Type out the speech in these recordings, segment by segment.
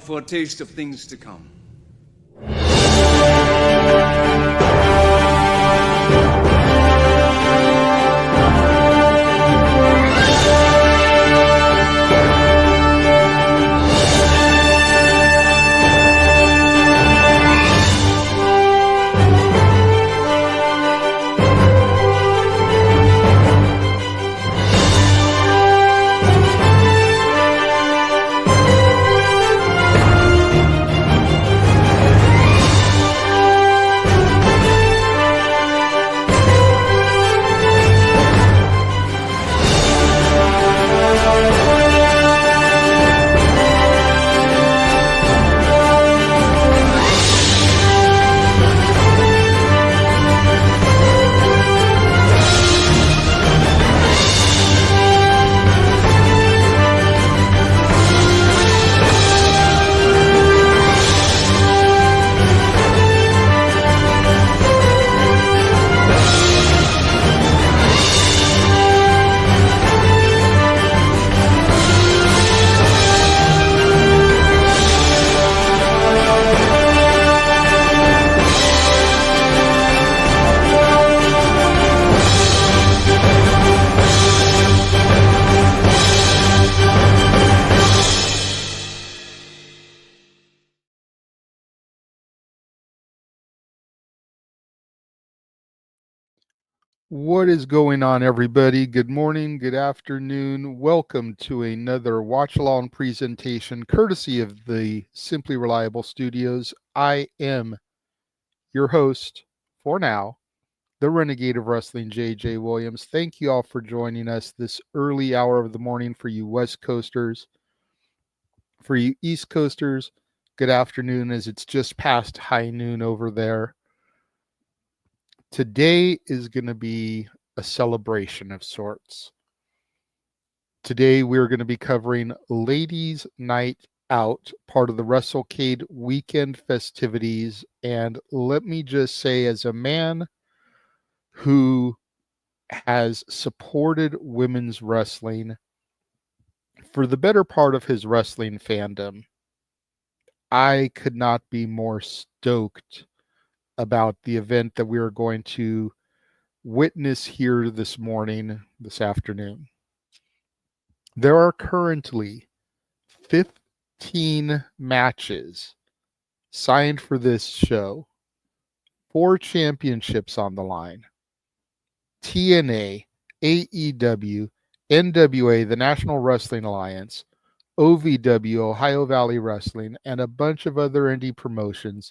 for a taste of things to come. What is going on, everybody? Good morning, good afternoon. Welcome to another watch-along presentation courtesy of the Simply Reliable Studios. I am your host for now, the Renegade of Wrestling, JJ Williams. Thank you all for joining us this early hour of the morning for you West Coasters. For you East Coasters, good afternoon as it's just past high noon over there. Today is going to be a celebration of sorts. Today we're going to be covering Ladies Night Out, part of the Wrestlecade Weekend festivities. And let me just say, as a man who has supported women's wrestling for the better part of his wrestling fandom, I could not be more stoked about the event that we are going to witness here this afternoon. There are currently 15 matches signed for this show, 4 championships on the line. TNA, AEW, NWA, the National Wrestling Alliance, OVW, Ohio Valley Wrestling, and a bunch of other indie promotions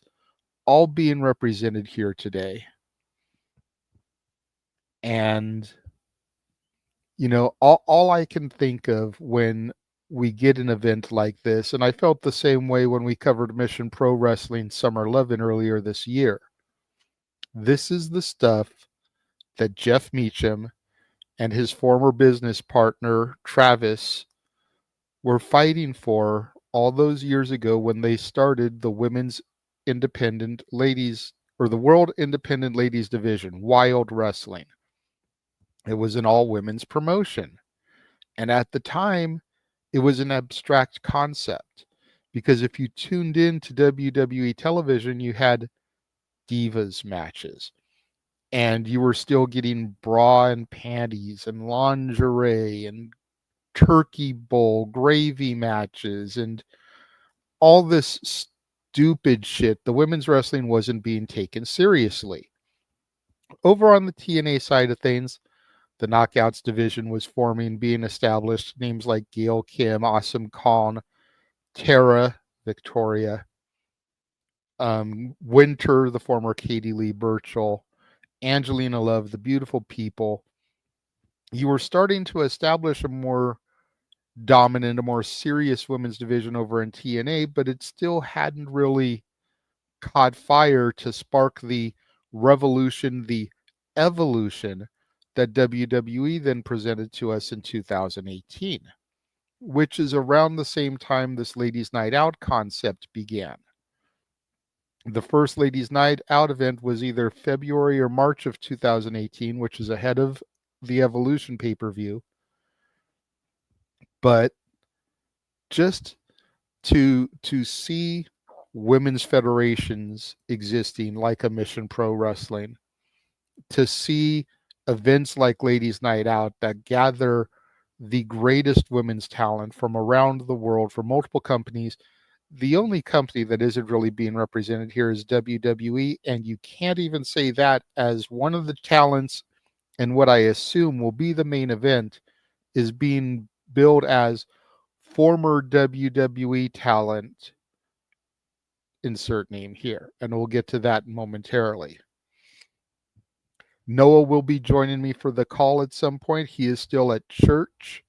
all being represented here today. And, you know, all I can think of when we get an event like this, and I felt the same way when we covered Mission Pro Wrestling Summer 11 earlier this year. This is the stuff that Jeff Meacham and his former business partner, Travis, were fighting for all those years ago when they started the Women's Independent Ladies, or the World Independent Ladies Division, Wild Wrestling. It was an all-women's promotion. And at the time, it was an abstract concept. Because if you tuned in to WWE television, you had divas matches. And you were still getting bra and panties and lingerie and turkey bowl, gravy matches, and all this stupid shit. The women's wrestling wasn't being taken seriously. Over on the TNA side of things, the Knockouts division was forming, being established. Names like Gail Kim, Awesome Kong, Tara, Victoria, Winter, the former Katie Lee Burchell, Angelina Love, the Beautiful People. You were starting to establish a more dominant, a more serious women's division over in TNA, but it still hadn't really caught fire to spark the revolution, the evolution that WWE then presented to us in 2018, which is around the same time this Ladies Night Out concept began. The first Ladies Night Out event was either February or March of 2018, which is ahead of the Evolution pay-per-view. But just to see women's federations existing like a Mission Pro Wrestling, to see events like Ladies Night Out that gather the greatest women's talent from around the world from multiple companies. The only company that isn't really being represented here is WWE, and you can't even say that, as one of the talents and what I assume will be the main event is being billed as former WWE talent, insert name here, and we'll get to that momentarily. Noah will be joining me for the call at some point. He is still at church.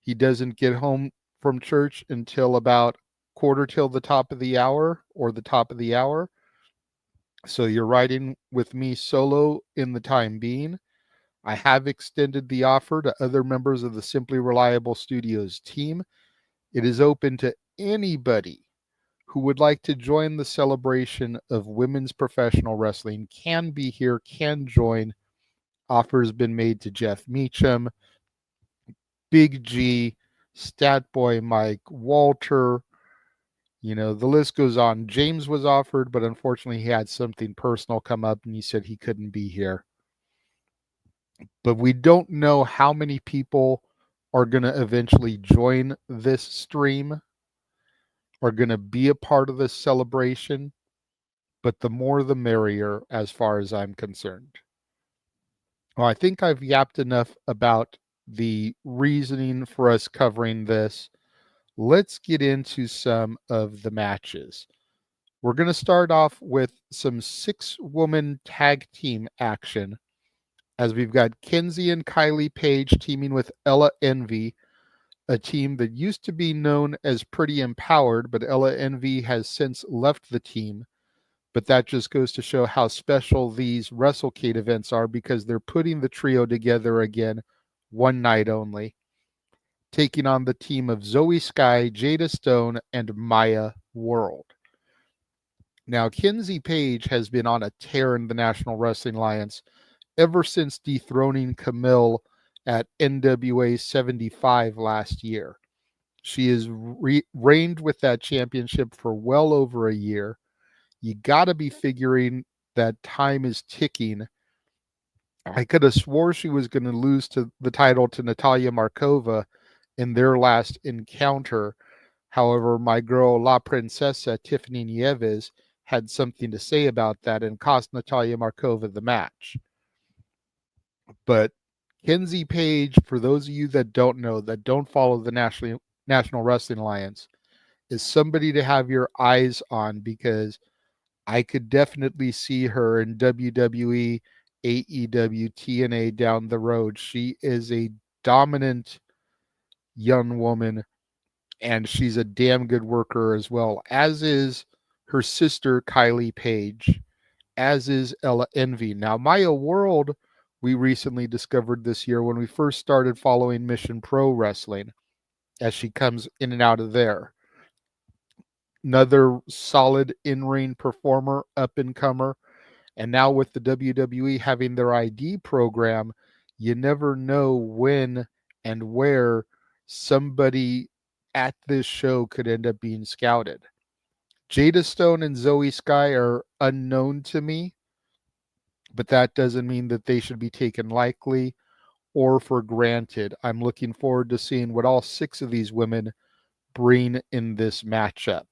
He doesn't get home from church until about quarter till the top of the hour or the top of the hour. So you're riding with me solo in the time being. I have extended the offer to other members of the Simply Reliable Studios team. It is open to anybody who would like to join the celebration of women's professional wrestling, can be here, can join. Offers been made to Jeff Meacham, Big G, Stat Boy Mike, Walter. The list goes on. James was offered, but unfortunately he had something personal come up and he said he couldn't be here. But we don't know how many people are going to eventually join this stream, are going to be a part of this celebration. But the more the merrier as far as I'm concerned. Well, I think I've yapped enough about the reasoning for us covering this. Let's get into some of the matches. We're going to start off with some 6-woman tag team action, as we've got Kenzie and Kylie Page teaming with Ella Envy, a team that used to be known as Pretty Empowered, but Ella Envy has since left the team. But that just goes to show how special these Wrestlecade events are, because they're putting the trio together again, one night only, taking on the team of Zoe Sky, Jada Stone, and Maya World. Now, Kenzie Page has been on a tear in the National Wrestling Alliance ever since dethroning Camille at NWA 75 last year. She has reigned with that championship for well over a year. You got to be figuring that time is ticking. I could have swore she was going to lose to the title to Natalia Markova in their last encounter. However, my girl La Princesa Tiffany Nieves had something to say about that and cost Natalia Markova the match. But Kenzie Page, for those of you that don't know, that don't follow the National Wrestling Alliance, is somebody to have your eyes on, because I could definitely see her in WWE, AEW, TNA down the road. She is a dominant young woman, and she's a damn good worker as well, as is her sister, Kylie Page, as is Ella Envy. Now, Maya World, we recently discovered this year when we first started following Mission Pro Wrestling, as she comes in and out of there. Another solid in-ring performer, up-and-comer. And now with the WWE having their ID program, you never know when and where somebody at this show could end up being scouted. Jada Stone and Zoe Sky are unknown to me, but that doesn't mean that they should be taken lightly or for granted. I'm looking forward to seeing what all 6 of these women bring in this matchup.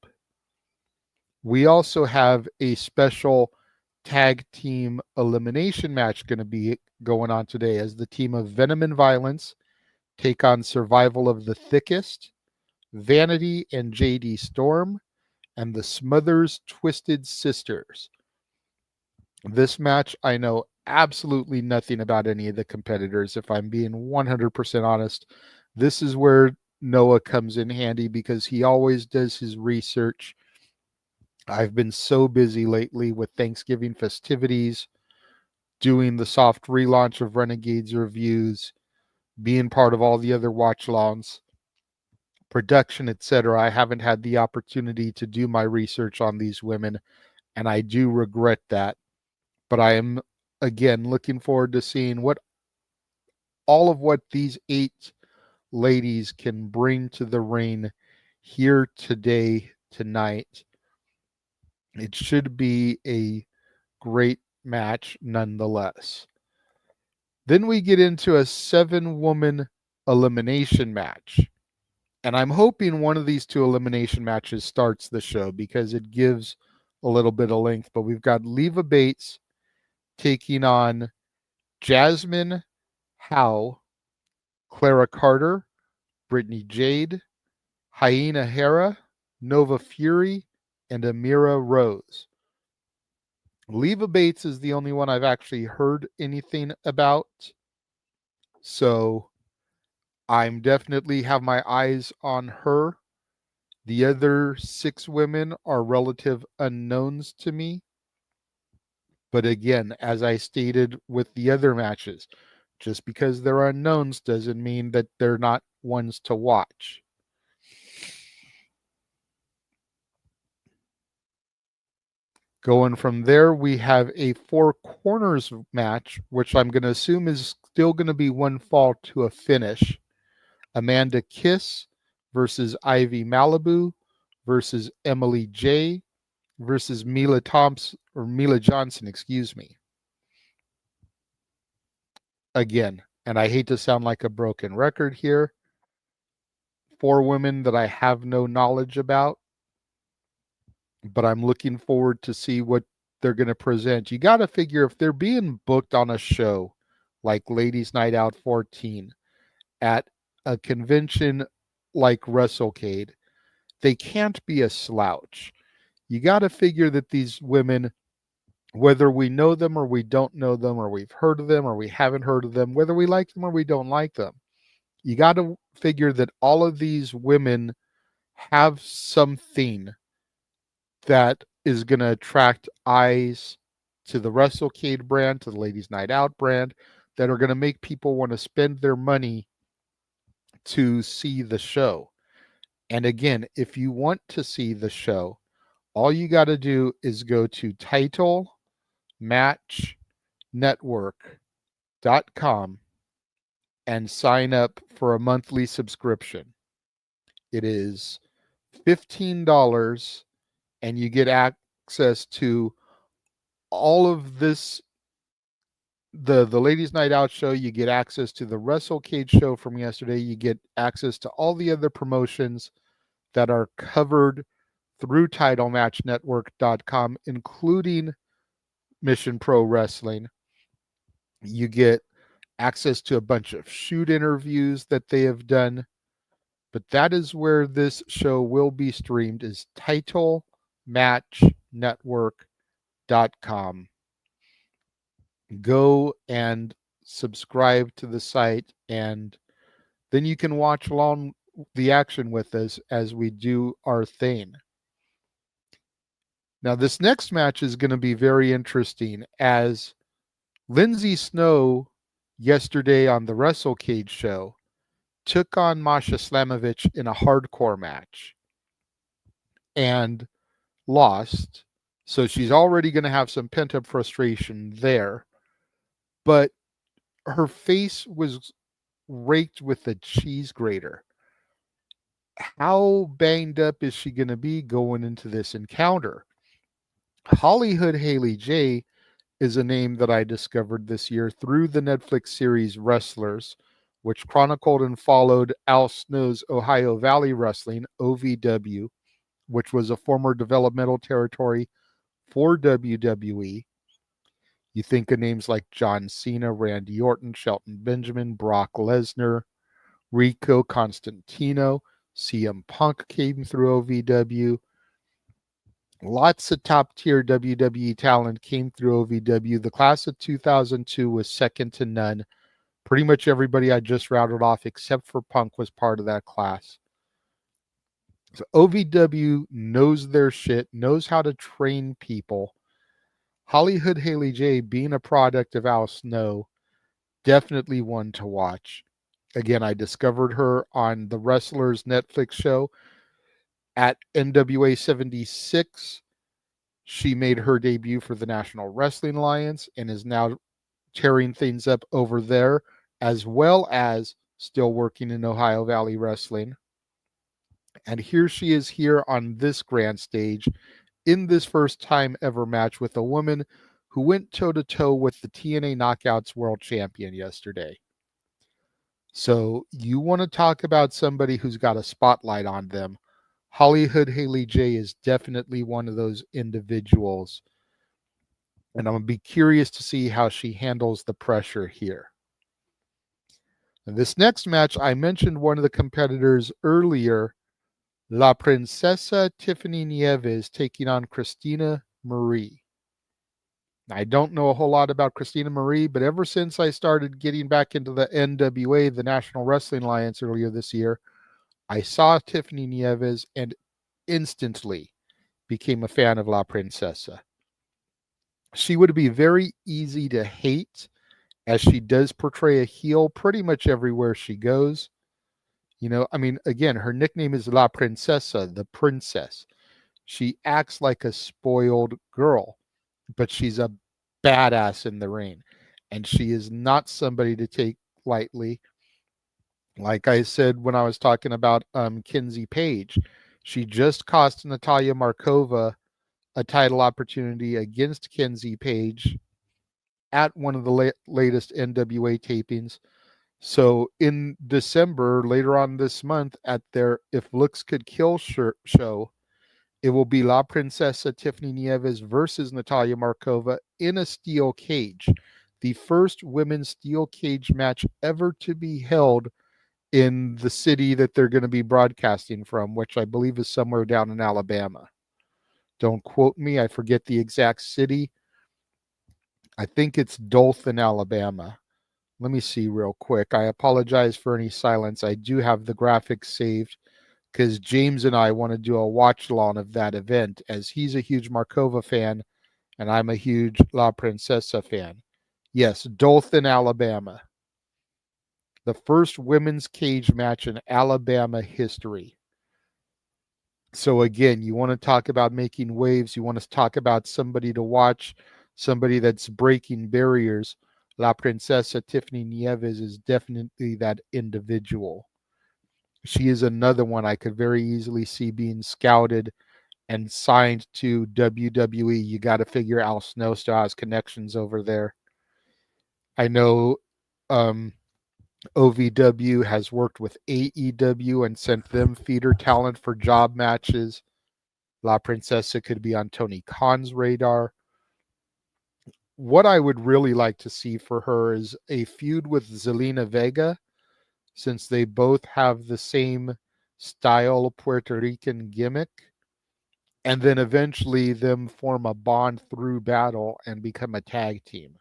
We also have a special tag team elimination match going to be going on today, as the team of Venom and Violence take on Survival of the Thickest, Vanity and JD Storm, and the Smothers Twisted Sisters. This match, I know absolutely nothing about any of the competitors, if I'm being 100% honest. This is where Noah comes in handy, because he always does his research. I've been so busy lately with Thanksgiving festivities, doing the soft relaunch of Renegades reviews, being part of all the other watch-alongs, production, etc. I haven't had the opportunity to do my research on these women, and I do regret that. But I am, again, looking forward to seeing what these 8 ladies can bring to the ring here today, tonight. It should be a great match nonetheless. Then we get into a 7-woman elimination match. And I'm hoping one of these 2 elimination matches starts the show because it gives a little bit of length. But we've got Leva Bates taking on Jazmin, Howe, Clara Carter, Brittany Jade, Hyena Hera, Nova Fury, and Amira Rose. Leva Bates is the only one I've actually heard anything about. So I'm definitely have my eyes on her. The other 6 women are relative unknowns to me. But again, as I stated with the other matches, just because they're unknowns doesn't mean that they're not ones to watch. Going from there, we have a 4 corners match, which I'm going to assume is still going to be one fall to a finish. Amanda Kiss versus Ivy Malibu versus Emily J versus Mila Johnson, excuse me. Again, and I hate to sound like a broken record here, 4 women that I have no knowledge about, but I'm looking forward to see what they're going to present. You got to figure if they're being booked on a show like Ladies Night Out 14 at a convention like Wrestlecade, they can't be a slouch. You got to figure that these women, whether we know them or we don't know them, or we've heard of them or we haven't heard of them, whether we like them or we don't like them, you got to figure that all of these women have something that is going to attract eyes to the Wrestlecade brand, to the Ladies Night Out brand, that are going to make people want to spend their money to see the show. And again, if you want to see the show, all you got to do is go to titlematchnetwork.com and sign up for a monthly subscription. It is $15 and you get access to all of this, the Ladies Night Out show. You get access to the Wrestlecade show from yesterday. You get access to all the other promotions that are covered through titlematchnetwork.com, including Mission Pro Wrestling. You get access to a bunch of shoot interviews that they have done. But that is where this show will be streamed, is titlematchnetwork.com. Go and subscribe to the site, and then you can watch along the action with us as we do our thing. Now, this next match is going to be very interesting, as Lindsay Snow yesterday on the Wrestlecade show took on Masha Slamovich in a hardcore match and lost. So she's already going to have some pent-up frustration there. But her face was raked with a cheese grater. How banged up is she going to be going into this encounter? Hollywood Haley J is a name that I discovered this year through the Netflix series Wrestlers, which chronicled and followed Al Snow's Ohio Valley Wrestling, OVW, which was a former developmental territory for WWE. You think of names like John Cena, Randy Orton, Shelton Benjamin, Brock Lesnar, Rico Constantino, CM Punk came through OVW. Lots of top-tier WWE talent came through OVW. The class of 2002 was second to none. Pretty much everybody I just routed off except for Punk was part of that class. So OVW knows their shit, knows how to train people. Hollywood Haley J, being a product of Al Snow, definitely one to watch. Again, I discovered her on the Wrestlers Netflix show at NWA 76. She made her debut for the National Wrestling Alliance and is now tearing things up over there, as well as still working in Ohio Valley Wrestling. And here she is here on this grand stage in this first time ever match with a woman who went toe-to-toe with the TNA Knockouts World Champion yesterday. So you want to talk about somebody who's got a spotlight on them. Hollywood Haley J is definitely one of those individuals. And I'm going to be curious to see how she handles the pressure here. And this next match, I mentioned one of the competitors earlier, La Princesa Tiffany Nieves taking on Christina Marie. I don't know a whole lot about Christina Marie, but ever since I started getting back into the NWA, the National Wrestling Alliance, earlier this year, I saw Tiffany Nieves and instantly became a fan of La Princesa. She would be very easy to hate, as she does portray a heel pretty much everywhere she goes. You know, I mean, again, her nickname is La Princesa, the princess. She acts like a spoiled girl, but she's a badass in the ring. And she is not somebody to take lightly. Like I said when I was talking about Kinsey Page, she just cost Natalia Markova a title opportunity against Kinsey Page at one of the latest NWA tapings. So in December, later on this month, at their If Looks Could Kill show, it will be La Princesa Tiffany Nieves versus Natalia Markova in a steel cage. The first women's steel cage match ever to be held in the city that they're going to be broadcasting from, which I believe is somewhere down in Alabama. Don't quote me. I forget the exact city. I think it's Dothan, Alabama. Let me see real quick. I apologize for any silence. I do have the graphics saved because James and I want to do a watch along of that event, as he's a huge Markova fan and I'm a huge La Princesa fan. Yes, Dothan, Alabama. The first women's cage match in Alabama history. So again, you want to talk about making waves. You want to talk about somebody to watch, somebody that's breaking barriers. La Princesa Tiffany Nieves is definitely that individual. She is another one I could very easily see being scouted and signed to WWE. You got to figure Al Snow still has connections over there. I know OVW has worked with AEW and sent them feeder talent for job matches. La Princesa could be on Tony Khan's radar. What I would really like to see for her is a feud with Zelina Vega, since they both have the same style Puerto Rican gimmick, and then eventually them form a bond through battle and become a tag team.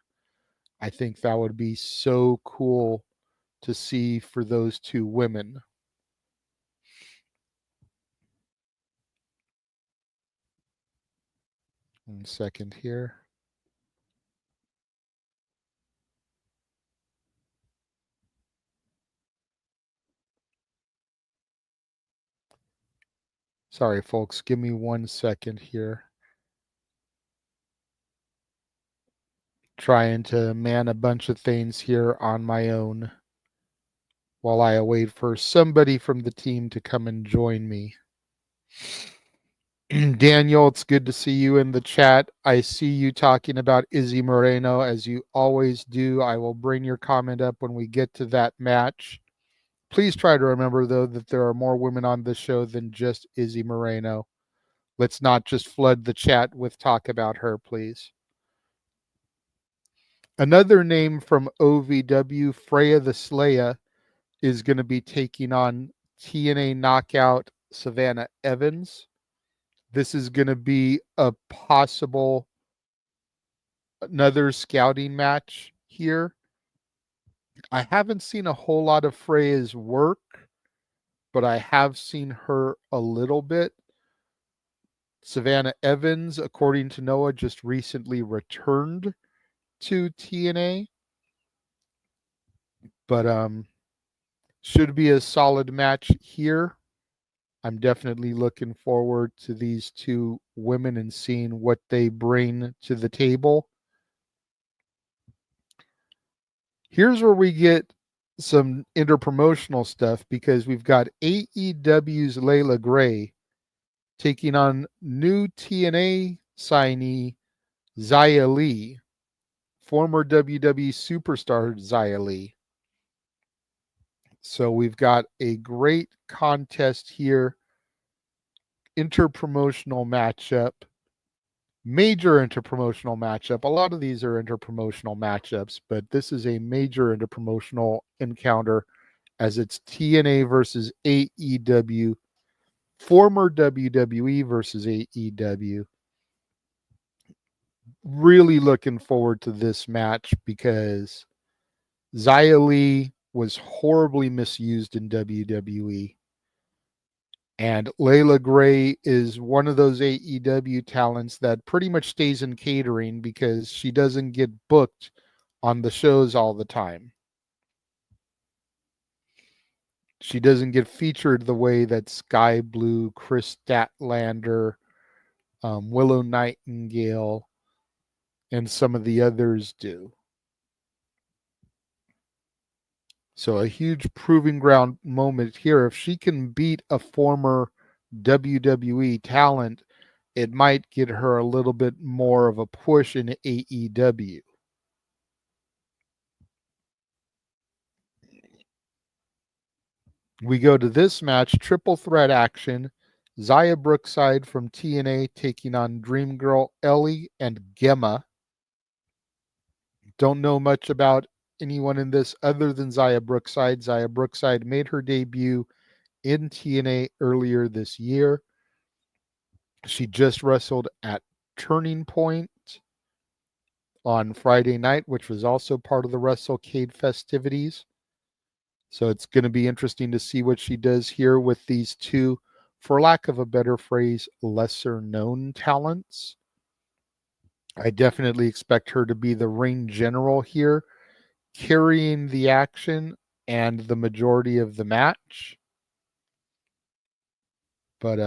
I think that would be so cool to see for those two women. One second here. Sorry, folks. Give me 1 second here. Trying to man a bunch of things here on my own while I await for somebody from the team to come and join me. Daniel, it's good to see you in the chat. I see you talking about Izzy Moreno, as you always do. I will bring your comment up when we get to that match. Please try to remember, though, that there are more women on this show than just Izzy Moreno. Let's not just flood the chat with talk about her, please. Another name from OVW, Freya the Slaya, is going to be taking on TNA Knockout Savannah Evans. This is going to be a possible another scouting match here. I haven't seen a whole lot of Freya's work, but I have seen her a little bit. Savannah Evans, according to Noah, just recently returned to TNA. But should be a solid match here. I'm definitely looking forward to these two women and seeing what they bring to the table. Here's where we get some interpromotional stuff because we've got AEW's Leila Gray taking on new TNA signee Xia Li, former WWE superstar Xia Li. So we've got a great contest here, interpromotional matchup, major interpromotional matchup. A lot of these are interpromotional matchups, but this is a major interpromotional encounter as it's TNA versus AEW, former WWE versus AEW. Really looking forward to this match because Xia Li was horribly misused in WWE. And Leila Gray is one of those AEW talents that pretty much stays in catering because she doesn't get booked on the shows all the time. She doesn't get featured the way that Sky Blue, Chris Statlander, Willow Nightingale, and some of the others do. So a huge proving ground moment here. If she can beat a former WWE talent, it might get her a little bit more of a push in AEW. We go to this match, triple threat action. Xia Brookside from TNA taking on Dream Girl Ellie and Gemma. Don't know much about anyone in this other than Xia Brookside. Xia Brookside made her debut in TNA earlier this year. She just wrestled at Turning Point on Friday night, which was also part of the Wrestlecade festivities. So it's going to be interesting to see what she does here with these two, for lack of a better phrase, lesser known talents. I definitely expect her to be the ring general here, carrying the action and the majority of the match. But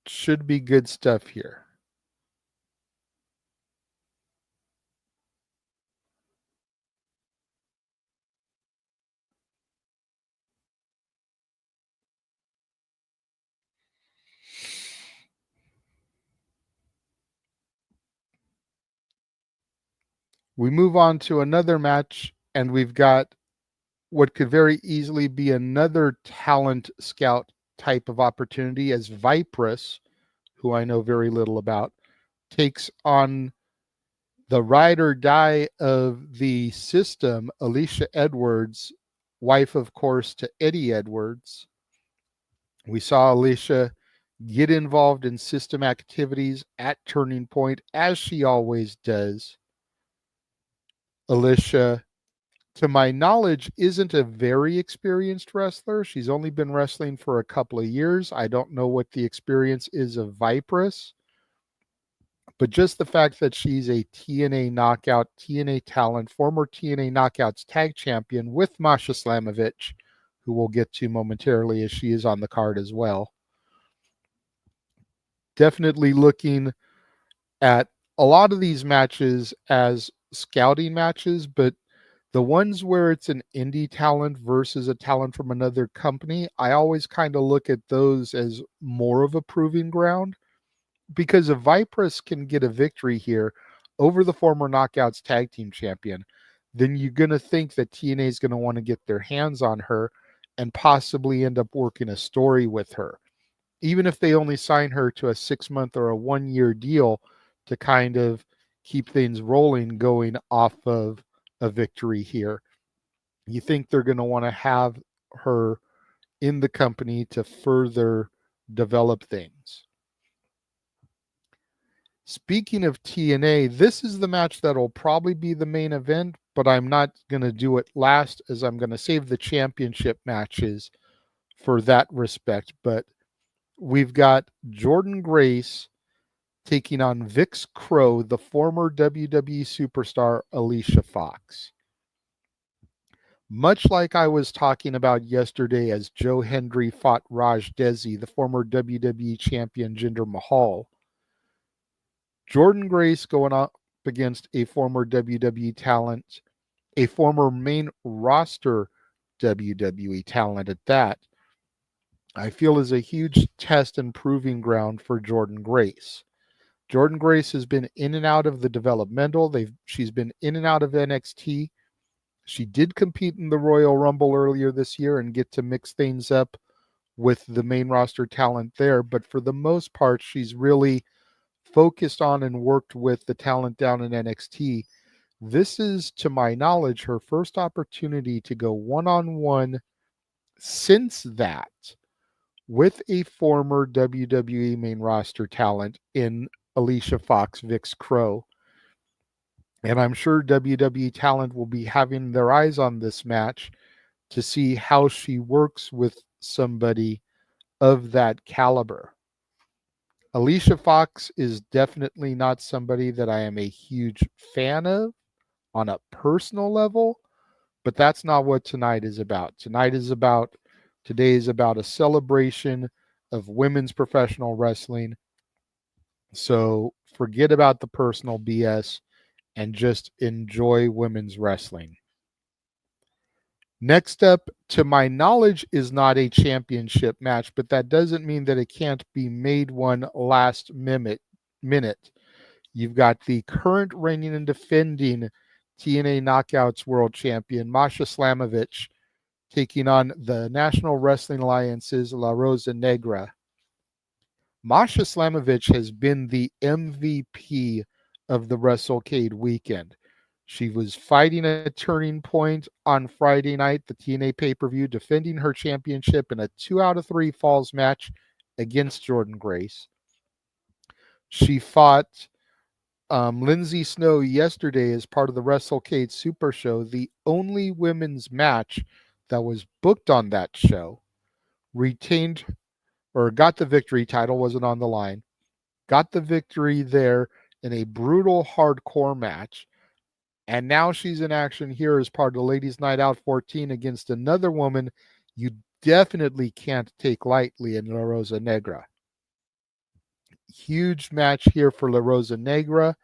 should be good stuff here. We move on to another match, and we've got what could very easily be another talent scout type of opportunity as Vipress, who I know very little about, takes on the ride or die of the system, Alicia Edwards, wife, of course, to Eddie Edwards. We saw Alicia get involved in system activities at Turning Point, as she always does. Alicia, to my knowledge, isn't a very experienced wrestler. She's only been wrestling for a couple of years. I don't know what the experience is of Vipress, but just the fact that she's a TNA knockout, TNA talent, former TNA knockouts tag champion with Masha Slamovich, who we'll get to momentarily as she is on the card as well. Definitely looking at a lot of these matches as scouting matches, but the ones where it's an indie talent versus a talent from another company, I always kind of look at those as more of a proving ground, because if Vipress can get a victory here over the former Knockouts tag team champion, then you're going to think that TNA is going to want to get their hands on her and possibly end up working a story with her. Even if they only sign her to a 6-month or a 1-year deal to kind of keep things rolling, going off of a victory here. You think they're going to want to have her in the company to further develop things. Speaking of TNA, this is the match that'll probably be the main event, but I'm not going to do it last, as I'm going to save the championship matches for that respect. But we've got Jordynne Grace taking on Vix Crow, the former WWE superstar Alicia Fox. Much like I was talking about yesterday as Joe Hendry fought Raj Desi, the former WWE champion Jinder Mahal, Jordynne Grace going up against a former WWE talent, a former main roster WWE talent at that, I feel is a huge test and proving ground for Jordynne Grace. Jordynne Grace has been in and out of the developmental. She's been in and out of NXT. She did compete in the Royal Rumble earlier this year and get to mix things up with the main roster talent there. But for the most part, she's really focused on and worked with the talent down in NXT. This is, to my knowledge, her first opportunity to go one-on-one since that with a former WWE main roster talent in Alicia Fox, Vix Crow. And I'm sure WWE talent will be having their eyes on this match to see how she works with somebody of that caliber. Alicia Fox is definitely not somebody that I am a huge fan of on a personal level, but that's not what tonight is about. Today is about a celebration of women's professional wrestling. So forget about the personal BS and just enjoy women's wrestling. Next up, to my knowledge, is not a championship match, but that doesn't mean that it can't be made one last minute. You've got the current reigning and defending TNA Knockouts World Champion, Masha Slamovich, taking on the National Wrestling Alliance's La Rosa Negra. Masha Slamovich has been the MVP of the Wrestlecade Weekend. She was fighting a turning point on Friday night, the TNA pay-per-view, defending her championship in a 2 out of 3 falls match against Jordynne Grace. She fought Lindsay Snow yesterday as part of the Wrestlecade Super Show, the only women's match that was booked on that show. Retained or got the victory, title wasn't on the line. Got the victory there in a brutal hardcore match. And now she's in action here as part of the Ladies Night Out 14 against another woman you definitely can't take lightly in La Rosa Negra. Huge match here for La Rosa Negra.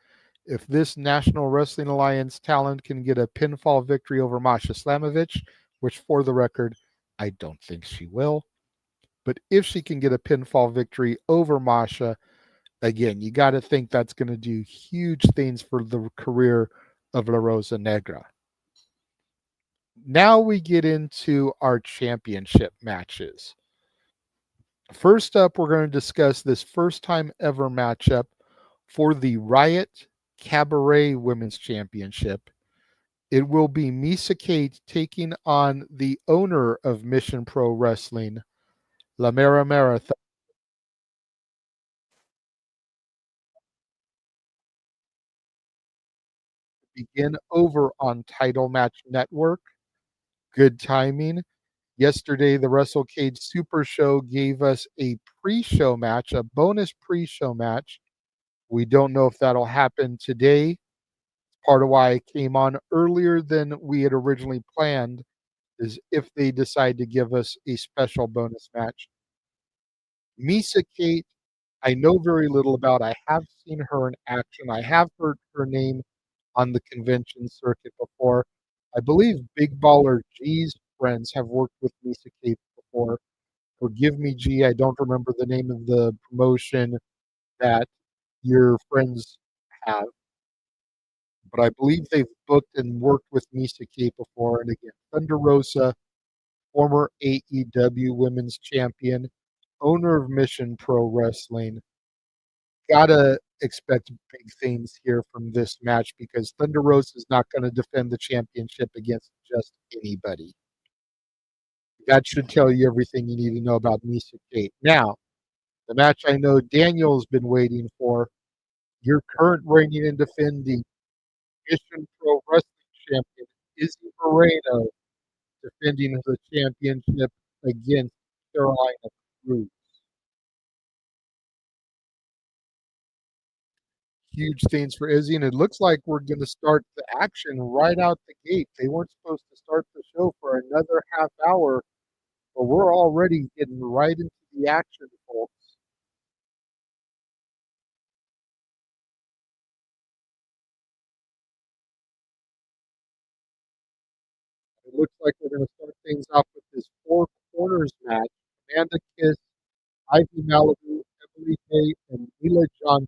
If this National Wrestling Alliance talent can get a pinfall victory over Masha Slamovich, which for the record, I don't think she will, but if she can get a pinfall victory over Masha, again, you got to think that's going to do huge things for the career of La Rosa Negra. Now we get into our championship matches. First up, we're going to discuss this first time ever matchup for the Riot Cabaret Women's Championship. It will be Missa Kate taking on the owner of Mission Pro Wrestling, La Mera Mera. Begin over on Title Match Network. Good timing. Yesterday, the Wrestlecade Super Show gave us a pre-show match, a bonus pre-show match. We don't know if that'll happen today. Part of why I came on earlier than we had originally planned is if they decide to give us a special bonus match. Missa Kate, I know very little about. I have seen her in action. I have heard her name on the convention circuit before. I believe Big Baller G's friends have worked with Missa Kate before. Forgive me, G, I don't remember the name of the promotion that your friends have, but I believe they've booked and worked with Missa Kate before. And again, Thunder Rosa, former AEW Women's Champion, owner of Mission Pro Wrestling. Gotta expect big things here from this match because Thunder Rosa is not going to defend the championship against just anybody. That should tell you everything you need to know about Missa Kate. Now, the match I know Daniel's been waiting for, your current reigning and defending Mission Pro Wrestling Champion, Izzy Moreno, defending the championship against Carolina Cruz. Huge things for Izzy, and it looks like we're going to start the action right out the gate. They weren't supposed to start the show for another half hour, but we're already getting right into the action, folks. looks like we're going to start things off with this four corners match. Amanda Kiss, Ivy Malibu, Emily Hay, and Leila Johnson.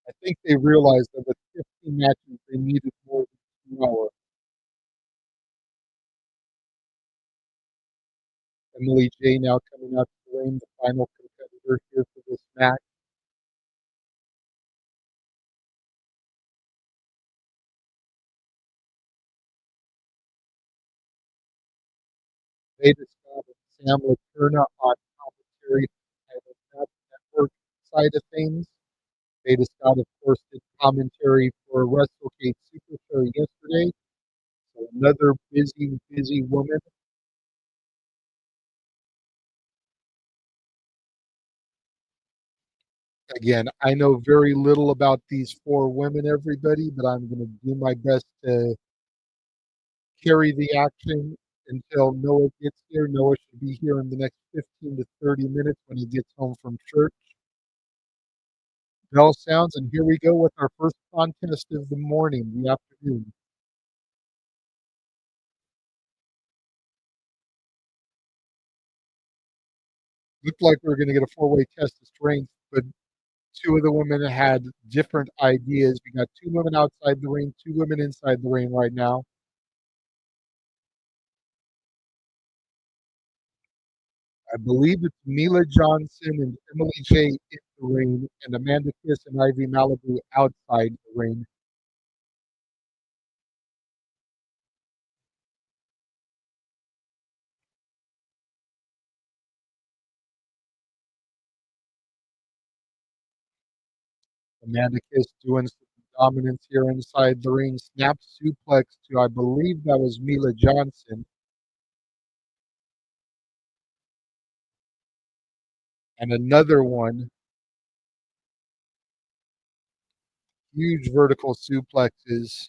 I think they realized that with 15 matches, they needed more than 2 hours. Emily J now coming out to the ring, the final competitor here for this match. Veda Scott and Sam Laterna on commentary for the network side of things. Veda Scott, of course, did commentary for Wrestlecade Super Show yesterday. So another busy woman. Again, I know very little about these four women, everybody, but I'm going to do my best to carry the action until Noah gets here. Noah should be here in the next 15 to 30 minutes when he gets home from church. Bell sounds, and here we go with our first contest of the morning, the afternoon. Looked like we were going to get a four-way test of strength, but two of the women had different ideas. We got two women outside the ring, two women inside the ring right now. I believe it's Mila Johnson and Emily J in the ring, and Amanda Kiss and Ivy Malibu outside the ring. Amanda Kiss doing some dominance here inside the ring. Snap suplex to, I believe that was Mila Johnson. And another one. Huge vertical suplexes.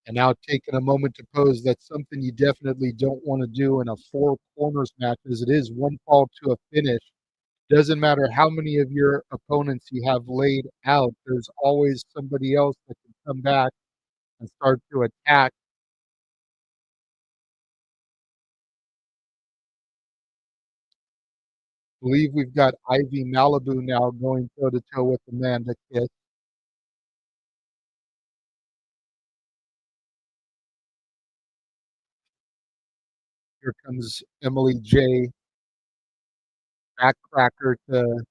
And now taking a moment to pose, that's something you definitely don't want to do in a four corners match, as it is one fall to a finish. Doesn't matter how many of your opponents you have laid out, there's always somebody else that can come back and start to attack. I believe we've got Ivy Malibu now going toe to toe with Amanda Kiss. Here comes Emily J. Backcracker to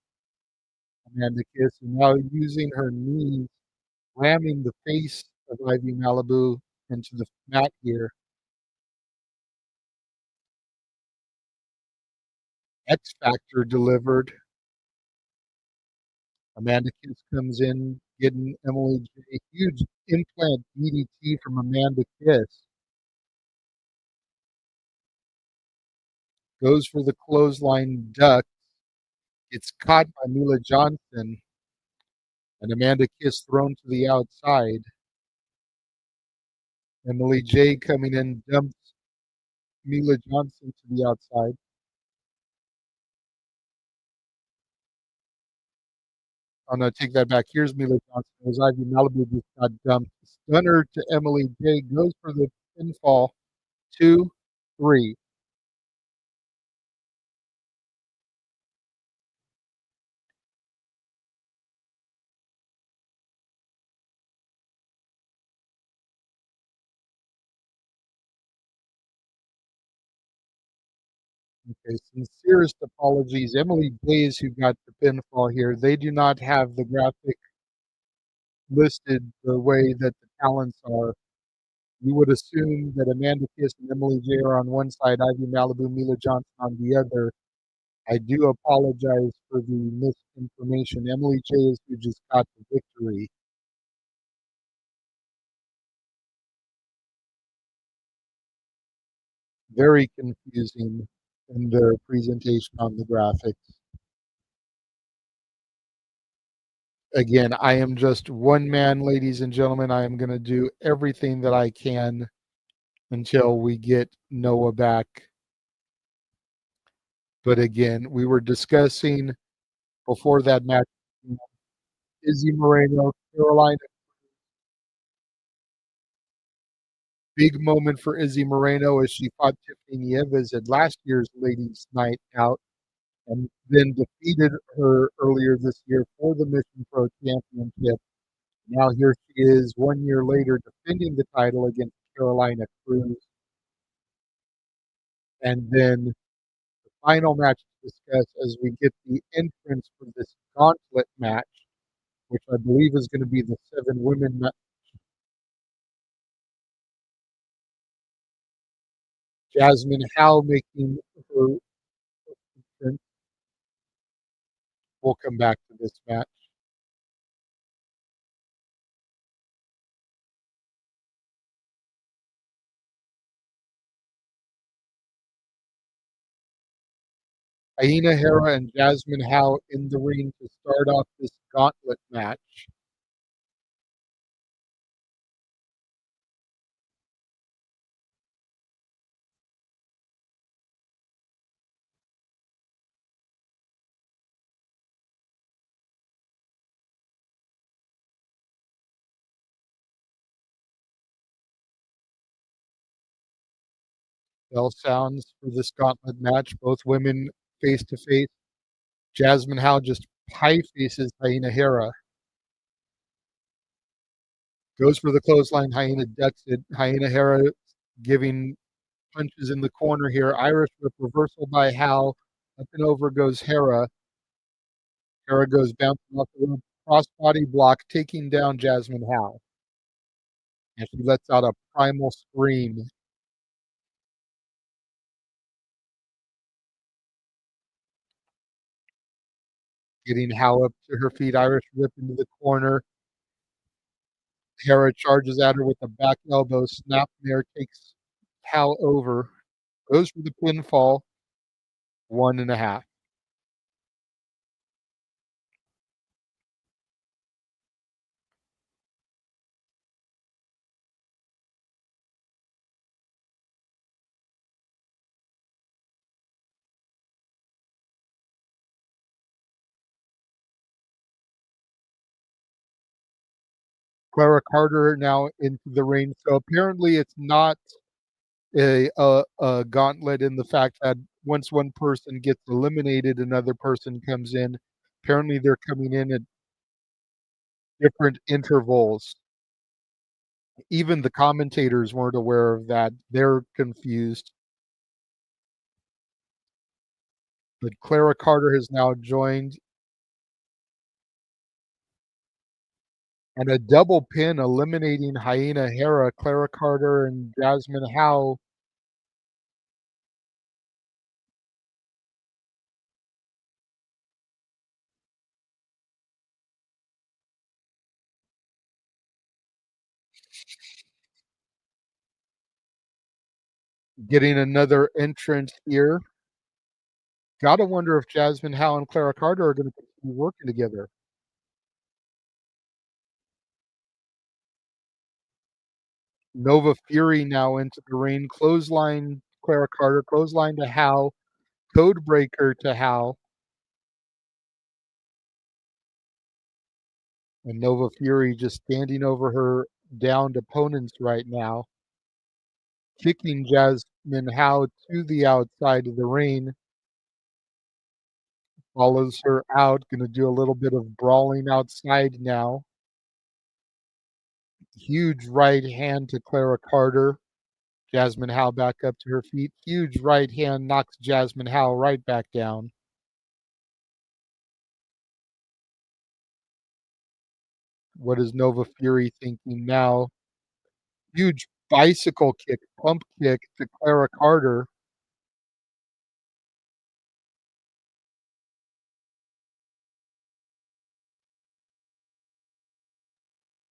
Amanda Kiss, and now using her knees, ramming the face of Ivy Malibu into the mat here. X Factor delivered. Amanda Kiss comes in, getting Emily J. Huge implant DDT from Amanda Kiss. Goes for the clothesline duck. Gets caught by Mila Johnson. And Amanda Kiss thrown to the outside. Emily J coming in, dumps Mila Johnson to the outside. Oh no, take that back. Here's Mila Johnson. As Ivy Malibu just got dumped. Stunner to Emily J. Goes for the pinfall. 2, 3. Okay, sincerest apologies. Emily Blaze, who got the pinfall here, they do not have the graphic listed the way that the talents are. You would assume that Amanda Kiss and Emily J are on one side, Ivy Malibu, Mila Johnson on the other. I do apologize for the misinformation. Emily J is who just got the victory. Very confusing in their presentation on the graphics. Again, I am just one man, ladies and gentlemen. I am going to do everything that I can until we get Noah back. But again, we were discussing before that match, Izzy Moreno, Carolina. Big moment for Izzy Moreno as she fought Tiffany Nieves at last year's Ladies Night Out and then defeated her earlier this year for the Mission Pro Championship. Now here she is 1 year later defending the title against Carolina Cruz. And then the final match to discuss as we get the entrance for this gauntlet match, which I believe is going to be the 7 women match. Jazmin Howe making her entrance. We'll come back to this match. Aina Hera and Jazmin Howe in the ring to start off this gauntlet match. Bell sounds for this gauntlet match. Both women face to face. Jazmin Howe just pie faces Aina Hera. Goes for the clothesline. Hyena ducks it. Hyena Hera giving punches in the corner here. Irish whip reversal by Howe. Up and over goes Hera. Hera goes bouncing off the rope. Crossbody block, taking down Jazmin Howe. And she lets out a primal scream. Getting Howe up to her feet. Irish whip into the corner. Hera charges at her with a back elbow. Snap there takes Howe over. Goes for the pinfall. 1.5. Clara Carter now into the ring. So apparently it's not a gauntlet in the fact that once one person gets eliminated, another person comes in. Apparently they're coming in at different intervals. Even the commentators weren't aware of that. They're confused. But Clara Carter has now joined. And a double pin eliminating Hyena Hera, Clara Carter, and Jazmin Howe. Getting another entrance here. Gotta wonder if Jazmin Howe and Clara Carter are going to continue working together. Nova Fury now into the ring. Clothesline Clara Carter, clothesline to Howe, code breaker to Howe. And Nova Fury just standing over her downed opponents right now. Kicking Jazmin Howe to the outside of the ring. Follows her out. Going to do a little bit of brawling outside now. Huge right hand to Clara Carter. Jazmin Howe back up to her feet. Huge right hand knocks Jazmin Howe right back down. What is Nova Fury thinking now? Huge bicycle kick, pump kick to Clara Carter.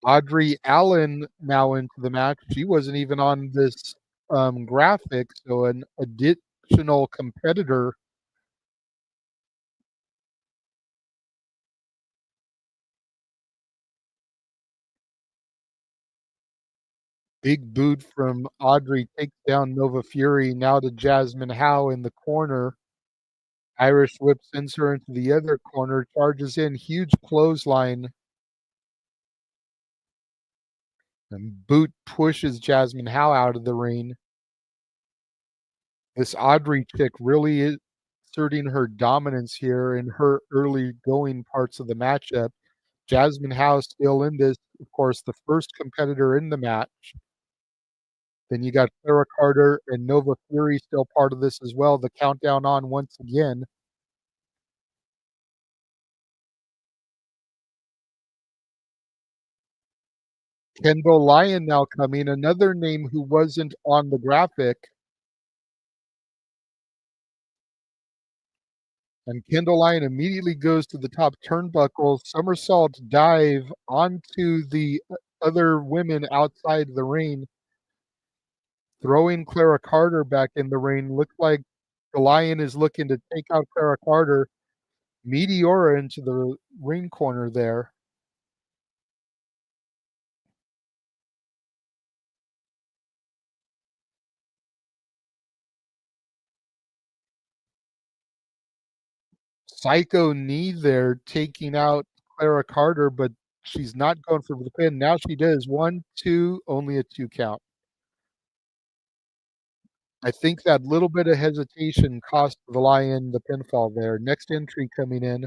Audrey Allen now into the match. She wasn't even on this graphic, so an additional competitor. Big boot from Audrey takes down Nova Fury, now to Jazmin Howe in the corner. Irish whip sends her into the other corner, charges in, huge clothesline, and boot pushes Jazmin Howe out of the ring. This Audrey chick really is asserting her dominance here in her early going parts of the matchup. Jazmin Howe still in this, of course, the first competitor in the match. Then you got Clara Carter and Nova Fury still part of this as well. The countdown on once again. Kendall Lyon now coming, another name who wasn't on the graphic. And Kendall Lyon immediately goes to the top turnbuckle, somersault dive onto the other women outside the ring, throwing Clara Carter back in the ring. Looks like the Lion is looking to take out Clara Carter. Meteora into the ring corner there. Psycho knee there, taking out Clara Carter, but she's not going for the pin. Now she does. 1, 2, only a 2 count. I think that little bit of hesitation cost the Lion the pinfall there. Next entry coming in.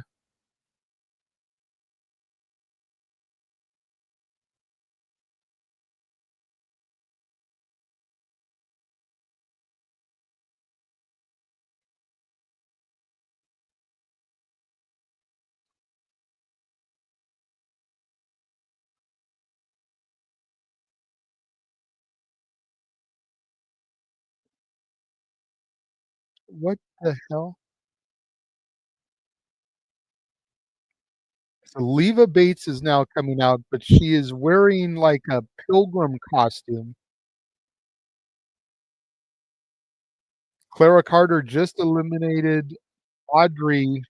What the hell? So Leva Bates is now coming out, but she is wearing like a pilgrim costume. Clara Carter just eliminated Audrey.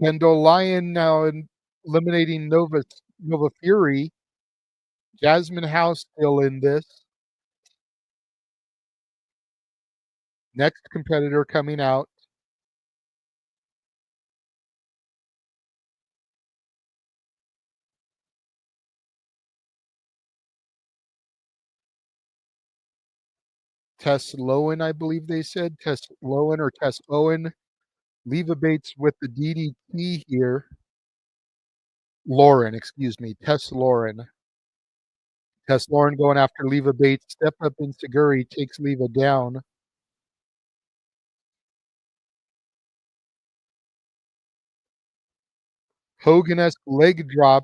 Kendall Lyon now eliminating Nova Fury. Jazmin House still in this. Next competitor coming out. Tess Lowen, I believe they said. Tess Lowen or Tess Owen. Leva Bates with the DDT here. Lauren, excuse me. Tess Lauren. Tess Lauren going after Leva Bates. Step up in Seguri, takes Leva down. Hogan-esque leg drop.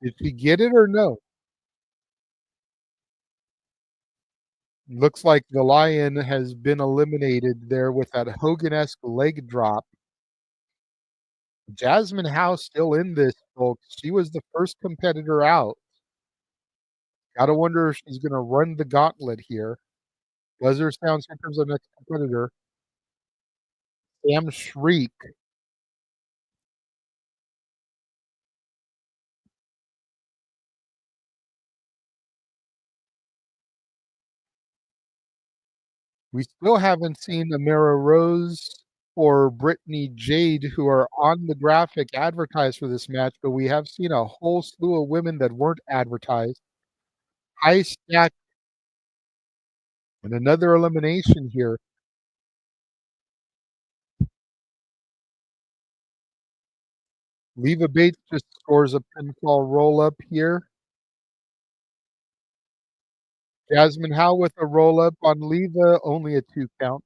Did she get it or no? Looks like the Lion has been eliminated there with that Hogan-esque leg drop. Jazmin House still in this, folks. She was the first competitor out. Gotta wonder if she's gonna run the gauntlet here. Buzzer sounds, here comes the next competitor. Sam Shriek. We still haven't seen Amira Rose or Brittany Jade, who are on the graphic advertised for this match, but we have seen a whole slew of women that weren't advertised. High stack and another elimination here. Leva Bates just scores a pinfall roll up here. Jazmin Howe with a roll up on Leva, only a 2 count.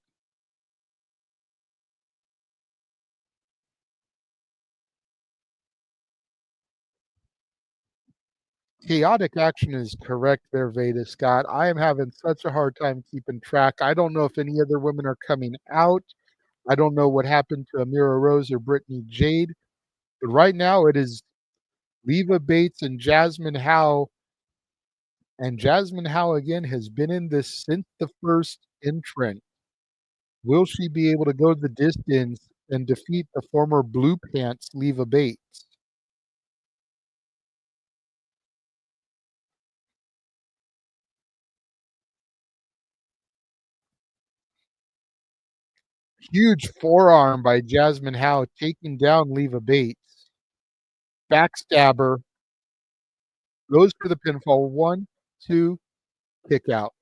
Chaotic action is correct there, Veda Scott. I am having such a hard time keeping track. I don't know if any other women are coming out. I don't know what happened to Amira Rose or Brittany Jade. But right now it is Leva Bates and Jazmin Howe. And Jazmin Howe, again, has been in this since the first entrant. Will she be able to go the distance and defeat the former Blue Pants Leva Bates? Huge forearm by Jazmin Howe taking down Leva Bates. Backstabber. Goes for the pinfall. 1, 2, kick out.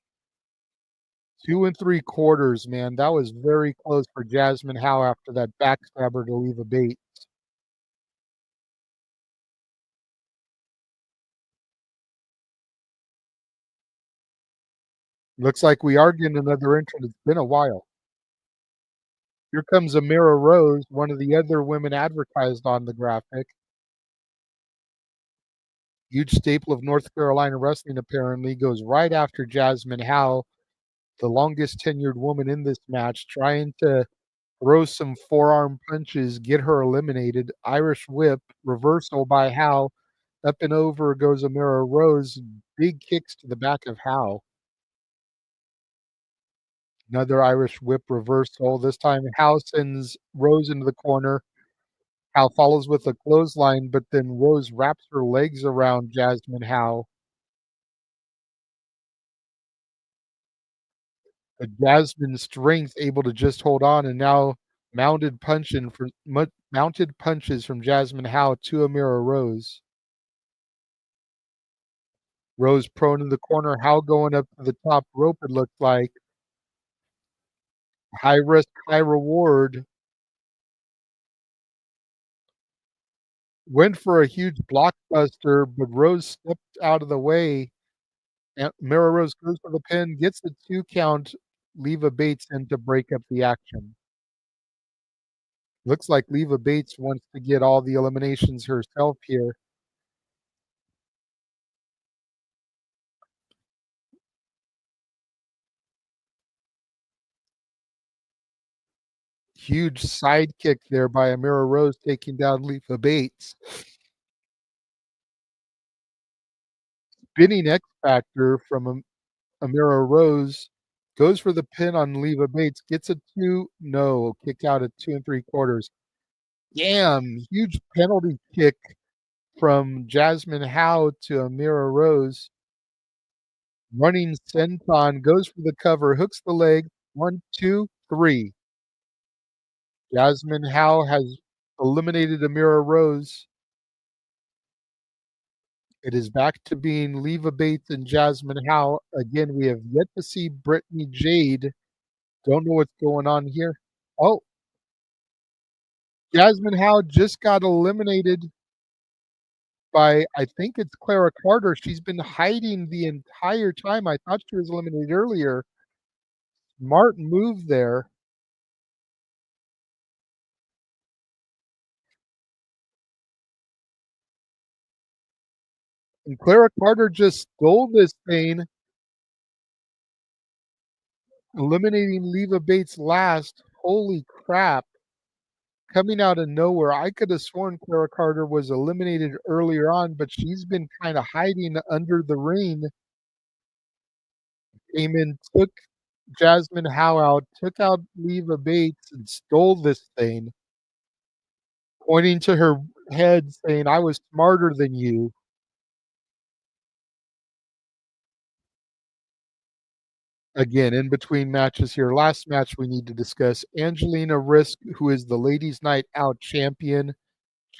2 3/4, man. That was very close for Jazmin Howe after that backstabber to Leva Bates. Looks like we are getting another entrant. It's been a while. Here comes Amira Rose, one of the other women advertised on the graphic. Huge staple of North Carolina wrestling, apparently, goes right after Jazmin Howe, the longest tenured woman in this match, trying to throw some forearm punches, get her eliminated. Irish whip, reversal by Howe. Up and over goes Amira Rose. Big kicks to the back of Howe. Another Irish whip reversal. This time Howe sends Rose into the corner. Howe follows with a clothesline, but then Rose wraps her legs around Jazmin Howe. But Jazmin's strength able to just hold on, and now mounted punches from Jazmin Howe to Amira Rose. Rose prone in the corner. Howe going up to the top rope, it looked like. High risk, high reward. Went for a huge blockbuster, but Rose stepped out of the way. And Mira Rose goes for the pin, gets the 2 count. Leva Bates in to break up the action. Looks like Leva Bates wants to get all the eliminations herself here. Huge sidekick there by Amira Rose taking down Leva Bates. Spinning X Factor from Amira Rose. Goes for the pin on Leva Bates. Gets a 2. No. Kick out at 2 3/4. Damn. Huge penalty kick from Jazmin Howe to Amira Rose. Running senton. Goes for the cover. Hooks the leg. 1, 2, 3. Jazmin Howe has eliminated Amira Rose. It is back to being Leva Bates and Jazmin Howe. Again, we have yet to see Brittany Jade. Don't know what's going on here. Oh, Jazmin Howe just got eliminated by, I think it's Clara Carter. She's been hiding the entire time. I thought she was eliminated earlier. Smart move there. And Clara Carter just stole this thing, eliminating Leva Bates last. Holy crap. Coming out of nowhere. I could have sworn Clara Carter was eliminated earlier on, but she's been kind of hiding under the ring. Came in, took Jazmin Howe out, took out Leva Bates, and stole this thing, pointing to her head saying, I was smarter than you. Again, in between matches here. Last match we need to discuss. Angelina Risk, who is the Ladies Night Out champion.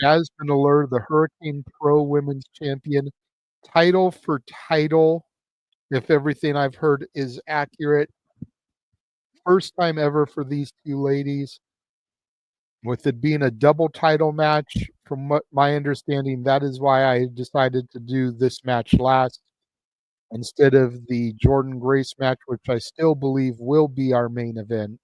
Jazmin Allure, the Hurricane Pro Women's champion. Title for title, if everything I've heard is accurate. First time ever for these two ladies. With it being a double title match, from what my understanding, that is why I decided to do this match last instead of the Jordynne Grace match, which I still believe will be our main event.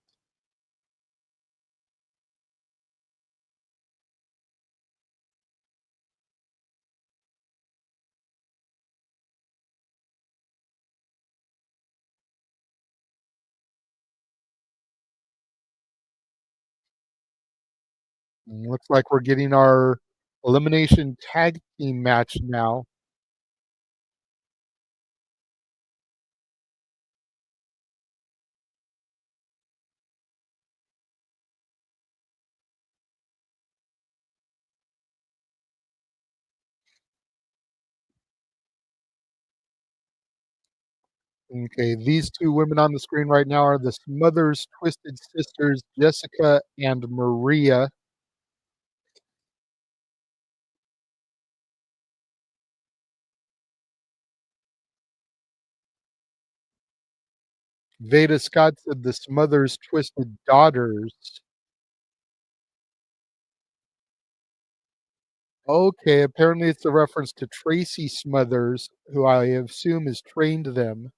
Looks like we're getting our elimination tag team match now. Okay, these two women on the screen right now are the Smothers Twisted Sisters, Jessica and Maria. Veda Scott said the Smothers Twisted Daughters. Okay, apparently it's a reference to Tracy Smothers, who I assume has trained them.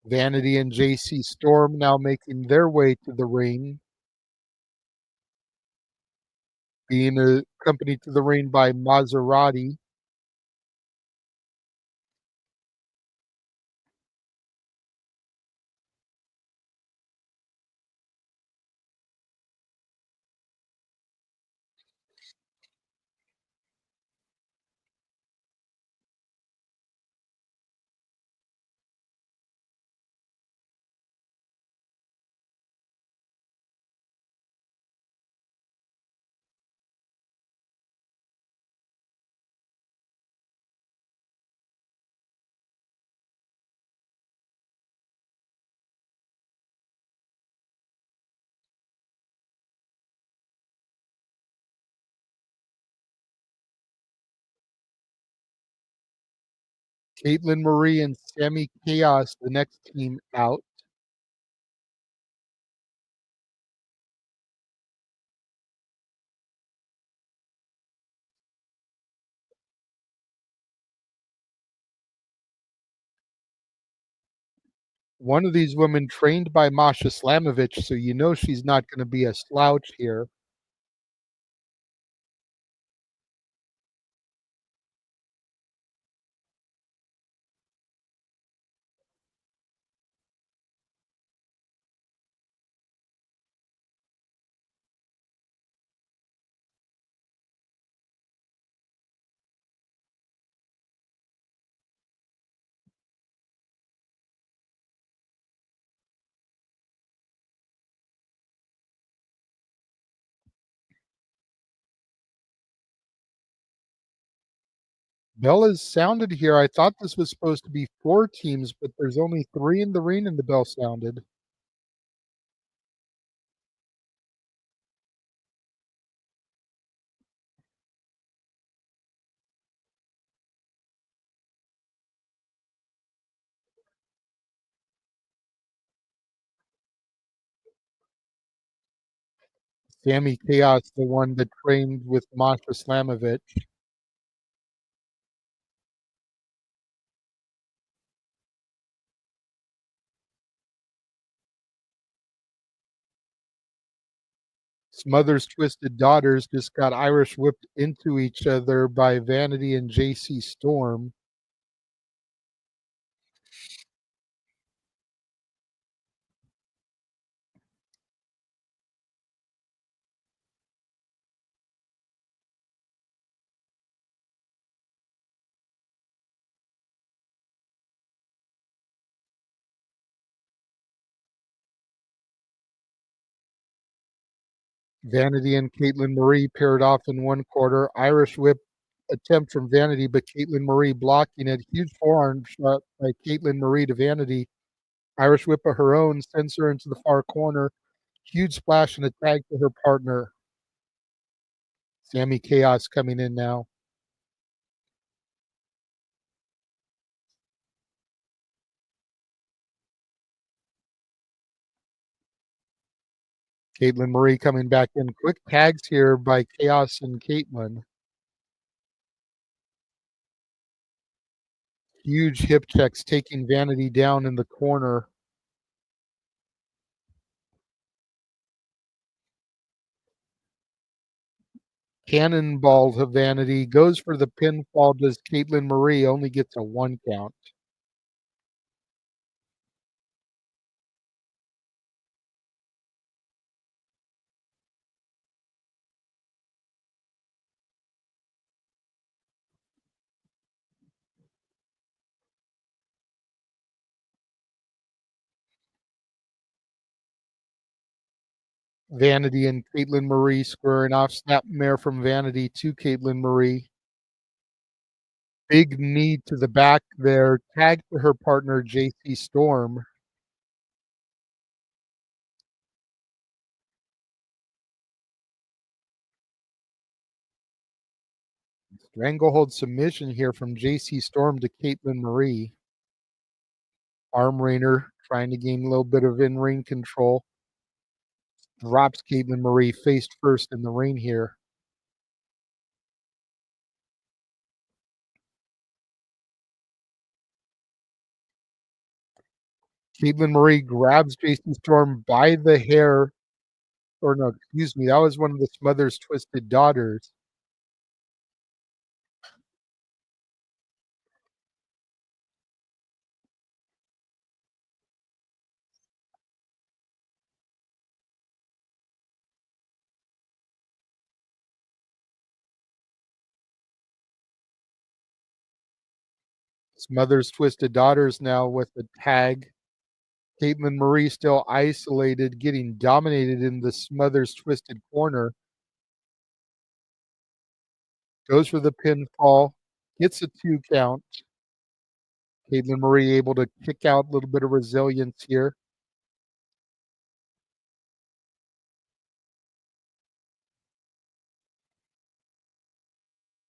Vanity and JC Storm now making their way to the ring, being accompanied to the ring by Maserati. Caitlin Marie and Sammy Chaos, the next team out. One of these women trained by Masha Slamovich, so you know she's not going to be a slouch here. Bella's sounded here. I thought this was supposed to be 4 teams, but there's only 3 in the ring, and the bell sounded. Sammy Chaos, the one that trained with Masha Slamovich. Smothers Twisted Daughters just got Irish whipped into each other by Vanity and JC Storm. Vanity and Caitlin Marie paired off in one quarter. Irish whip attempt from Vanity, but Caitlin Marie blocking it. Huge forearm shot by Caitlin Marie to Vanity. Irish whip of her own sends her into the far corner. Huge splash and a tag to her partner. Sammy Chaos coming in now. Caitlin Marie coming back in. Quick tags here by Chaos and Caitlin. Huge hip checks taking Vanity down in the corner. Cannonball to Vanity. Goes for the pinfall. Does Caitlin Marie only gets a 1 count. Vanity and Caitlin Marie squaring off. Snapmare from Vanity to Caitlin Marie. Big knee to the back there. Tag to her partner, JC Storm. Stranglehold submission here from JC Storm to Caitlin Marie. Arm Rainer trying to gain a little bit of in-ring control. Drops Caitlin Marie face first in the ring here. Caitlin Marie grabs JC Storm by the hair. Or no, excuse me, that was one of the Smothers Twisted Daughters. Smothers Twisted Daughters now with the tag. Caitlin Marie still isolated, getting dominated in the Smothers Twisted corner. Goes for the pinfall, gets a 2 count. Caitlin Marie able to kick out a little bit of resilience here.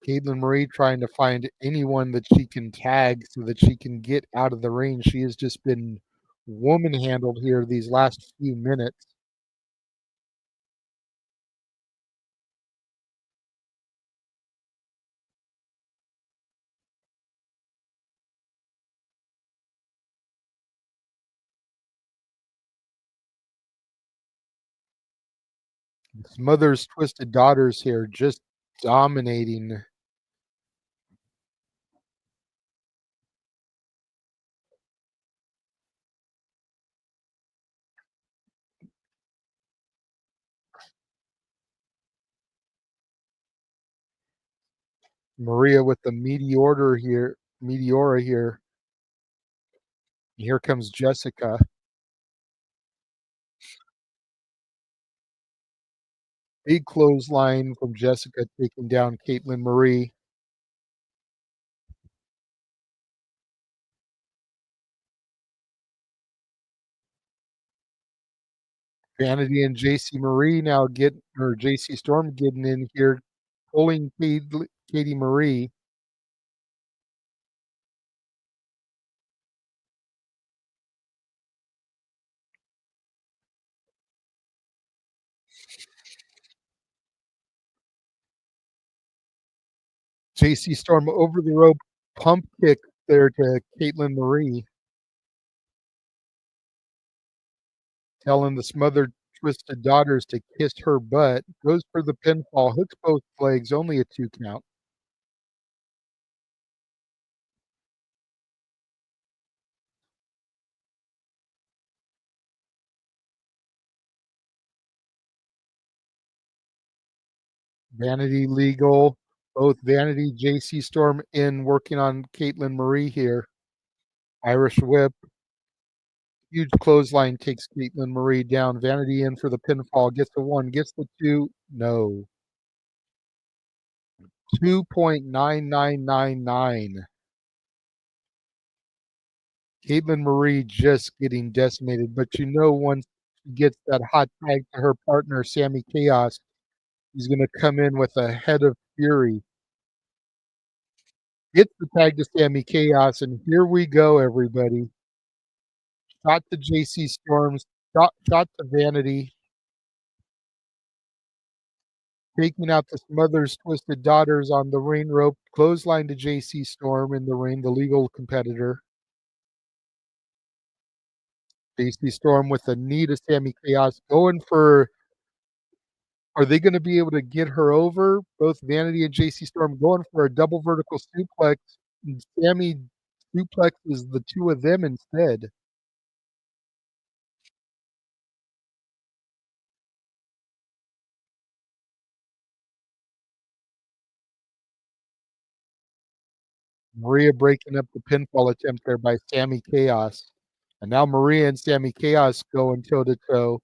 Caitlin Marie trying to find anyone that she can tag so that she can get out of the ring. She has just been woman handled here these last few minutes. Smothers Twisted Daughters here just dominating. Maria with the Meteora here. Here comes Jessica. Big clothesline from Jessica taking down Caitlin Marie. Vanity and JC Storm getting in here, pulling Katie Marie. JC Storm over the rope, pump kick there to Caitlin Marie. Telling the Smothered Twisted Daughters to kiss her butt. Goes for the pinfall, hooks both legs, only a 2 count. Vanity legal. Both Vanity, JC Storm in working on Caitlin Marie here. Irish whip. Huge clothesline takes Caitlin Marie down. Vanity in for the pinfall. Gets the 1, gets the 2. No. 2.9999. Caitlin Marie just getting decimated, but once she gets that hot tag to her partner, Sammy Chaos, he's going to come in with a head of fury. Gets the tag to Sammy Chaos, and here we go, everybody. Shot to JC Storms, shot to Vanity. Taking out the Smothers Twisted Daughters on the ring rope. Clothesline to JC Storm in the ring, the legal competitor. JC Storm with a knee to Sammy Chaos. Going for, are they going to be able to get her over? Both Vanity and JC Storm going for a double vertical suplex. And Sammy suplexes the 2 of them instead. Maria breaking up the pinfall attempt there by Sammy Chaos. And now Maria and Sammy Chaos going toe to toe.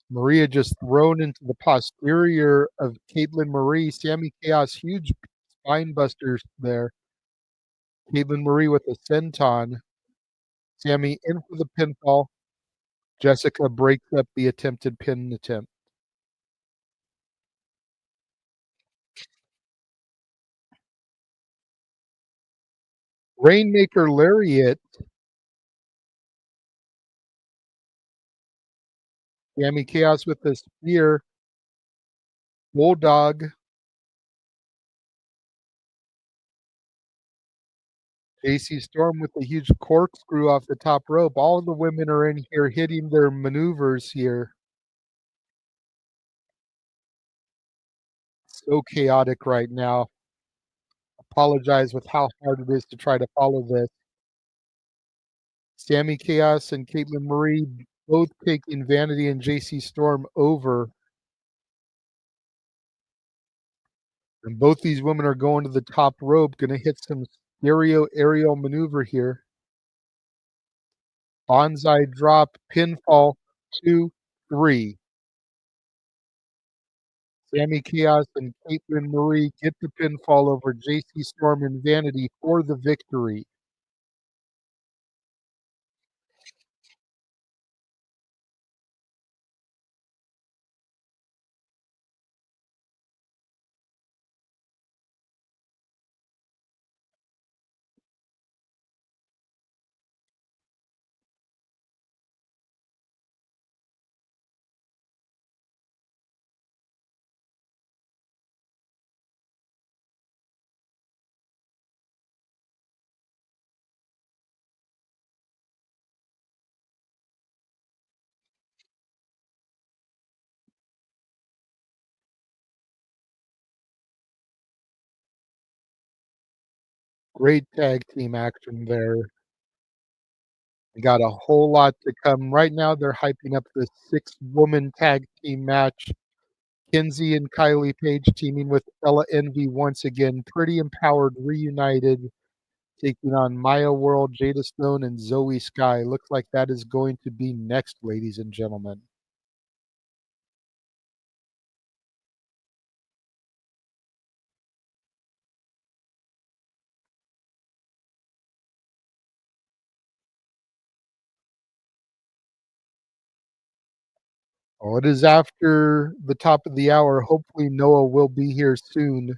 Maria just thrown into the posterior of Caitlin Marie. Sammy Chaos, huge spine busters there. Caitlin Marie with a senton. Sammy in for the pinfall. Jessica breaks up the attempted pin attempt. Rainmaker Lariat. Sammy Chaos with the spear. Bulldog. JC Storm with a huge corkscrew off the top rope. All the women are in here hitting their maneuvers here. So chaotic right now. Apologize with how hard it is to try to follow this. Sammy Chaos and Caitlin Marie both taking Vanity and JC Storm over. And both these women are going to the top rope, going to hit some stereo aerial maneuver here. Bonsai drop, pinfall, 2, 3. Sammy Chaos and Caitlin Marie get the pinfall over JC Storm and Vanity for the victory. Great tag team action there. We got a whole lot to come. Right now, they're hyping up the 6-woman tag team match. Kinsey and Kylie Page teaming with Ella Envy once again. Pretty Empowered reunited, taking on Maya World, Jada Stone, and Zoe Sky. Looks like that is going to be next, ladies and gentlemen. Oh, it is after the top of the hour. Hopefully, Noah will be here soon.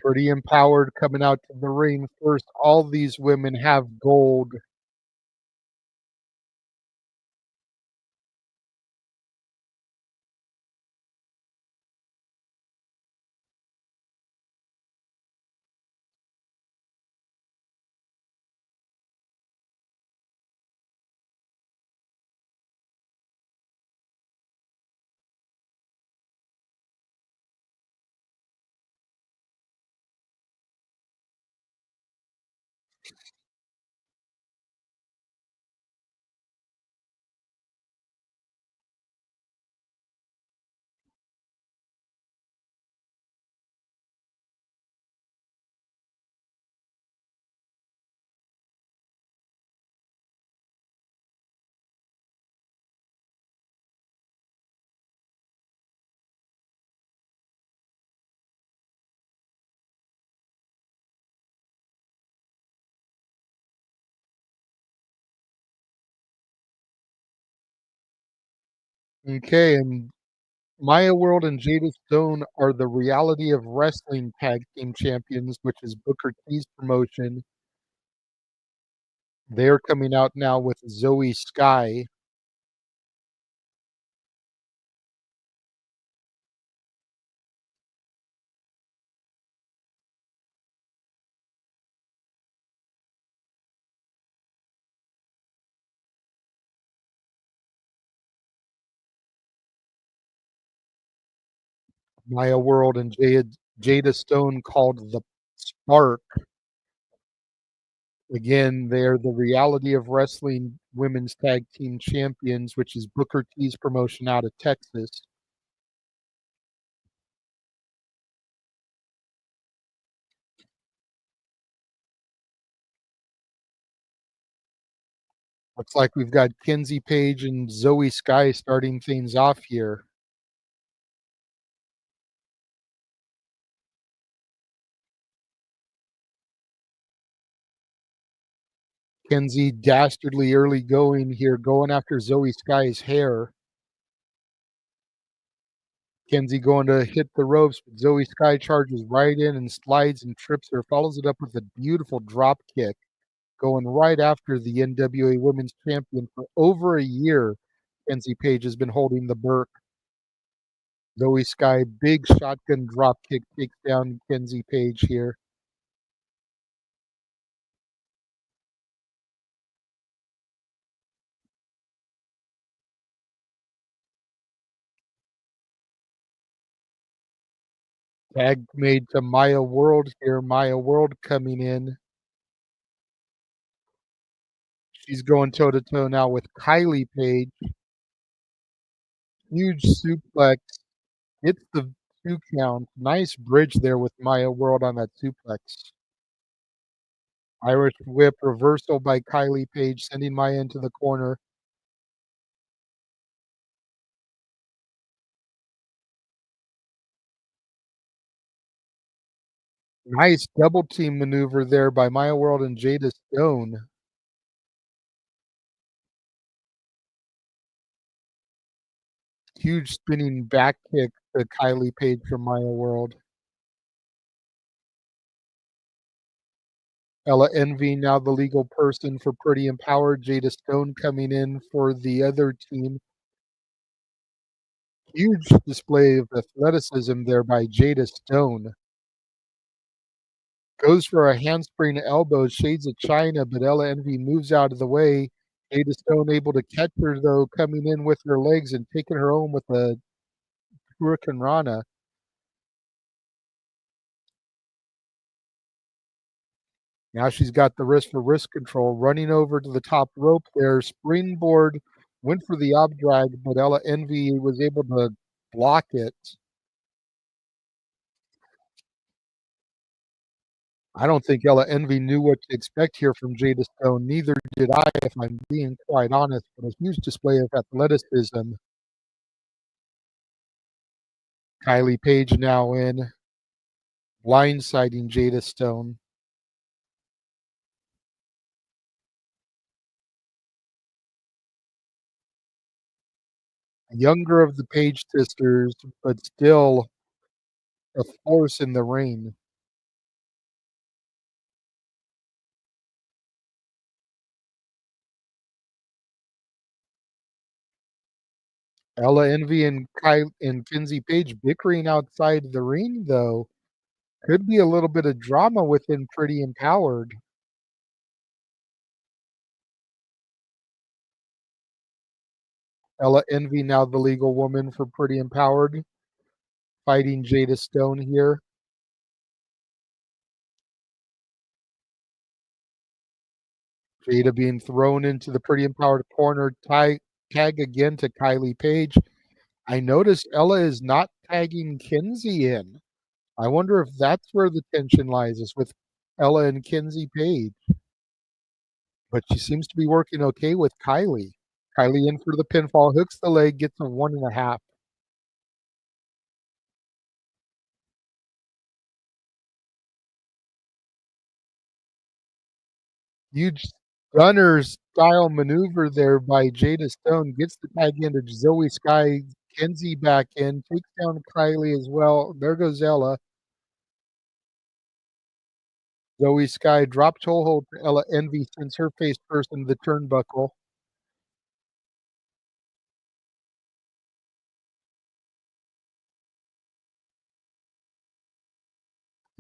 Pretty Empowered coming out to the ring first. All these women have gold. Okay, and Maya World and Jada Stone are the Reality of Wrestling Tag Team Champions, which is Booker T's promotion. They're coming out now with Zoe Sky. Maya World and Jada Stone called the Spark. Again, they're the Reality of Wrestling Women's Tag Team Champions, which is Booker T's promotion out of Texas. Looks like we've got Kenzie Page and Zoe Sky starting things off here. Kenzie dastardly early going here, going after Zoe Sky's hair. Kenzie going to hit the ropes, but Zoe Sky charges right in and slides and trips her, follows it up with a beautiful drop kick, going right after the NWA Women's Champion for over a year. Kenzie Page has been holding the Burke. Zoe Sky, big shotgun drop kick, takes down Kenzie Page here. Tag made to Maya World here. Maya World coming in. She's going toe-to-toe now with Kylie Page. Huge suplex. Gets the 2 count. Nice bridge there with Maya World on that suplex. Irish whip reversal by Kylie Page, sending Maya into the corner. Nice double team maneuver there by Maya World and Jada Stone. Huge spinning back kick to Kylie Page from Maya World. Ella Envy, now the legal person for Pretty Empowered. Jada Stone coming in for the other team. Huge display of athleticism there by Jada Stone. Goes for a handspring elbow, shades of China, but Ella Envy moves out of the way. Jada Stone able to catch her, though, coming in with her legs and taking her home with a Hurricane Rana. Now she's got the wrist for wrist control, running over to the top rope there. Springboard, went for the ob drag, but Ella Envy was able to block it. I don't think Ella Envy knew what to expect here from Jada Stone. Neither did I, if I'm being quite honest, but a huge display of athleticism. Kylie Page now in, blindsiding Jada Stone. Younger of the Page sisters, but still a force in the ring. Ella Envy and Kenzie Page bickering outside the ring, though. Could be a little bit of drama within Pretty Empowered. Ella Envy, now the legal woman for Pretty Empowered, fighting Jada Stone here. Jada being thrown into the Pretty Empowered corner. Tag again to Kylie Page. I noticed Ella is not tagging Kenzie in. I wonder if that's where the tension lies, is with Ella and Kenzie Page. But she seems to be working okay with Kylie. Kylie in for the pinfall, hooks the leg, gets a 1.5. Huge stunner style maneuver there by Jada Stone. Gets the tag into Zoe Sky. Kenzie back in, takes down Kylie as well. There goes Ella. Zoe Sky drop toe hold to Ella Envy, sends her face first into the turnbuckle.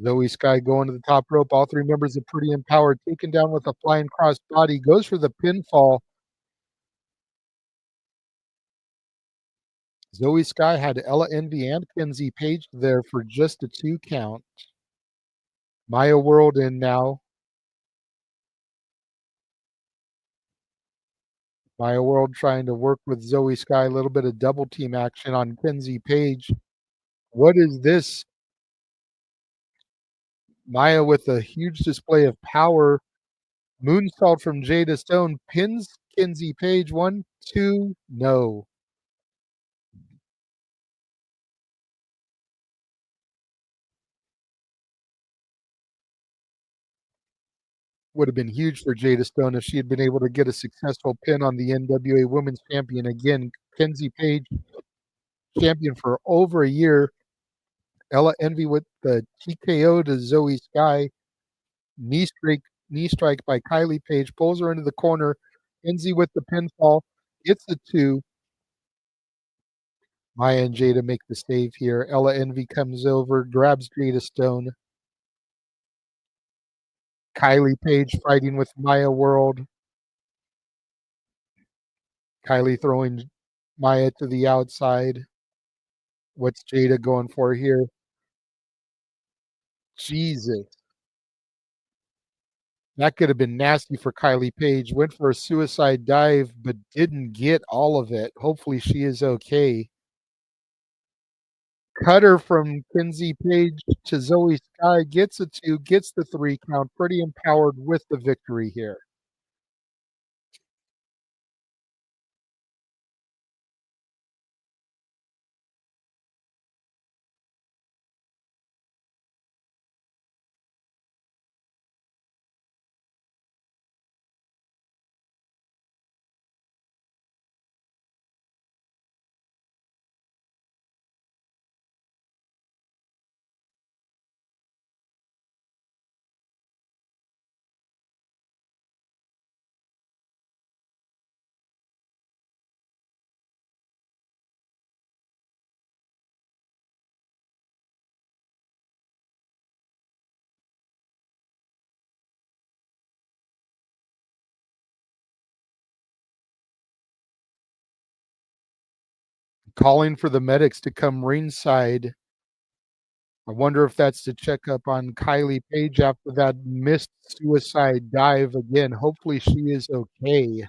Zoe Sky going to the top rope. All 3 members of Pretty Empowered taken down with a flying cross body. Goes for the pinfall. Zoe Sky had Ella Envy and Kenzie Page there for just a 2 count. Maya World in now. Maya World trying to work with Zoe Sky. A little bit of double team action on Kenzie Page. What is this? Maya with a huge display of power. Moonsault from Jada Stone, pins Kinsey Page. 1, 2, no. Would have been huge for Jada Stone if she had been able to get a successful pin on the NWA Women's Champion again. Kinsey Page, champion for over a year. Ella Envy with the TKO to Zoe Sky. Knee strike by Kylie Page. Pulls her into the corner. Kinsey with the pinfall. Gets the 2. Maya and Jada make the save here. Ella Envy comes over, grabs Jada Stone. Kylie Page fighting with Maya World. Kylie throwing Maya to the outside. What's Jada going for here? Jesus. That could have been nasty for Kylie Page. Went for a suicide dive, but didn't get all of it. Hopefully she is okay. Cutter from Kinsey Page to Zoe Sky. Gets a 2, gets the 3 count. Pretty empowered with the victory here. Calling for the medics to come ringside. I wonder if that's to check up on Kylie Page after that missed suicide dive again. Hopefully she is okay.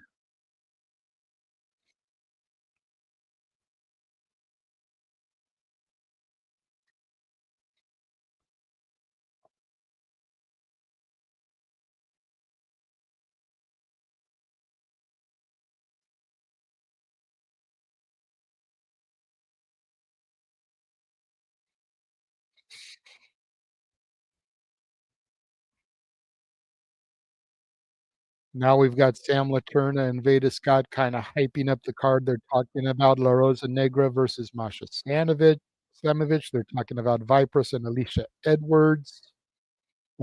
Now we've got Sam Laterna and Veda Scott kind of hyping up the card. They're talking about La Rosa Negra versus Masha Slamovich. They're talking about Vipress and Alicia Edwards.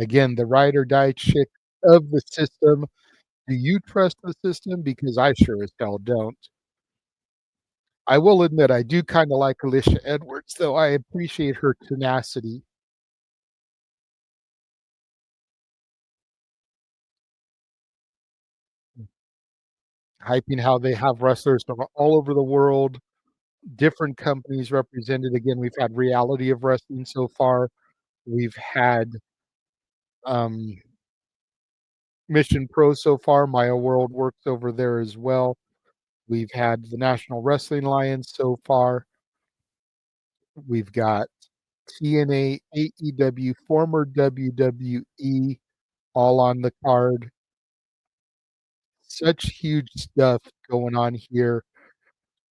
Again, the ride or die chick of the system. Do you trust the system? Because I sure as hell don't. I will admit I do kind of like Alicia Edwards, though I appreciate her tenacity. Hyping how they have wrestlers from all over the world, different companies represented. Again, we've had Reality of Wrestling so far. We've had um, Mission Pro so far. Maya World works over there as well. We've had the National Wrestling Alliance so far. We've got TNA, AEW, former WWE, all on the card. Such huge stuff going on here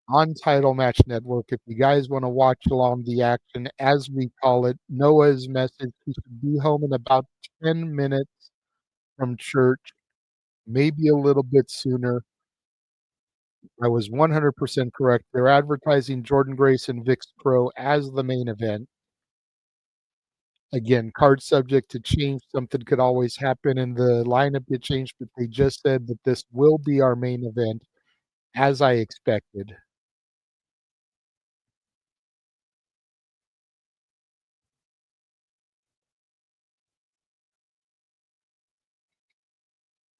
on Title Match Network. If you guys want to watch along the action, as we call it, Noah's message, he should be home in about 10 minutes from church, maybe a little bit sooner. I was 100% correct. They're advertising Jordynne Grace and Vix Pro as the main event. Again, card subject to change. Something could always happen and the lineup get changed, but they just said that this will be our main event, as I expected.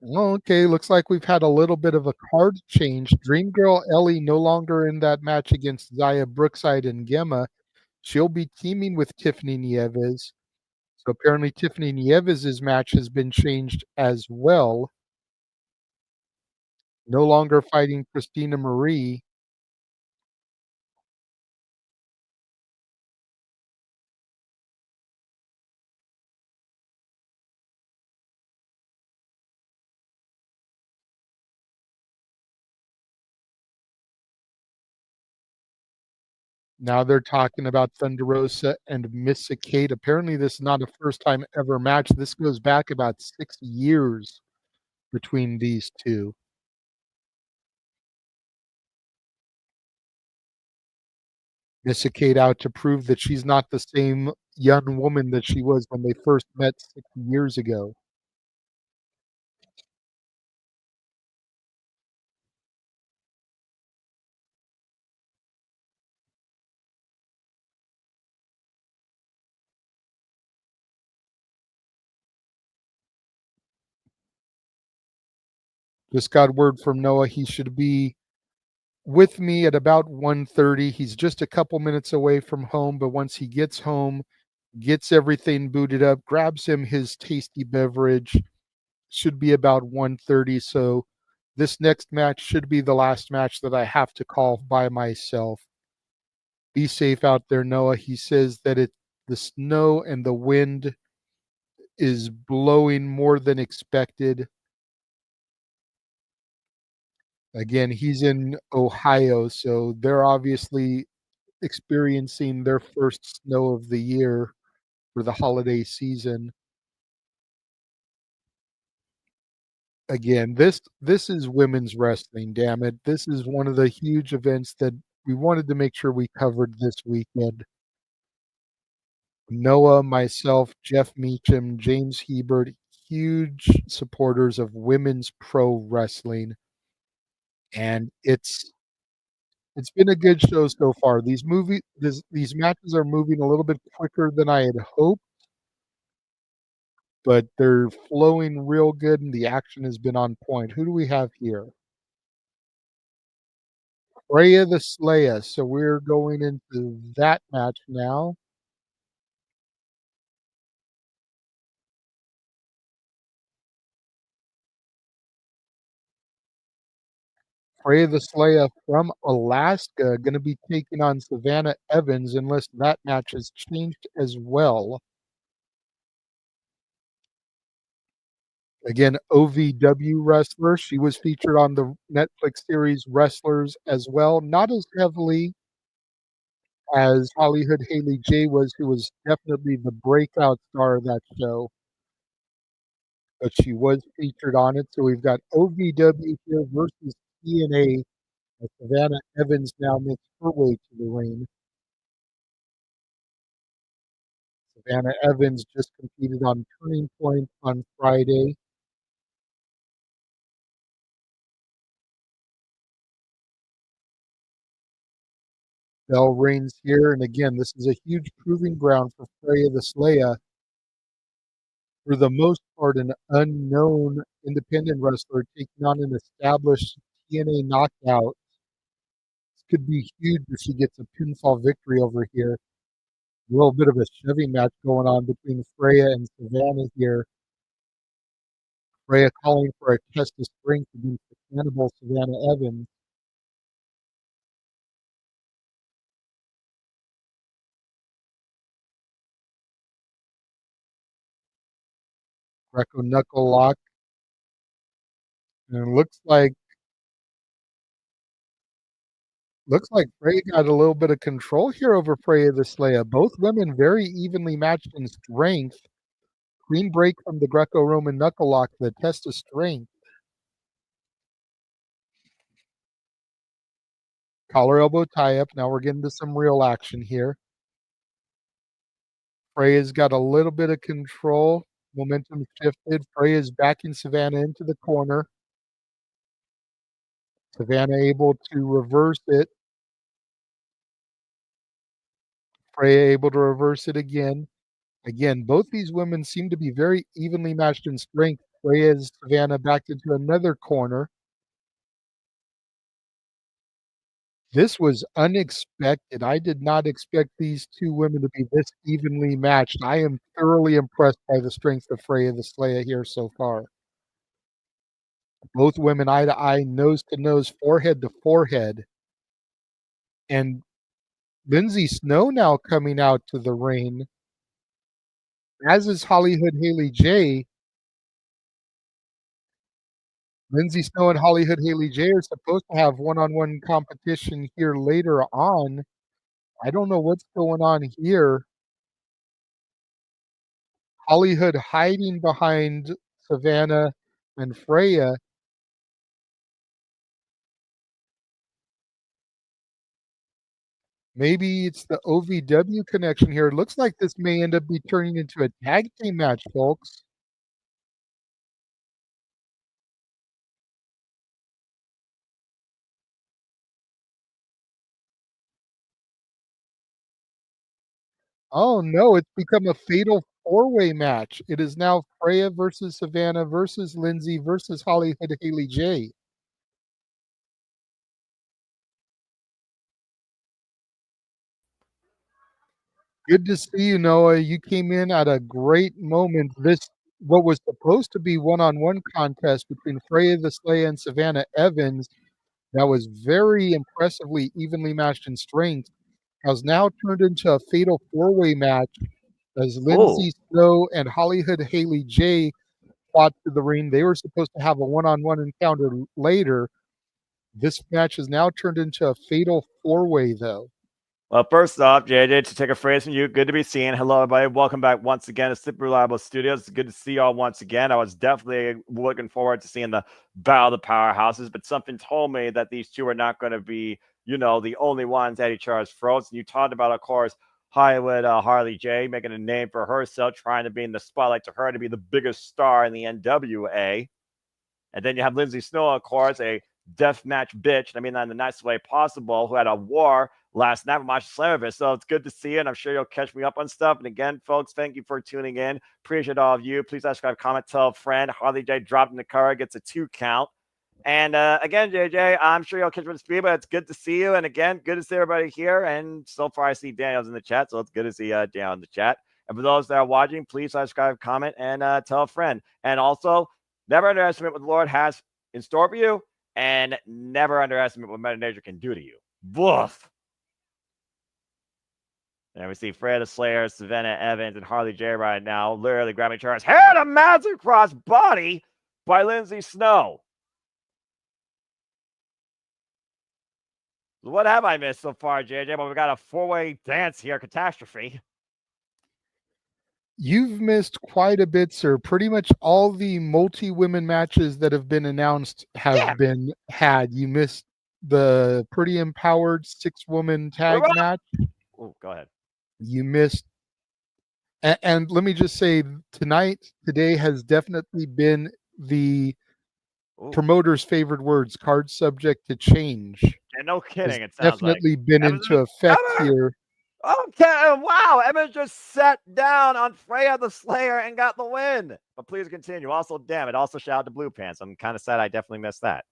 Okay, looks like we've had a little bit of a card change. Dream Girl Ellie no longer in that match against Zaya Brookside and Gemma. She'll be teaming with Tiffany Nieves. So apparently Tiffany Nieves' match has been changed as well. No longer fighting Christina Marie. Now they're talking about Thunder Rosa and Missa Kate. Apparently, this is not a first time ever match. This goes back about 6 years between these 2. Missa Kate out to prove that she's not the same young woman that she was when they first met 6 years ago. Just got word from Noah he should be with me at about 1:30. He's just a couple minutes away from home, but once he gets home, gets everything booted up, grabs him his tasty beverage, should be about 1:30. So this next match should be the last match that I have to call by myself. Be safe out there, Noah. He says that the snow and the wind is blowing more than expected. Again, he's in Ohio, so they're obviously experiencing their first snow of the year for the holiday season. Again, this is women's wrestling, damn it. This is one of the huge events that we wanted to make sure we covered this weekend. Noah, myself, Jeff Meacham, James Hebert, huge supporters of women's pro wrestling, and it's been a good show so far. These matches are moving a little bit quicker than I had hoped, but they're flowing real good, and the action has been on point. Who do we have here? Freya the Slaya. So we're going into that match now. Freya the Slaya from Alaska going to be taking on Savannah Evans unless that match has changed as well. Again, OVW wrestler. She was featured on the Netflix series Wrestlers as well. Not as heavily as Hollywood Haley J was, who was definitely the breakout star of that show, but she was featured on it. So we've got OVW here versus TNA as Savannah Evans now makes her way to the ring. Savannah Evans just competed on Turning Point on Friday. Bell rings here, and again, this is a huge proving ground for Freya the Slaya. For the most part, an unknown independent wrestler taking on an established TNA knockout. This could be huge if she gets a pinfall victory over here. A little bit of a shoving match going on between Freya and Savannah here. Freya calling for a test of strength against the cannibal Savannah Evans. Greco knuckle lock. And it looks like Freya got a little bit of control here over Freya the Slaya. Both women very evenly matched in strength. Clean break from the Greco-Roman knuckle lock, the test of strength. Collar elbow tie up. Now we're getting to some real action here. Freya's got a little bit of control. Momentum shifted. Freya's backing Savannah into the corner. Savannah able to reverse it. Freya able to reverse it again. Again, both these women seem to be very evenly matched in strength. Freya's Savannah backed into another corner. This was unexpected. I did not expect these two women to be this evenly matched. I am thoroughly impressed by the strength of Freya the Slaya here so far. Both women eye to eye, nose to nose, forehead to forehead. And Lindsay Snow now coming out to the ring, as is Hollywood Haley J. Lindsay Snow and Hollywood Haley J are supposed to have one-on-one competition here later on I don't know what's going on here. Hollywood hiding behind Savannah and Freya. Maybe it's the OVW connection here. It looks like this may end up be turning into a tag team match, folks. Oh no, it's become a fatal four-way match. It is now Freya versus Savannah versus Lindsay versus Hollywood Haley J. Good to see you, Noah. You came in at a great moment. This what was supposed to be one-on-one contest between Freya the Slaya and Savannah Evans that was very impressively evenly matched in strength has now turned into a fatal four-way match as Lindsay Snow and Hollywood Haley J fought to the ring. They were supposed to have a one-on-one encounter later. This match has now turned into a fatal four-way, though. Well, first off, JJ, to take a phrase from you, good to be seen. Hello, everybody. Welcome back once again to Super Reliable Studios. It's good to see y'all once again. I was definitely looking forward to seeing the Battle of the Powerhouses, but something told me that these two are not going to be, the only ones at each other's throats. And you talked about, of course, Hollywood Harley J making a name for herself, trying to be in the spotlight to her to be the biggest star in the NWA. And then you have Lindsay Snow, of course, a deathmatch bitch, I mean that in the nicest way possible, who had a war last night with my Slayer. So it's good to see you, and I'm sure you'll catch me up on stuff. And again, folks, thank you for tuning in. Appreciate all of you. Please subscribe, comment, tell a friend. Harley J dropped in the car, gets a 2 count. And again, JJ, I'm sure you'll catch me up to speed, but it's good to see you. And again, good to see everybody here. And so far, I see Daniel's in the chat, so it's good to see Daniel in the chat. And for those that are watching, please subscribe, comment, and tell a friend. And also, never underestimate what the Lord has in store for you, and never underestimate what Mother Nature can do to you. Woof. And we see Freya the Slayer, Savannah Evans, and Harley J right now literally grabbing Charles' head a massive cross body by Lindsay Snow. What have I missed so far, JJ? Well, we got a four-way dance here, catastrophe. You've missed quite a bit, sir. Pretty much all the multi-women matches that have been announced have been had. You missed the Pretty Empowered 6-woman tag match. Oh, go ahead. You missed, and let me just say, today has definitely been the promoter's favorite words, card subject to change. And no kidding, it sounds definitely like. Been into effect here. Okay, wow, Evans just sat down on Freya the Slayer and got the win. But please continue. Also, damn it, also shout out to Blue Pants. I'm kind of sad I definitely missed that.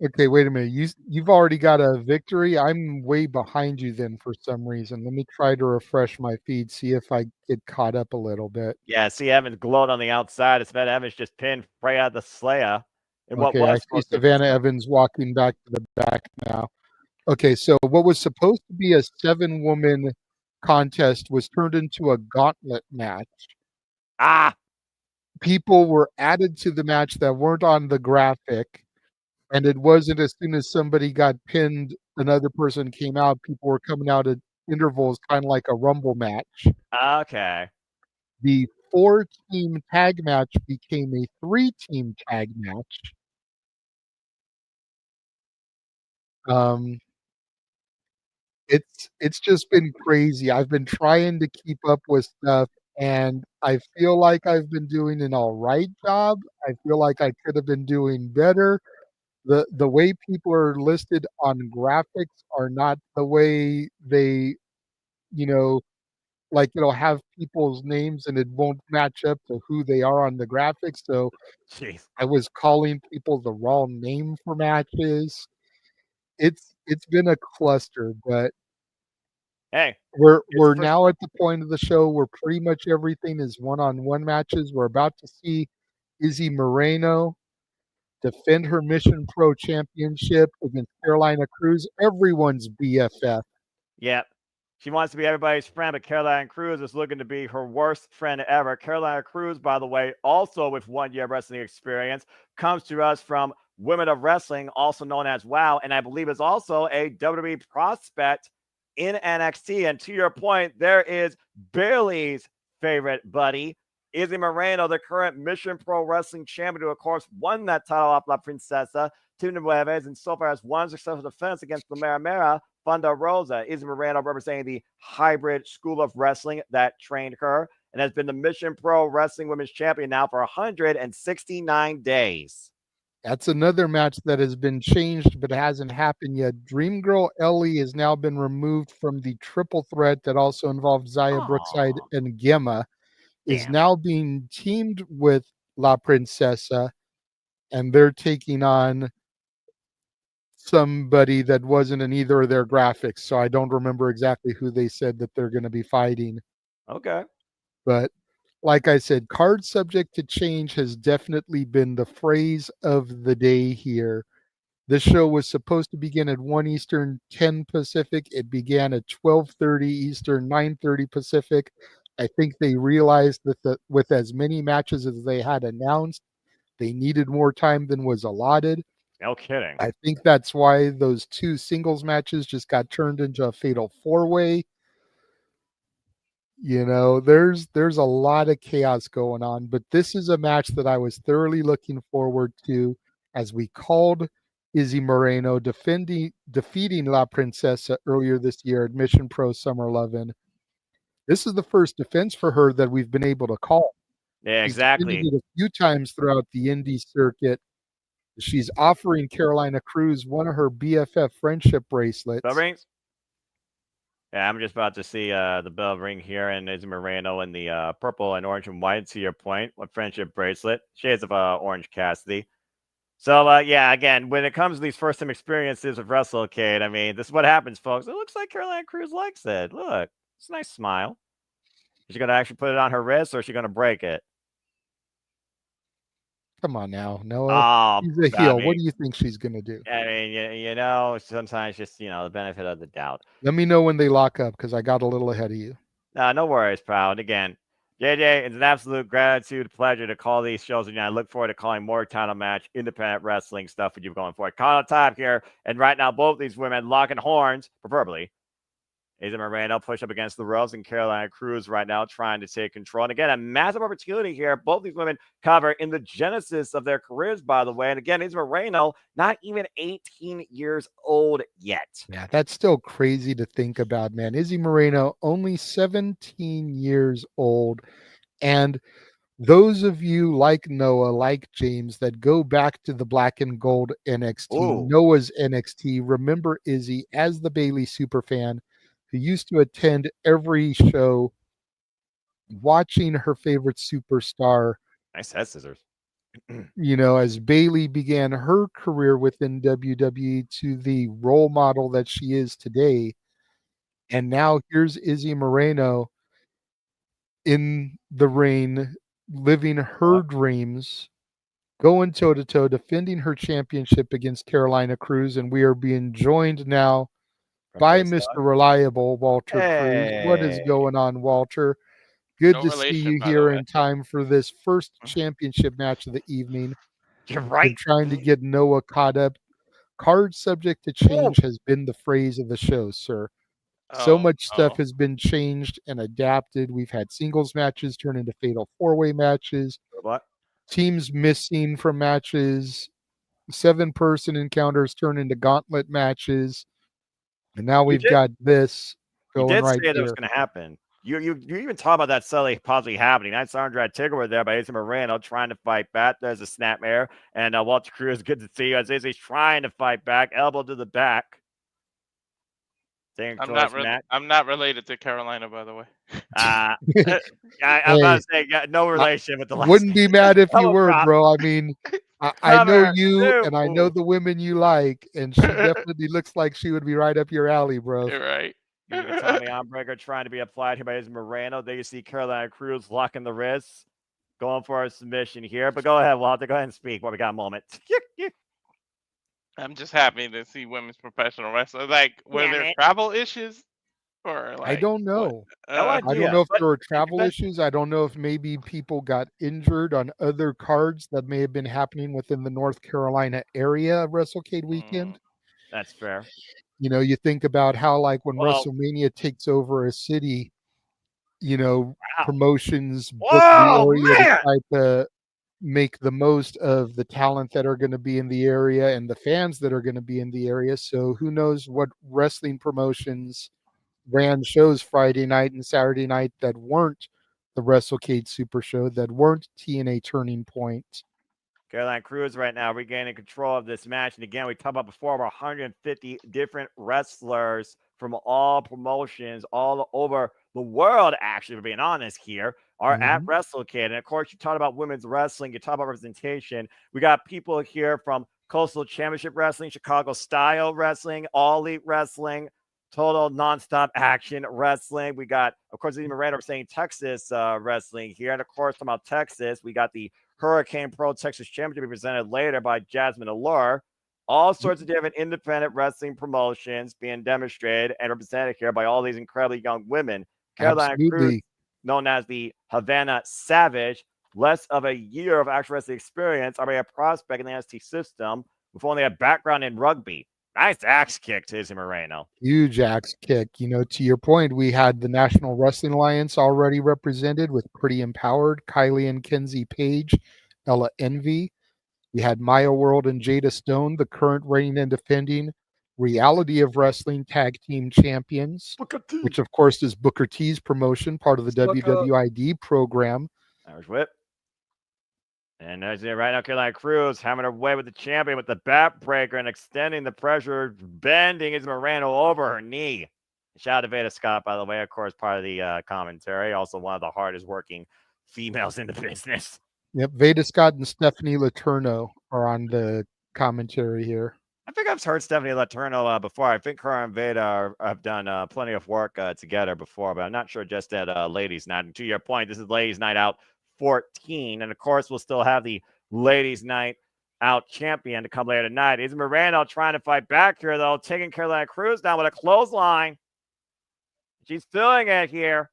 Okay, wait a minute. You've already got a victory. I'm way behind you then for some reason. Let me try to refresh my feed, see if I get caught up a little bit. Yeah, see Evans glowed on the outside. It's been Evans just pinned Freya the Slayer. Okay, I see Savannah Evans walking back to the back now. Okay, so what was supposed to be a 7-woman contest was turned into a gauntlet match. People were added to the match that weren't on the graphic. And it wasn't as soon as somebody got pinned, another person came out. People were coming out at intervals, kind of like a Rumble match. Okay. The 4-team tag match became a 3-team tag match. It's just been crazy. I've been trying to keep up with stuff, and I feel like I've been doing an all right job. I feel like I could have been doing better. The way people are listed on graphics are not the way they, like it'll have people's names and it won't match up to who they are on the graphics. So jeez. I was calling people the wrong name for matches. It's been a cluster, but hey, we're now at the point of the show where pretty much everything is one-on-one matches. We're about to see Izzy Moreno defend her Mission Pro Championship against Carolina Cruz, everyone's BFF. Yep. She wants to be everybody's friend, but Carolina Cruz is looking to be her worst friend ever. Carolina Cruz, by the way, also with 1 year wrestling experience, comes to us from Women of Wrestling, also known as WOW, and I believe is also a WWE prospect in NXT. And to your point, there is Bailey's favorite buddy, Izzy Moreno, the current Mission Pro Wrestling champion, who, of course, won that title off La Princesa Nueves, and so far has one successful defense against the Mera Mera Fonda Rosa. Izzy Moreno representing the hybrid school of wrestling that trained her and has been the Mission Pro Wrestling Women's Champion now for 169 days. That's another match that has been changed but hasn't happened yet. Dream Girl Ellie has now been removed from the triple threat that also involved Zaya Brookside and Gemma. Is now being teamed with La Princesa, and they're taking on somebody that wasn't in either of their graphics. So I don't remember exactly who they said that they're going to be fighting. Okay. But like I said, card subject to change has definitely been the phrase of the day here. This show was supposed to begin at 1 Eastern, 10 Pacific. It began at 12:30 Eastern, 9:30 Pacific. I think they realized that with as many matches as they had announced, they needed more time than was allotted. No kidding. I think that's why those 2 singles matches just got turned into a fatal 4-way. You know, there's a lot of chaos going on, but this is a match that I was thoroughly looking forward to, as we called Izzy Moreno defeating La Princesa earlier this year at Mission Pro Summer 11. This is the first defense for her that we've been able to call. Yeah, She's exactly. defended it a few times throughout the indie circuit. She's offering Carolina Cruz one of her BFF friendship bracelets. Bell rings? Yeah, I'm just about to see the bell ring here, and Izzy Moreno in the purple and orange and white, to your point, with friendship bracelet. Shades of Orange Cassidy. So, yeah, again, when it comes to these first-time experiences of Wrestlecade, I mean, this is what happens, folks. It looks like Carolina Cruz likes it. Look, it's a nice smile. Is she going to actually put it on her wrist, or is she going to break it? Come on now, Noah. She's a heel. What do you think she's going to do? I mean, you know, sometimes just, the benefit of the doubt. Let me know when they lock up, because I got a little ahead of you. No worries, pal. And again, JJ, it's an absolute gratitude, pleasure to call these shows. And I look forward to calling more title match, independent wrestling stuff with you going forward. Call on time here. And right now, both these women locking horns, preferably. Izzy Moreno push up against the ropes, and Carolina Cruz right now trying to take control. And again, a massive opportunity here. Both these women cover in the genesis of their careers, by the way. And again, Izzy Moreno, not even 18 years old yet. Yeah, that's still crazy to think about, man. Izzy Moreno, only 17 years old. And those of you like Noah, like James, that go back to the black and gold NXT, Noah's NXT, remember Izzy as the Bailey superfan who used to attend every show watching her favorite superstar. Nice head scissors. As Bailey began her career within WWE to the role model that she is today. And now here's Izzy Moreno in the ring, living her dreams, going toe-to-toe, defending her championship against Carolina Cruz. And we are being joined now by Mr. Reliable, Walter Cruz. What is going on, Walter? Good to see you here in time for this first championship match of the evening. You're right. Been trying to get Noah caught up. Card subject to change has been the phrase of the show, sir. So much stuff has been changed and adapted. We've had singles matches turn into fatal 4-way matches. Teams missing from matches. 7-person encounters turn into gauntlet matches. And now we've got this going right here. You did say that was going to happen. You even talk about that suddenly possibly happening. That's Andrade Tigger there by Izzy Moreno trying to fight back. There's a snapmare. And Walter Cruz, good to see you as Izzy's trying to fight back. Elbow to the back. I'm not related to Carolina, by the way. I'm about to say, no relation with the last. Wouldn't be mad if you were, bro. I mean, I know you, and I know the women you like, and she definitely looks like she would be right up your alley, bro. You're right. Tommy Armbreaker trying to be applied here by Izzy Moreno. There you see Carolina Cruz locking the wrists, going for a submission here. But go ahead, Walter. Go ahead and speak while we got a moment. I'm just happy to see women's professional wrestlers. Like, were there travel issues? Or I like don't what? know. No I idea. don't know if But there were think travel of it. issues. I don't know if maybe people got injured on other cards that may have been happening within the North Carolina area of Wrestlecade Weekend. That's fair. You know, you think about how, like, when Well, WrestleMania takes over a city, you know, wow. promotions book the Whoa, area to man! try to make the most of the talent that are going to be in the area and the fans that are going to be in the area. So who knows what wrestling promotions ran shows Friday night and Saturday night that weren't the Wrestlecade Super Show, that weren't TNA Turning Point. Caroline Cruz right now regaining control of this match. And again, we talked about before, over 150 different wrestlers from all promotions all over the world, actually, for being honest here, are at Wrestlecade. And of course, you talk about women's wrestling, you talk about representation. We got people here from Coastal Championship Wrestling, Chicago Style Wrestling, All Elite Wrestling, Total Nonstop Action Wrestling. We got, of course, Izzy Moreno saying Texas Wrestling here. And of course, talking about Texas, we got the Hurricane Pro Texas Championship presented later by Jazmin Allure. All sorts of different independent wrestling promotions being demonstrated and represented here by all these incredibly young women. Caroline Cruz, known as the Havana Savage, less of a year of actual wrestling experience, already a prospect in the NXT system with only a background in rugby. Nice axe kick to Izzy Moreno. Huge axe kick. You know, to your point, we had the National Wrestling Alliance already represented with Pretty Empowered, Kylie and Kenzie Page, Ella Envy. We had Maya World and Jada Stone, the current reigning and defending Reality of Wrestling Tag Team Champions, which of course is Booker T's promotion, part of the WWID program. Irish whip. And there's it right now, Caroline Cruz having her way with the champion with the backbreaker and extending the pressure, bending Izzy Moreno over her knee. Shout out to Veda Scott, by the way, of course, part of the commentary. Also one of the hardest working females in the business. Yep, Veda Scott and Stephanie Letourneau are on the commentary here. I think I've heard Stephanie Letourneau before. I think her and Veda have done plenty of work together before, but I'm not sure just at Ladies Night. And to your point, this is Ladies Night Out 14. And of course, we'll still have the Ladies Night Out champion to come later tonight. Izzy Moreno trying to fight back here, though, taking Caroline Cruz down with a clothesline. She's feeling it here.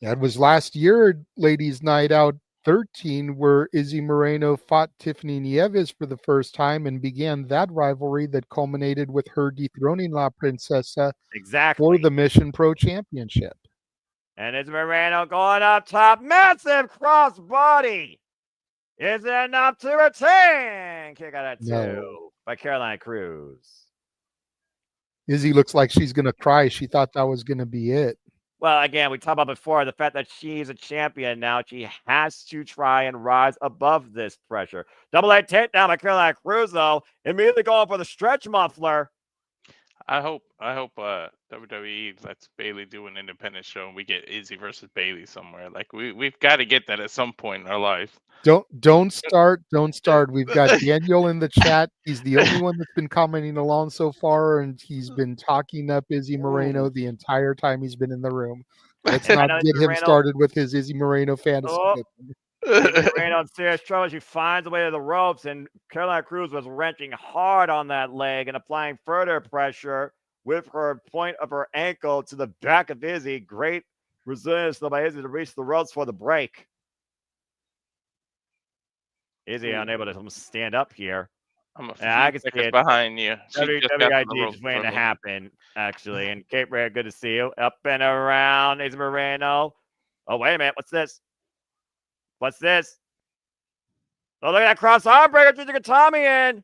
That was last year, Ladies Night Out 13, where Izzy Moreno fought Tiffany Nieves for the first time and began that rivalry that culminated with her dethroning La Princesa for the Mission Pro Championship. And Izzy Moreno going up top. Massive crossbody. Is it enough to retain? Kick out at two by Caroline Cruz. Izzy looks like she's going to cry. She thought that was going to be it. Well, again, we talked about before the fact that she's a champion now. She has to try and rise above this pressure. Double leg takedown by Caroline Cruz, though. Immediately going for the stretch muffler. I hope WWE lets Bailey do an independent show and we get Izzy versus Bailey somewhere. Like we've got to get that at some point in our life. Don't start. We've got Daniel in the chat. He's the only one that's been commenting along so far, and he's been talking up Izzy Moreno the entire time he's been in the room. Let's not get him started with his Izzy Moreno fantasy. Izzy Moreno in serious trouble. She finds a way to the ropes, and Caroline Cruz was wrenching hard on that leg and applying further pressure with her point of her ankle to the back of Izzy. Great resilience by Izzy to reach the ropes for the break. Izzy unable to stand up here. I can see it behind you. WWID is waiting to happen, actually. And Cape Red, good to see you. Up and around, Izzy Moreno. Oh, wait a minute. What's this? What's this? Oh, look at that cross arm breaker through the Katami in.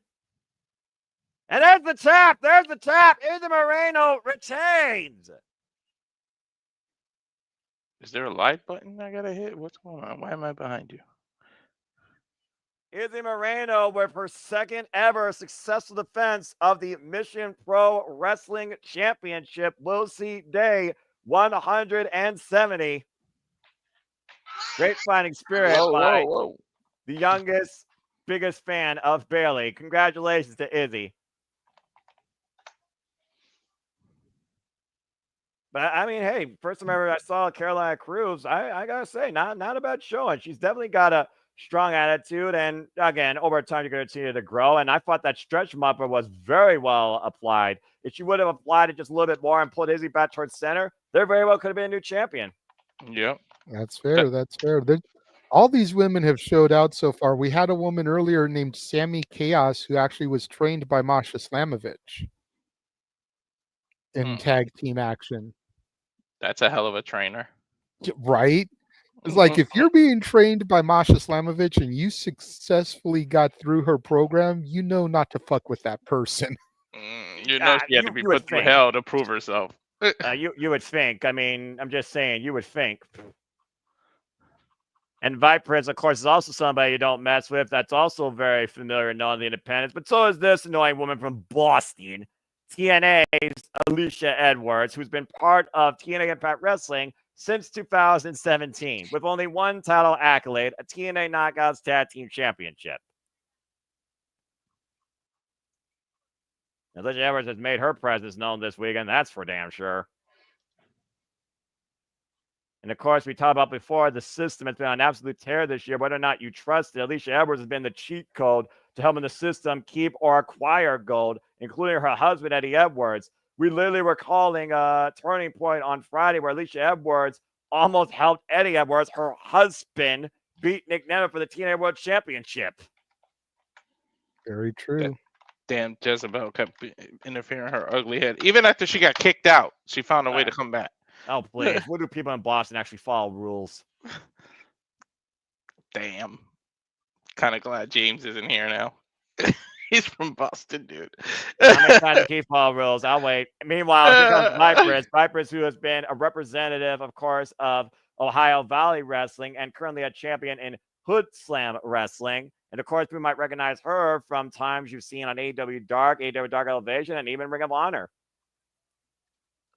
And there's the tap. There's the tap. Izzy Moreno retains. Is there a live button I gotta hit? What's going on? Why am I behind you? Izzy Moreno with her second ever successful defense of the Mission Pro Wrestling Championship. We'll see day 170. Great fighting spirit by the youngest, biggest fan of Bailey. Congratulations to Izzy. But I mean, hey, first time ever I saw Caroline Cruz, I gotta say, not a bad showing. She's definitely got a strong attitude, and again, over time, you're going to continue to grow. And I thought that stretch mupper was very well applied. If she would have applied it just a little bit more and pulled Izzy back towards center, there very well could have been a new champion. Yep. That's fair. That's fair. All these women have showed out so far. We had a woman earlier named Sammy Chaos who actually was trained by Masha Slamovich in tag team action. That's a hell of a trainer. Right? It's like if you're being trained by Masha Slamovich and you successfully got through her program, you know not to fuck with that person. You know she had to be put through hell to prove herself. You would think. I mean, I'm just saying, you would think. And Vipress, of course, is also somebody you don't mess with. That's also very familiar and known in the independents. But so is this annoying woman from Boston, TNA's Alicia Edwards, who's been part of TNA Impact Wrestling since 2017, with only one title accolade, a TNA Knockouts Tag Team Championship. Alicia Edwards has made her presence known this weekend, that's for damn sure. And of course, we talked about before, the system has been on an absolute tear this year. Whether or not you trust it, Alicia Edwards has been the cheat code to helping the system keep or acquire gold, including her husband, Eddie Edwards. We literally were calling a turning point on Friday where Alicia Edwards almost helped Eddie Edwards, her husband, beat Nick Nemeth for the TNA World Championship. Very true. Damn Jezebel kept interfering her ugly head. Even after she got kicked out, she found a way to come back. Oh, please. What do people in Boston actually follow rules? Damn. Kind of glad James isn't here now. He's from Boston, dude. I'm excited to keep all rules. I'll wait. Meanwhile, here comes Vipress. Vipress, who has been a representative, of course, of Ohio Valley Wrestling and currently a champion in Hood Slam Wrestling. And, of course, we might recognize her from times you've seen on AEW Dark Elevation, and even Ring of Honor.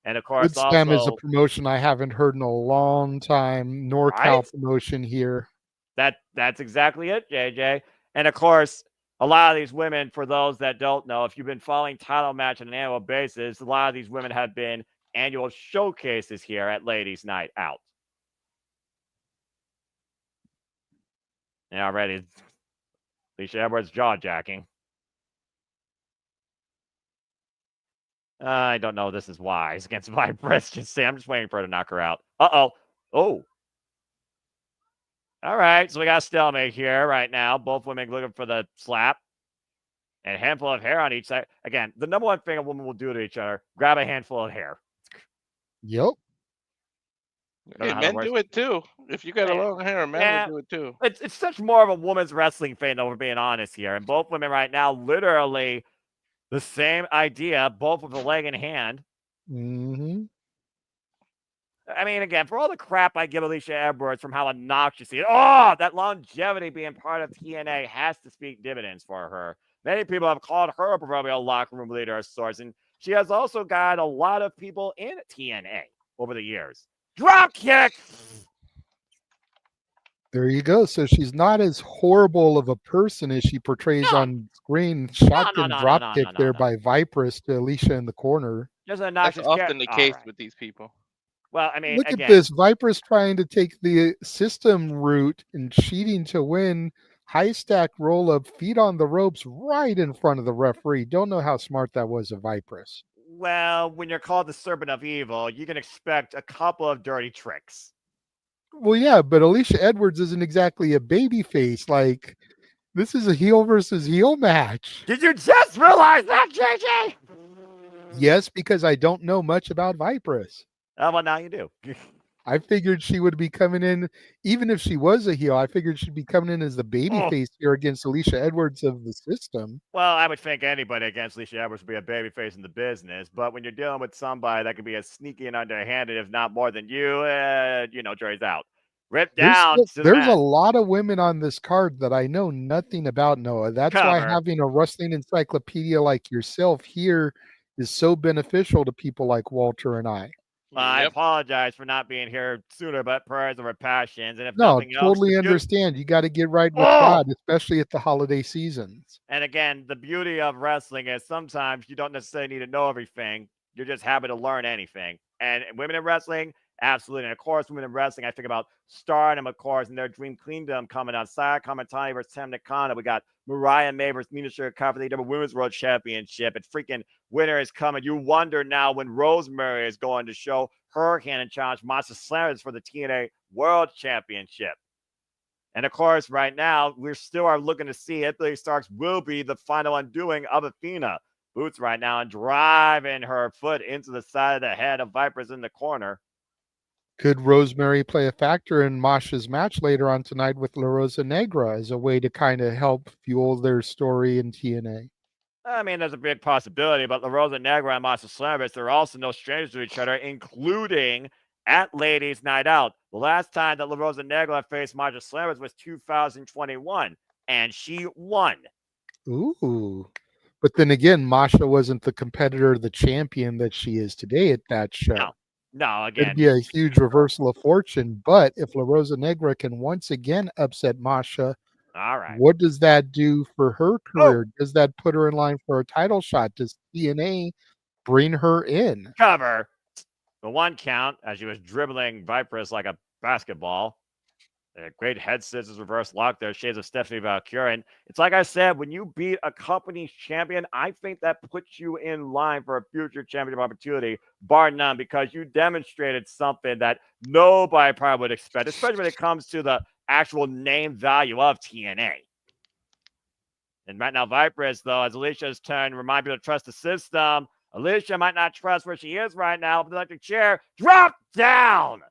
And, of course, Hood Slam is a promotion I haven't heard in a long time. NorCal promotion here. That's exactly it, JJ. And, of course, a lot of these women, for those that don't know, if you've been following title match on an annual basis, a lot of these women have been annual showcases here at Ladies Night Out. And already, Alicia Edwards jaw-jacking. I don't know. This is wise against Vipress. Just say, I'm just waiting for her to knock her out. Uh-oh. Oh. All right. So we got a stalemate here right now. Both women looking for the slap. And a handful of hair on each side. Again, the number one thing a woman will do to each other, grab a handful of hair. Yep. Hey, men do it too. If you got a long hair, men will do it too. It's such more of a woman's wrestling thing, though, we're being honest here. And both women right now, literally the same idea, both with a leg in hand. Mm-hmm. I mean, again, for all the crap I give Alicia Edwards from how obnoxious she is, that longevity being part of TNA has to speak dividends for her. Many people have called her a proverbial locker room leader of sorts, and she has also got a lot of people in TNA over the years. Drop kick! There you go. So she's not as horrible of a person as she portrays on screen. Shotgun drop kick there by Vipress to Alicia in the corner. That's often the case with these people. Well, I mean, look at this. Vipress trying to take the system route and cheating to win. High stack roll up, feet on the ropes right in front of the referee. Don't know how smart that was of Vipress. Well, when you're called the Serpent of Evil, you can expect a couple of dirty tricks. Well, yeah, but Alicia Edwards isn't exactly a baby face. Like, this is a heel versus heel match. Did you just realize that, JJ? Yes, because I don't know much about Vipress. Oh, well, now you do. I figured she would be coming in, even if she was a heel, I figured she'd be coming in as the babyface here against Alicia Edwards of the system. Well, I would think anybody against Alicia Edwards would be a babyface in the business, but when you're dealing with somebody that could be as sneaky and underhanded, if not more than you, jury's out. Rip down. There's a lot of women on this card that I know nothing about, Noah. That's why having a wrestling encyclopedia like yourself here is so beneficial to people like Walter and I. I apologize for not being here sooner, but prayers over passions. And if no, nothing totally else, understand. You got to get right with God, especially at the holiday seasons. And again, the beauty of wrestling is sometimes you don't necessarily need to know everything. You're just happy to learn anything. And women in wrestling, Absolutely. And of course, women in wrestling, I think about Stardom, of course, and their Dream Kingdom coming out. Saya Kamatani versus Tam Nakano. We got Mariah May versus Nina Shirakawa for the AEW Women's World Championship. And freaking winner is coming. You wonder now when Rosemary is going to show her hand and challenge Massa Slammers for the TNA World Championship. And of course, right now, we still are looking to see if Billy Starks will be the final undoing of Athena. Boots right now and driving her foot into the side of the head of Vipress in the corner. Could Rosemary play a factor in Masha's match later on tonight with La Rosa Negra as a way to kind of help fuel their story in TNA? I mean, there's a big possibility, but La Rosa Negra and Massa Slammers, they're also no strangers to each other, including at Ladies Night Out. The last time that La Rosa Negra faced Massa Slammers was 2021, and she won. Ooh. But then again, Masha wasn't the competitor, the champion that she is today at that show. No, again. It'd be a huge reversal of fortune. But if La Rosa Negra can once again upset Masha, all right, what does that do for her career? Does that put her in line for a title shot? Does TNA bring her in? Cover. The 1 count as she was dribbling Vipress like a basketball. A great head scissors reverse lock there. Shades of Stephanie Valkyrie. And it's like I said, when you beat a company's champion, I think that puts you in line for a future championship opportunity, bar none, because you demonstrated something that nobody probably would expect, especially when it comes to the actual name value of TNA. And right now, Vipress, though, as Alicia's turn, remind people to trust the system. Alicia might not trust where she is right now. The electric chair, drop down.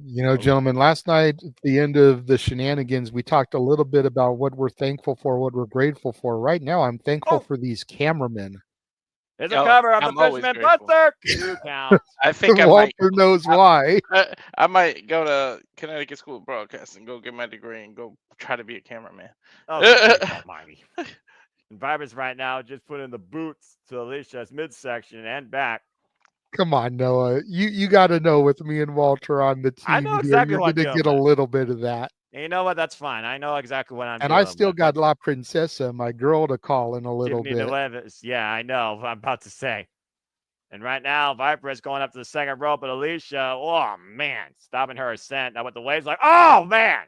You know, gentlemen, last night at the end of the shenanigans, we talked a little bit about what we're thankful for, what we're grateful for. Right now, I'm thankful for these cameramen. There's a cover of the Fisherman Buster. 2 counts. I think Walter knows why. I might go to Connecticut School of Broadcasting, go get my degree, and go try to be a cameraman. Oh, almighty. And Vipress right now just put in the boots to Alicia's midsection and back. Come on, Noah. You got to know with me and Walter on the team, I know exactly you're what going to get a little bit of that. And you know what? That's fine. I know exactly what I'm doing. And I still got La Princesa, my girl, to call in a little bit. Yeah, I know. I'm about to say. And right now, Vipress going up to the second rope, but Alicia, oh, man, stopping her ascent. Now with the waves, like, oh, man.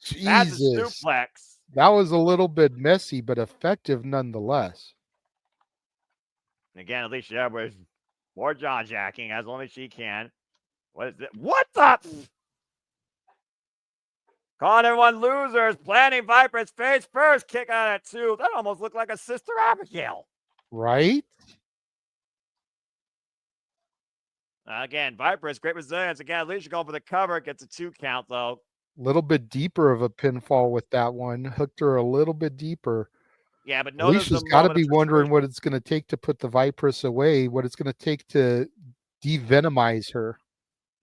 Jesus. That's a suplex. That was a little bit messy, but effective nonetheless. And again, Alicia Edwards, more jaw-jacking as only she can. What is it? What the? Calling everyone losers, planning Vipress face first, kick out at 2. That almost looked like a Sister Abigail. Right? Again, Vipress, great resilience. Again, Alicia going for the cover, gets a 2 count, though. A little bit deeper of a pinfall with that one. Hooked her a little bit deeper. Yeah, but Alicia's got to be wondering what it's going to take to put the Vipress away, what it's going to take to de-venomize her.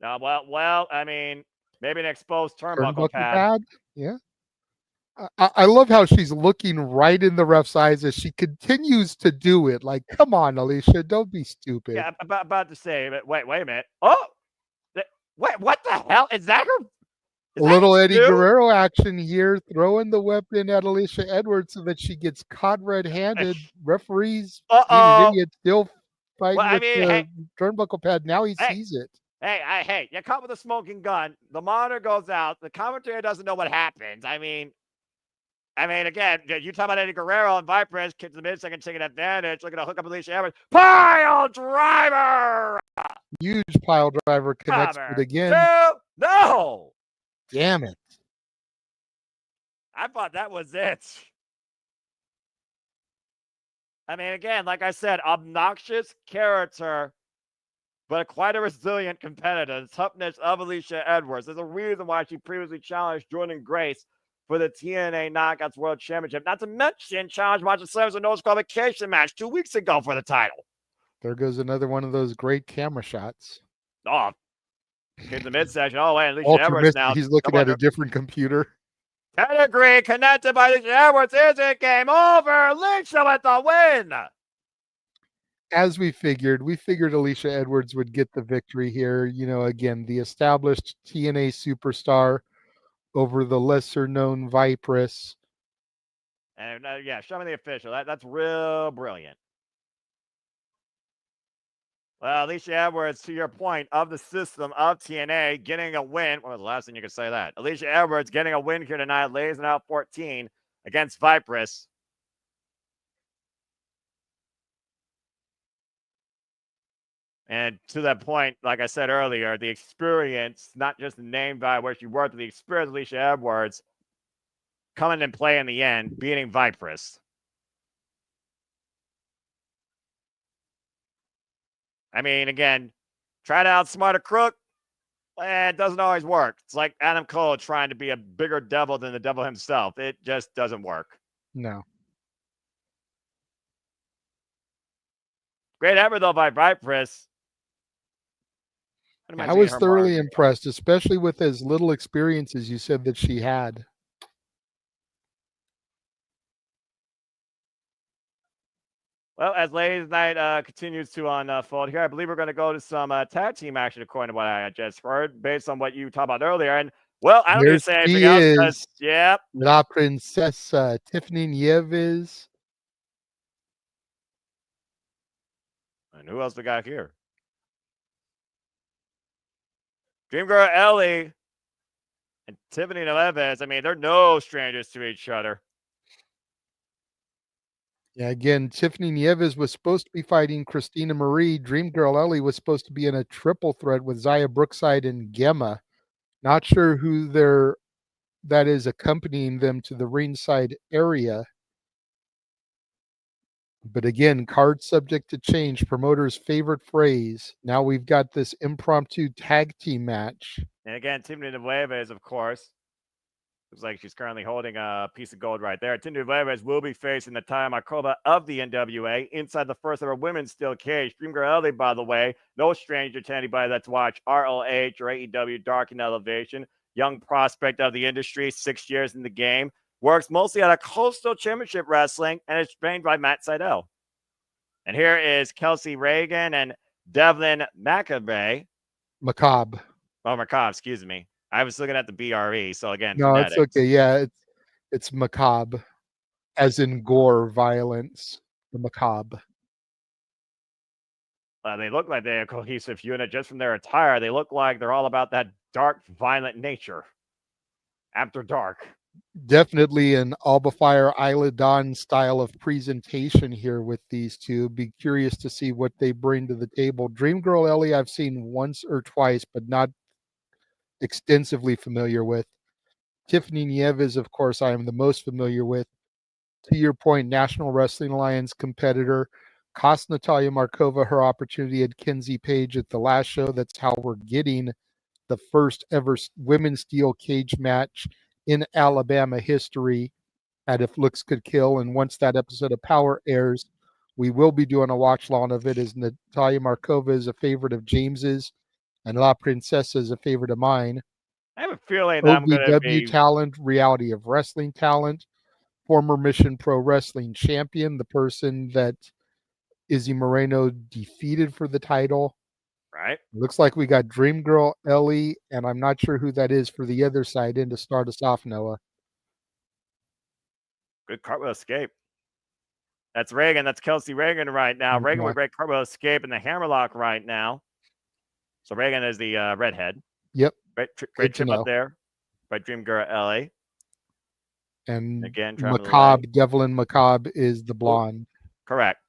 Well, I mean, maybe an exposed turnbuckle pad. Yeah. I love how she's looking right in the ref's eyes as she continues to do it. Like, come on, Alicia, don't be stupid. Yeah, about to say, but wait a minute. Oh, wait, what the hell? Is that her? A little Eddie Guerrero action here, throwing the weapon at Alicia Edwards so that she gets caught red-handed. Referees, idiot, still fighting with the turnbuckle pad. Now he sees it. Hey, you're caught with a smoking gun. The monitor goes out. The commentator doesn't know what happens. I mean, again, you talk about Eddie Guerrero and Vipress, kick to the midsection, taking advantage. Looking to hook up Alicia Edwards. Pile driver! Huge pile driver connects it again. No! Damn it. I thought that was it. I mean, again, like I said, obnoxious character, but quite a resilient competitor. The toughness of Alicia Edwards. There's a reason why she previously challenged Jordynne Grace for the TNA Knockouts World Championship. Not to mention, challenged Masha Slammers in a no-disqualification match 2 weeks ago for the title. There goes another one of those great camera shots. Oh, in the midsection. Oh, wait, Alicia Edwards now. He's looking at a different computer. Pedigree connected by Alicia Edwards. Is it game over? Alicia with the win. As we figured Alicia Edwards would get the victory here. You know, again, the established TNA superstar over the lesser-known Vipress. And yeah, show me the official. That's real brilliant. Well, Alicia Edwards, to your point, of the system of TNA, getting a win. What was the last thing you could say that? Alicia Edwards getting a win here tonight, lays it out 14 against Vipress. And to that point, like I said earlier, the experience, not just the name by where she worked, but the experience of Alicia Edwards coming and play in the end, beating Vipress. I mean, again, try to outsmart a crook, it doesn't always work. It's like Adam Cole trying to be a bigger devil than the devil himself. It just doesn't work. No. Great effort, though, by Vipress. I was thoroughly impressed, especially with as little experience as you said that she had. Well, as ladies' night continues to unfold here, I believe we're going to go to some tag team action, according to what I just heard, based on what you talked about earlier. And, well, I don't need to say anything else. Yep. La Princesa Tiffany Nieves. And who else we got here? Dream Girl Ellie and Tiffany Nieves. I mean, they're no strangers to each other. Yeah, again, Tiffany Nieves was supposed to be fighting Christina Marie. Dream Girl Ellie was supposed to be in a triple threat with Zaya Brookside and Gemma. Not sure who that is accompanying them to the ringside area. But again, card subject to change, promoter's favorite phrase. Now we've got this impromptu tag team match. And again, Tiffany Nieves, of course, looks like she's currently holding a piece of gold right there. Tiffany Nieves will be facing the Taya Markova of the NWA inside the first ever women's steel cage. Dream Girl Ellie, by the way, no stranger to anybody that's watched ROH or AEW Dark and Elevation. Young prospect of the industry, 6 years in the game. Works mostly out of Coastal Championship Wrestling and is trained by Matt Sydal. And here is Kelsey Reagan and Devlin Macabre. Macabre. Oh, Macabre, excuse me. I was looking at the BRE, so again, no, phonetics. It's okay. Yeah, it's macabre, as in gore, violence. The macabre. They look like they're a cohesive unit just from their attire. They look like they're all about that dark, violent nature. After dark. Definitely an Albafire Isla Dawn style of presentation here with these two. Be curious to see what they bring to the table. Dream Girl Ellie I've seen once or twice, but not extensively familiar with. Tiffany Nieves, of course, I am the most familiar with. To your point, National Wrestling Alliance competitor. Cost Natalia Markova her opportunity at Kenzie Page at the last show. That's how we're getting the first ever women's steel cage match in Alabama history at If Looks Could Kill. And once that episode of Power airs, we will be doing a watch long of it, as Natalia Markova is a favorite of James's and La Princesa is a favorite of mine. I have a feeling that I'm going to be... talent, Reality of Wrestling talent, former Mission Pro Wrestling champion, the person that Izzy Moreno defeated for the title. Right. Looks like we got Dream Girl Ellie, and I'm not sure who that is for the other side in to start us off, Noah. Good cartwheel escape. That's Reagan. That's Kelsey Reagan right now. Okay. Reagan with great cartwheel escape in the hammerlock right now. So Reagan is the redhead. Yep. Great trip up there by Dream Girl Ellie. And again, Macabre, Devlin Macabre is the blonde. Correct.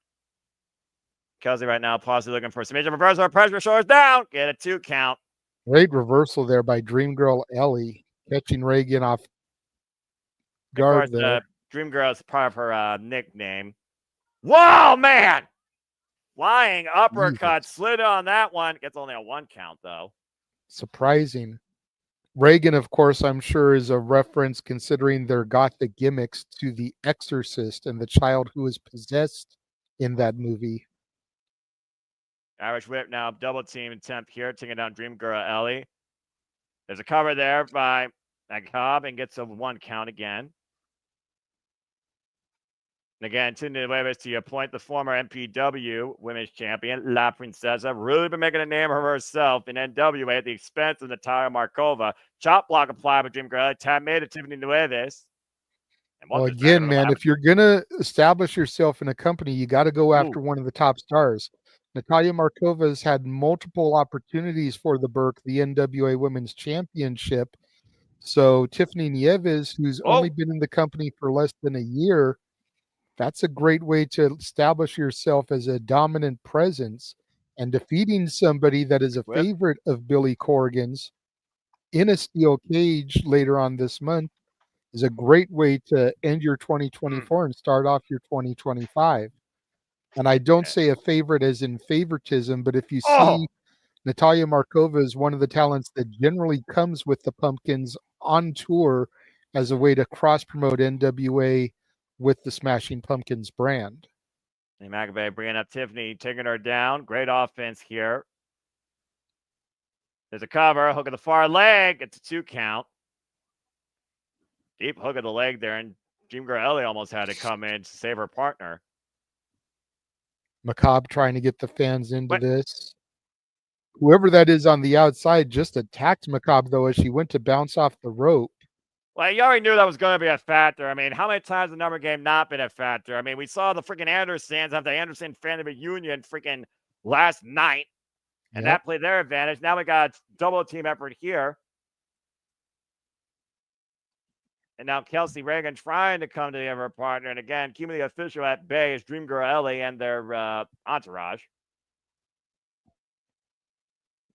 Kelsey right now, possibly looking for a submission reversal. Pressure shoulders down. Get a 2 count. Great reversal there by Dream Girl Ellie, catching Reagan off guard there. Dream Girl is part of her nickname. Whoa, man! Flying uppercut, slid on that one. Gets only a 1 count, though. Surprising. Reagan, of course, I'm sure is a reference, considering their gothic gimmicks, to The Exorcist and the child who was possessed in that movie. Irish whip now, double team attempt here, taking down Dream Girl Ellie. There's a cover there by Macabre and gets a 1 count again. And again, to your point, the former MPW women's champion, La Princesa, really been making a name of herself in NWA at the expense of Natalia Markova. Chop block applied by Dream Girl Ellie. Tap made to Tiffany Nieves. Well, again, man, if you're going to establish yourself in a company, you got to go after one of the top stars. Natalia Markova has had multiple opportunities for the NWA Women's Championship. So Tiffany Nieves, who's only been in the company for less than a year, that's a great way to establish yourself as a dominant presence. And defeating somebody that is a favorite of Billy Corgan's in a steel cage later on this month is a great way to end your 2024 and start off your 2025. And I don't say a favorite as in favoritism, but if you see Natalia Markova is one of the talents that generally comes with the Pumpkins on tour as a way to cross-promote NWA with the Smashing Pumpkins brand. And McAvey bringing up Tiffany, taking her down. Great offense here. There's a cover, hook of the far leg. It's a 2 count. Deep hook of the leg there, and Dream Girl Ellie almost had to come in to save her partner. Macabre trying to get the fans into this. Whoever that is on the outside just attacked Macabre, though, as she went to bounce off the rope. Well, you already knew that was going to be a factor. I mean, how many times has the number game not been a factor? I mean, we saw the freaking Andersons have the Anderson fan reunion freaking last night, and that played their advantage. Now we got a double team effort here. And now Kelsey Reagan trying to come to the other partner. And again, keeping the official at bay is Dream Girl Ellie and their entourage.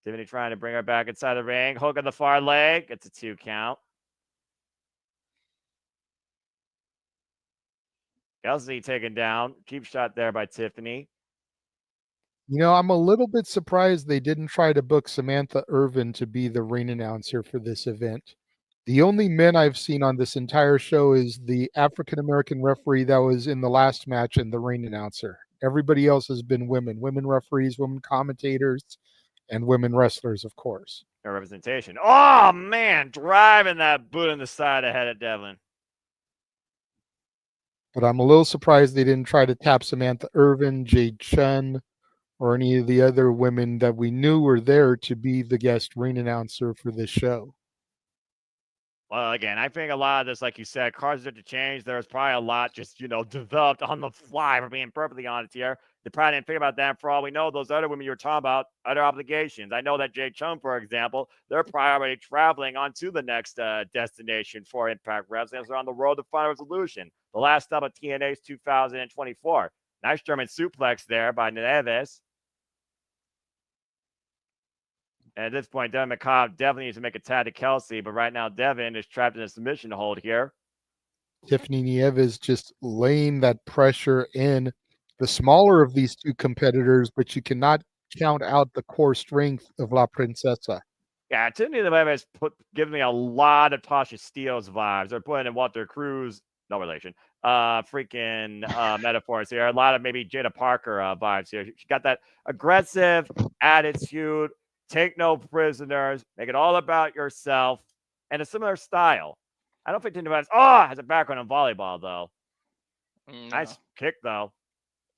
Tiffany trying to bring her back inside the ring. Hook on the far leg. It's a 2 count. Kelsey taken down. Cheap shot there by Tiffany. You know, I'm a little bit surprised they didn't try to book Samantha Irvin to be the ring announcer for this event. The only men I've seen on this entire show is the African-American referee that was in the last match and the ring announcer. Everybody else has been women referees, women commentators, and women wrestlers, of course. No representation. Oh, man, driving that boot in the side ahead of Devlin. But I'm a little surprised they didn't try to tap Samantha Irvin, Jade Chun, or any of the other women that we knew were there to be the guest ring announcer for this show. Well, again, I think a lot of this, like you said, cards are to change. There's probably a lot just, developed on the fly, for being perfectly honest here. They probably didn't think about that. For all we know, those other women you were talking about, other obligations. I know that Jay Chung, for example, they're probably already traveling on to the next destination for Impact Wrestling. They're on the road to Final Resolution. The last stop of TNA's 2024. Nice German suplex there by Neves. And at this point, Devin McCobb definitely needs to make a tag to Kelsey, but right now Devin is trapped in a submission hold here. Tiffany Nieves just laying that pressure in. The smaller of these two competitors, but you cannot count out the core strength of La Princesa. Yeah, Tiffany Nieves gives me a lot of Tasha Steele's vibes. They're putting in Walter Cruz, no relation, metaphors here. A lot of maybe Jada Parker vibes here. She got that aggressive attitude. Take no prisoners. Make it all about yourself. And a similar style. I don't think Tiffany Nieves has a background in volleyball, though. No. Nice kick, though.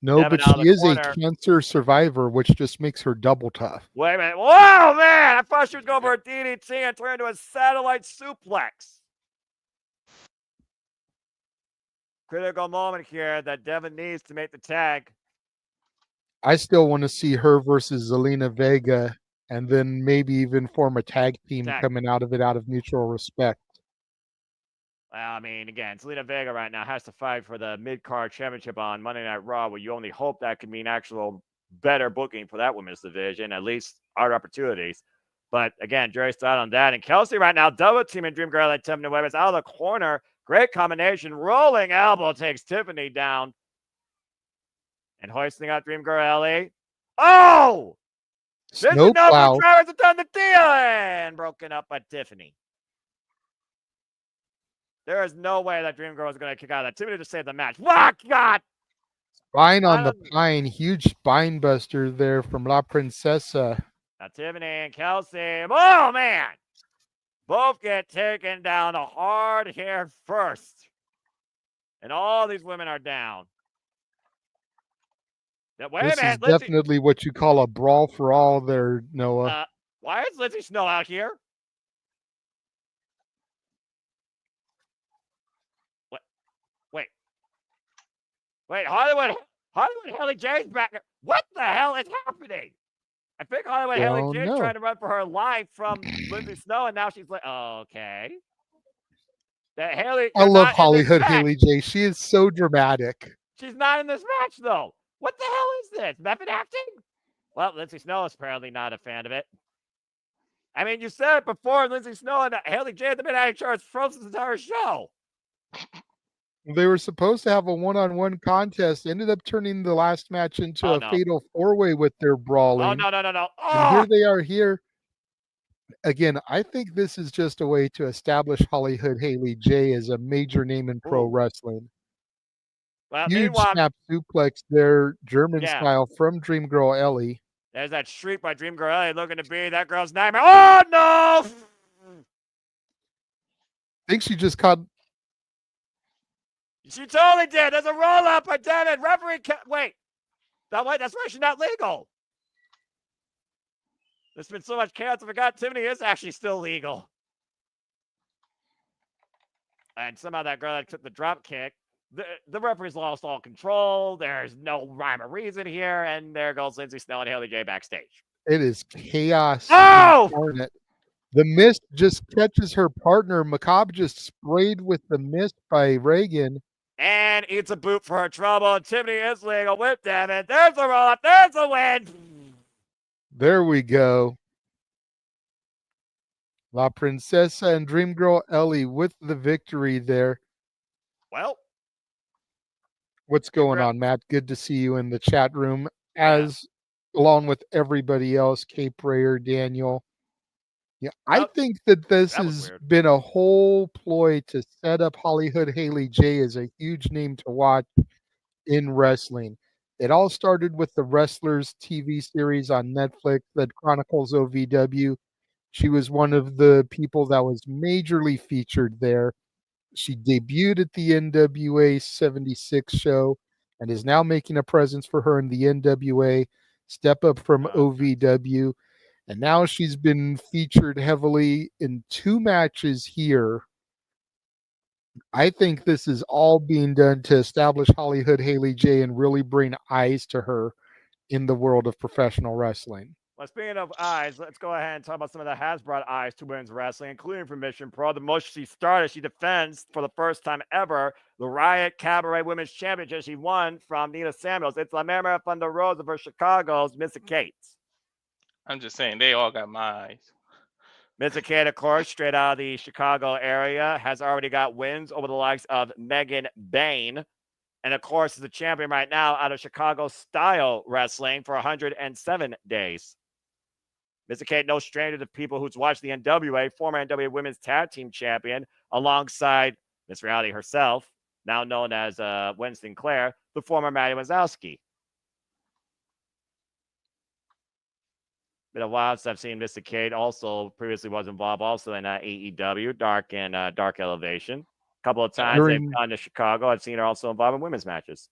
No, Devin but she is a cancer survivor, which just makes her double tough. Wait a minute. Whoa, man. I thought she was going for a DDT and turned into a satellite suplex. Critical moment here that Devin needs to make the tag. I still want to see her versus Zelina Vega, and then maybe even form a tag team coming out of it out of mutual respect. Well, I mean, again, Zelina Vega right now has to fight for the mid-card championship on Monday Night Raw, where you only hope that can mean actual better booking for that women's division, at least our opportunities. But again, Jerry started on that. And Kelsey right now, double teaming Dream Girl and Tiffany Nieves out of the corner. Great combination. Rolling elbow takes Tiffany down. And hoisting out Dream Girl Ellie. Oh! This is not Travis has done the deal and broken up by Tiffany. There is no way that Dream Girl is going to kick out of that. Tiffany just saved the match. What? God! Spine on the pine. Huge spine buster there from La Princesa. Now Tiffany and Kelsey. Oh, man! Both get taken down a hard here first. And all these women are down. This is definitely what you call a brawl for all there, Noah. Why is Lindsay Snow out here? Wait, Hollywood Haley J's back there. What the hell is happening? I think Hollywood Haley Don't Jade know. trying to run for her life from Lindsay Snow, and now she's like, oh, okay. That Haley, I you're love not in this Hollywood match. Haley J. She is so dramatic. She's not in this match, though. What the hell is this? Method acting? Well, Lindsay Snow is apparently not a fan of it. I mean, you said it before, Lindsay Snow and Haley Jade have been out of charge for this entire show. They were supposed to have a one-on-one contest. Ended up turning the last match into a fatal four-way with their brawling. Oh, no. And here they are here. Again, I think this is just a way to establish Hollywood Haley J as a major name in pro wrestling. Well, Huge snap suplex there, German style from Dream Girl Ellie. There's that shriek by Dream Girl Ellie looking to be that girl's nightmare. Oh, no! I think she just caught. She totally did. There's a roll-up by Devin. Referee, wait. That's why she's not legal. There's been so much chaos, I forgot Tiffany is actually still legal. And somehow that girl that took the drop kick, the referee's lost all control. There's no rhyme or reason here. And there goes Lindsay Snow and Haley J backstage. It is chaos. Oh! The mist just catches her partner. Macabre just sprayed with the mist by Reagan. And eats a boot for her trouble. Tiffany is legal with Devin. There's the roll-up. There's the win. There we go. La Princesa and Dream Girl Ellie with the victory there. Well, what's going on, Matt? Good to see you in the chat room, along with everybody else, Cape Rayer, Daniel. Yeah, I think that this has been a whole ploy to set up Hollywood Haley J as a huge name to watch in wrestling. It all started with the Wrestlers TV series on Netflix that chronicles OVW. She was one of the people that was majorly featured there. She debuted at the NWA 76 show and is now making a presence for her in the NWA, step up from OVW. And now she's been featured heavily in 2 matches here. I think this is all being done to establish Hollywood Haley J and really bring eyes to her in the world of professional wrestling. Well, speaking of eyes, let's go ahead and talk about something that has brought eyes to women's wrestling, including from Mission Pro. The most she started, she defends for the first time ever the Riot Cabaret Women's Championship. She won from Nina Samuels. It's La Mera Thunder Rosa versus Chicago's Missa Kate. I'm just saying, they all got my eyes. Missa Kate, of course, straight out of the Chicago area, has already got wins over the likes of Megan Bain. And, of course, is the champion right now out of Chicago style wrestling for 107 days. Missa Kate, no stranger to people who's watched the NWA, former NWA Women's Tag Team Champion, alongside Miss Reality herself, now known as Winston Clare, the former Maddie Wazowski. Been a while since I've seen Missa Kate. Also, previously was involved also in AEW, Dark and Dark Elevation. A couple of times they've gone to Chicago. I've seen her also involved in women's matches.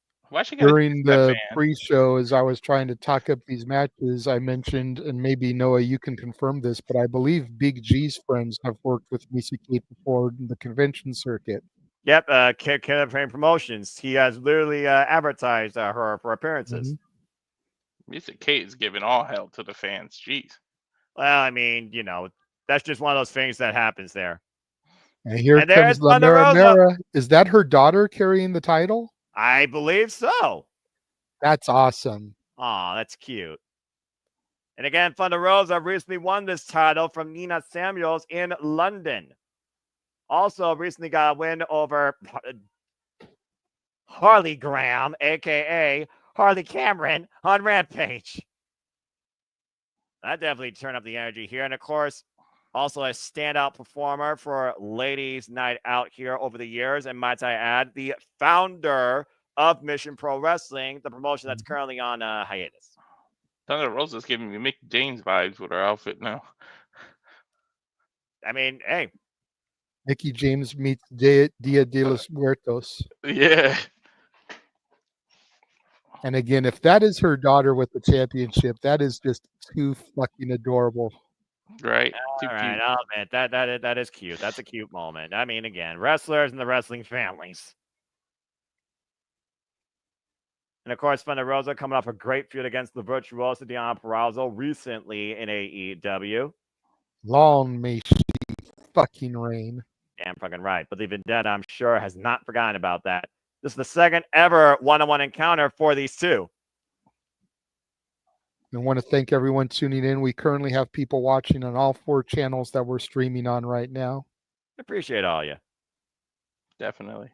During the pre-show, as I was trying to talk up these matches, I mentioned, and maybe Noah, you can confirm this, but I believe Big G's friends have worked with Missa Kate before in the convention circuit. Yep, Cabaret Promotions. He has literally advertised her for appearances. Missa Kate is giving all hell to the fans. Jeez. Well, I mean, you know, that's just one of those things that happens there. And here comes La Mera. Is that her daughter carrying the title? I believe so. That's awesome. Aw, that's cute. And again, Thunder Rosa recently won this title from Nina Samuels in London. Also recently got a win over Harley Graham, a.k.a. Harley Cameron, on Rampage. That definitely turned up the energy here. And, of course, also a standout performer for Ladies Night Out here over the years. And might I add, the founder of Mission Pro Wrestling, the promotion that's currently on hiatus. Thunder Rosa's giving me Mick James vibes with her outfit now. I mean, hey. Mickey James meets Dia de los Muertos. Yeah. And again, if that is her daughter with the championship, that is just too fucking adorable. Right. All right. I'll admit that is cute. That's a cute moment. I mean, again, wrestlers and the wrestling families. And of course, Thunder Rosa coming off a great feud against the virtuoso Deonna Purrazzo recently in AEW. Long may she fucking reign. Damn fucking right. But the Vendetta, I'm sure, has not forgotten about that. This is the second ever one-on-one encounter for these two. I want to thank everyone tuning in. We currently have people watching on all 4 channels that we're streaming on right now. Appreciate all you. Definitely.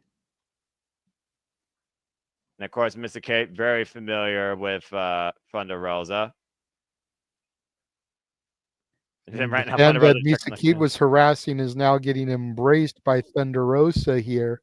And of course, Mr. Kate, very familiar with Thunder Rosa. And right the now, fan Thunder that Rosa Misa checking Kid was harassing is now getting embraced by Thunder Rosa here.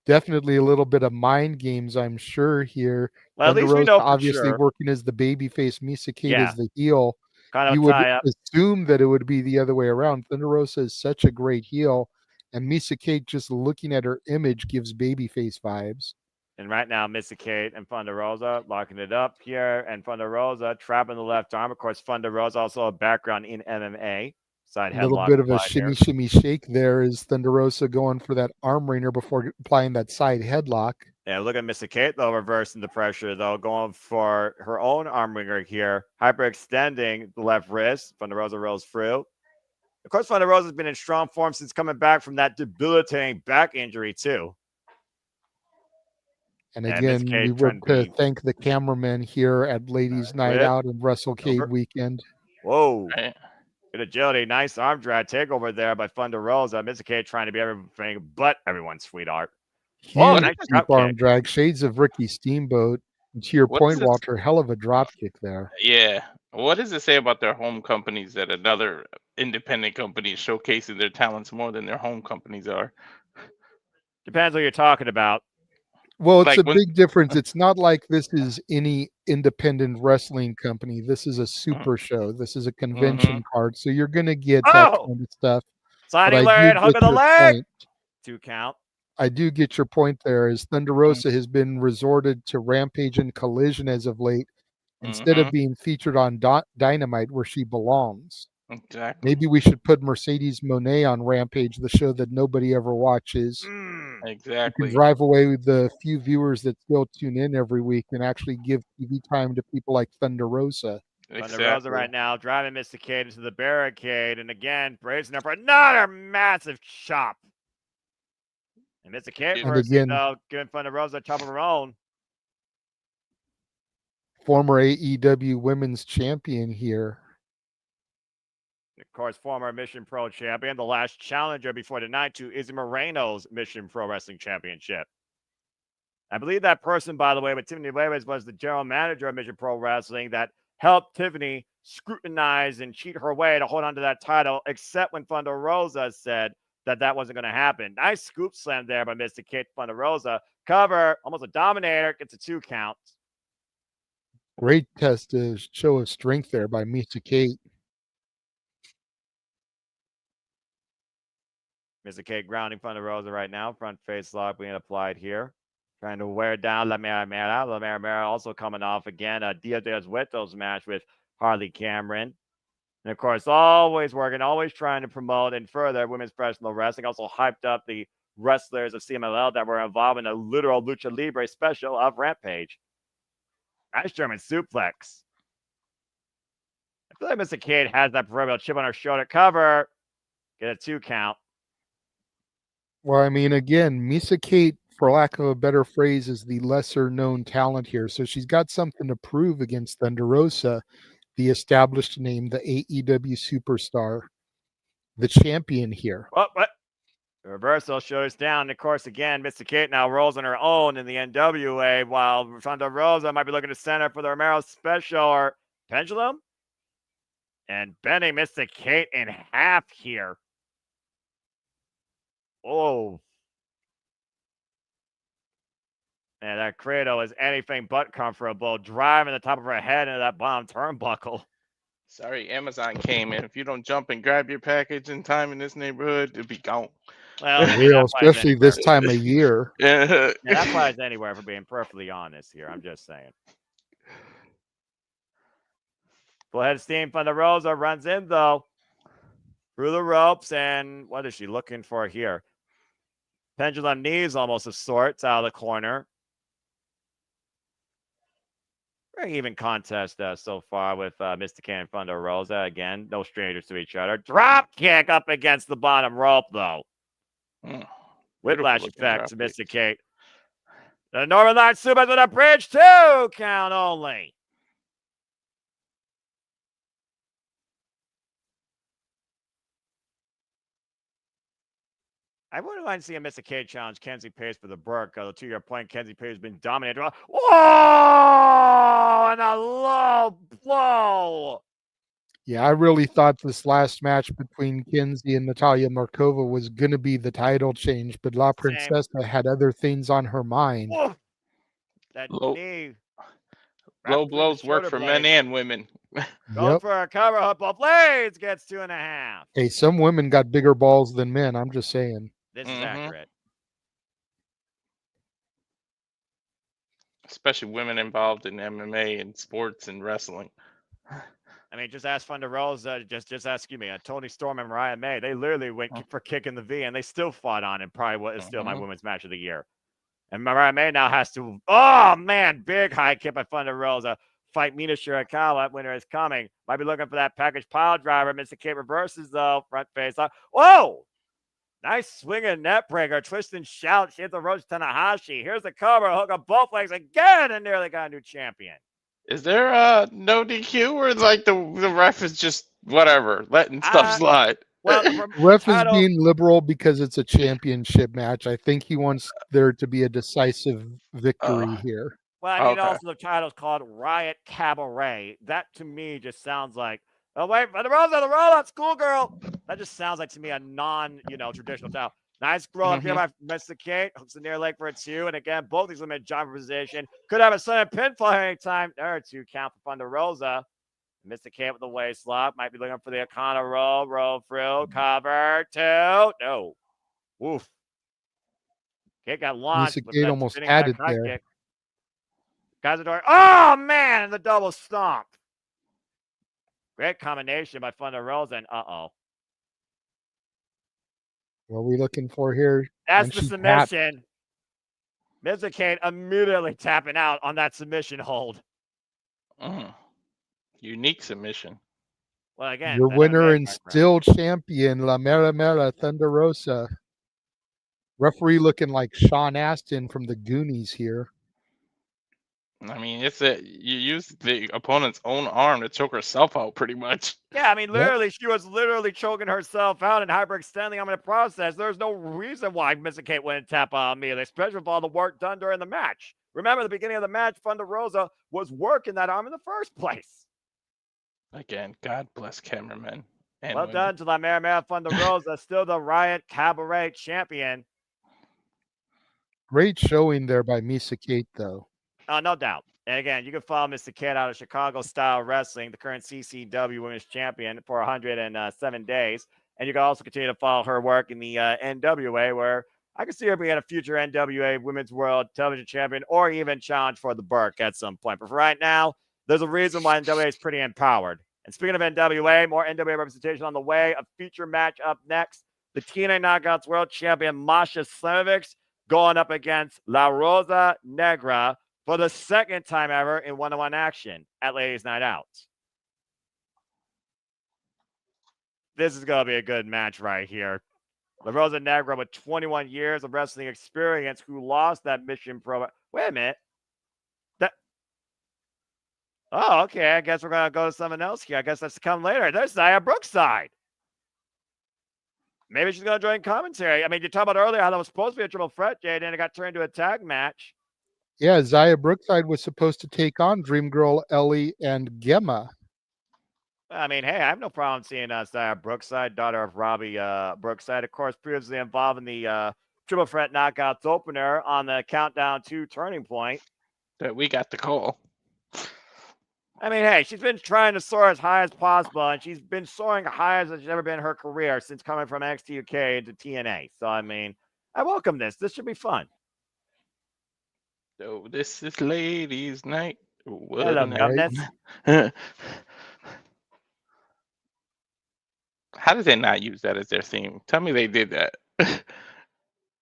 Definitely a little bit of mind games, I'm sure, here. Well, at Thunder least we Rosa know for obviously sure. working as the babyface, Misa Kid Yeah. is the heel. Kind of You would tie up. assume that it would be the other way around. Thunder Rosa is such a great heel, and Misa Kate, just looking at her image, gives babyface vibes. And right now, Mr. Kate and Thunder Rosa locking it up here. And Thunder Rosa trapping the left arm. Of course, Thunder Rosa also a background in MMA. Side A little headlock bit of a applied here. shimmy shake there is Thunder Rosa going for that arm wringer before applying that side headlock. Yeah, look at Mr. Kate, though, reversing the pressure, though, going for her own arm wringer here, hyperextending the left wrist. Thunder Rosa rolls through. Of course, Thunder Rosa has been in strong form since coming back from that debilitating back injury, too. And Yeah, again, Miss Kate we trying want to to be- thank the cameramen here at Ladies Night Rip. Out and Wrestlecade Over. Weekend. Whoa. Right. Good agility. Nice arm drag takeover there by Thunder Rosa. Mr. Kate trying to be everything but everyone's sweetheart. Oh, Huge nice deep drop arm kick. drag, shades of Ricky Steamboat. And to your What point, is this? Walter, hell of a drop kick there. Yeah. What does it say about their home companies that another independent company is showcasing their talents more than their home companies are? Depends what you're talking about. Well, it's Like a when- big difference. It's not like this is any independent wrestling company. This is a super show. This is a convention card. So you're going to get that Oh! kind of stuff. Signing I do Lariat, hug get of the your leg. point. 2 count. I do get your point there. As Thunder Rosa has been resorted to Rampage and Collision as of late, instead of being featured on Dynamite where she belongs. Exactly. Maybe we should put Mercedes Moné on Rampage, the show that nobody ever watches. You Exactly. can drive away with the few viewers that still tune in every week and actually give TV time to people like Thunder Rosa. Thunder Rosa right now driving Mr. Kate into the barricade. And again, bracing up for another massive chop. And Mr. Kate And first, again, though, giving Thunder Rosa a chop of her own. former AEW Women's Champion here. Of course, former Mission Pro champion, the last challenger before tonight to Izzy Moreno's Mission Pro Wrestling Championship. I believe that person, by the way, with Tiffany Levis was the general manager of Mission Pro Wrestling that helped Tiffany scrutinize and cheat her way to hold on to that title, except when Thunder Rosa said that wasn't going to happen. Nice scoop slam there by Mr. Kate Thunder Rosa. Cover, almost a dominator, gets a 2 count. Great test to show of strength there by Misa Kate. Mr. Kate grounding Thunder Rosa right now. Front face lock being applied here. Trying to wear down La Mera Mera. La Mera Mera also coming off again. A Dia de los Muertos match with Harley Cameron. And of course, always working, always trying to promote and further women's professional wrestling. Also hyped up the wrestlers of CMLL that were involved in a literal Lucha Libre special of Rampage. Nice German suplex. I feel like Mr. Kate has that proverbial chip on her shoulder. Cover. Get a 2 count. Well, I mean, again, Misa Kate, for lack of a better phrase, is the lesser known talent here. So she's got something to prove against Thunder Rosa, the established name, the AEW superstar, the champion here. What? The reversal shows down. Of course, again, Mr. Kate now rolls on her own in the NWA, while Thunder Rosa might be looking to center for the Romero special or pendulum. And bending Mr. Kate in half here. Oh. And that cradle is anything but comfortable, driving the top of her head into that bottom turnbuckle. Sorry, Amazon came in. If you don't jump and grab your package in time in this neighborhood, it'll be gone. Well, For real, especially this time of year. Yeah, that applies anywhere, for being perfectly honest here. I'm just saying. Full head of steam from the Rosa runs in, though, through the ropes. And what is she looking for here? Pendulum knees almost of sorts out of the corner. Very even contest so far with Mr. K and Thunder Rosa. Again, no strangers to each other. Drop kick up against the bottom rope, though. Whiplash effect to Mr. K. The Northern Light Supers with a bridge 2 count only. I wouldn't mind seeing Mr. K challenge Kenzie Pace for the Burke. To your point, Kenzie Pace has been dominated. Whoa! And a low blow. Yeah, I really thought this last match between Kenzie and Natalia Markova was going to be the title change, but La Princesa had other things on her mind. Whoa. That knee. Low blows work for men and women. Going for a cover up off blades, gets 2.5. Hey, some women got bigger balls than men. I'm just saying. This is accurate. Especially women involved in MMA and sports and wrestling. I mean, just ask Thunder Rosa, just ask me, Tony Storm and Mariah May. They literally went for kicking the V, and they still fought on it. Probably what is still my women's match of the year. And Mariah May now has to, oh man, big high kick by Thunder Rosa. Fight Mina Shirakawa. Winner is coming. Might be looking for that package pile driver. Mr. K reverses though. Front face up. Whoa! Nice swinging net breaker. Twist and shout. She hits the Roach Tanahashi. Here's the cover. Hook up both legs again and nearly got a new champion. Is there no DQ or like the ref is just whatever, letting stuff slide? Well, ref is being liberal because it's a championship match. I think he wants there to be a decisive victory here. Well, I mean, also the title's called Riot Cabaret. That to me just sounds like, oh wait, the roll-up, schoolgirl. That just sounds like to me a traditional title. Nice throw up here by Mr. Kate. Hooks the near leg for a 2. And again, both these women in jumper position. Could have a sudden pinfall anytime. There are 2 count for Thunder Rosa. Mr. Kate with the waist lock. Might be looking for the Akana roll through. Cover 2. No. Woof. Kate got launched. Mr. Kate almost had it there. Kick. Cazador. Oh, man. And the double stomp. Great combination by Thunder Rosa. And What are we looking for here? That's the submission. Mr. Kate immediately tapping out on that submission hold. Unique submission. Well, again, your winner and still champion, La Mera Mera Thunder Rosa. Referee looking like Sean Astin from the Goonies here. I mean, you use the opponent's own arm to choke herself out, pretty much. Yeah, I mean, literally, she was literally choking herself out and hyperextending them in the process. There's no reason why Mr. Kate wouldn't tap out immediately, especially with all the work done during the match. Remember, at the beginning of the match, Thunder Rosa was working that arm in the first place. Again, God bless cameramen. Well done to La Mera Mera Thunder Rosa, still the Riot Cabaret champion. Great showing there by Missa Kate, though. Oh, no doubt. And again, you can follow Mr. Kate out of Chicago Style Wrestling, the current CCW Women's Champion for 107 days. And you can also continue to follow her work in the NWA, where I can see her being a future NWA Women's World Television Champion or even challenge for the Burke at some point. But for right now, there's a reason why NWA is pretty empowered. And speaking of NWA, more NWA representation on the way. A feature match up next. The TNA Knockouts World Champion Masha Slamovich going up against La Rosa Negra for the second time ever in one-on-one action at Ladies Night Out. This is going to be a good match right here. La Rosa Negra with 21 years of wrestling experience who lost that Mission Pro. Wait a minute. Oh, okay. I guess we're going to go to something else here. I guess that's to come later. There's Xia Brookside. Maybe she's going to join commentary. I mean, you talked about earlier how that was supposed to be a triple threat, Jay, and it got turned into a tag match. Yeah, Xia Brookside was supposed to take on Dream Girl, Ellie, and Gemma. I mean, hey, I have no problem seeing Xia Brookside, daughter of Robbie Brookside, of course, previously involved in the Triple Threat Knockouts opener on the Countdown 2 Turning Point. That we got the call. I mean, hey, she's been trying to soar as high as possible, and she's been soaring high as she's ever been in her career since coming from NXT UK into TNA. So, I mean, I welcome this. This should be fun. So, this is Ladies' Night. What Hello, Governess. How did they not use that as their theme? Tell me they did that.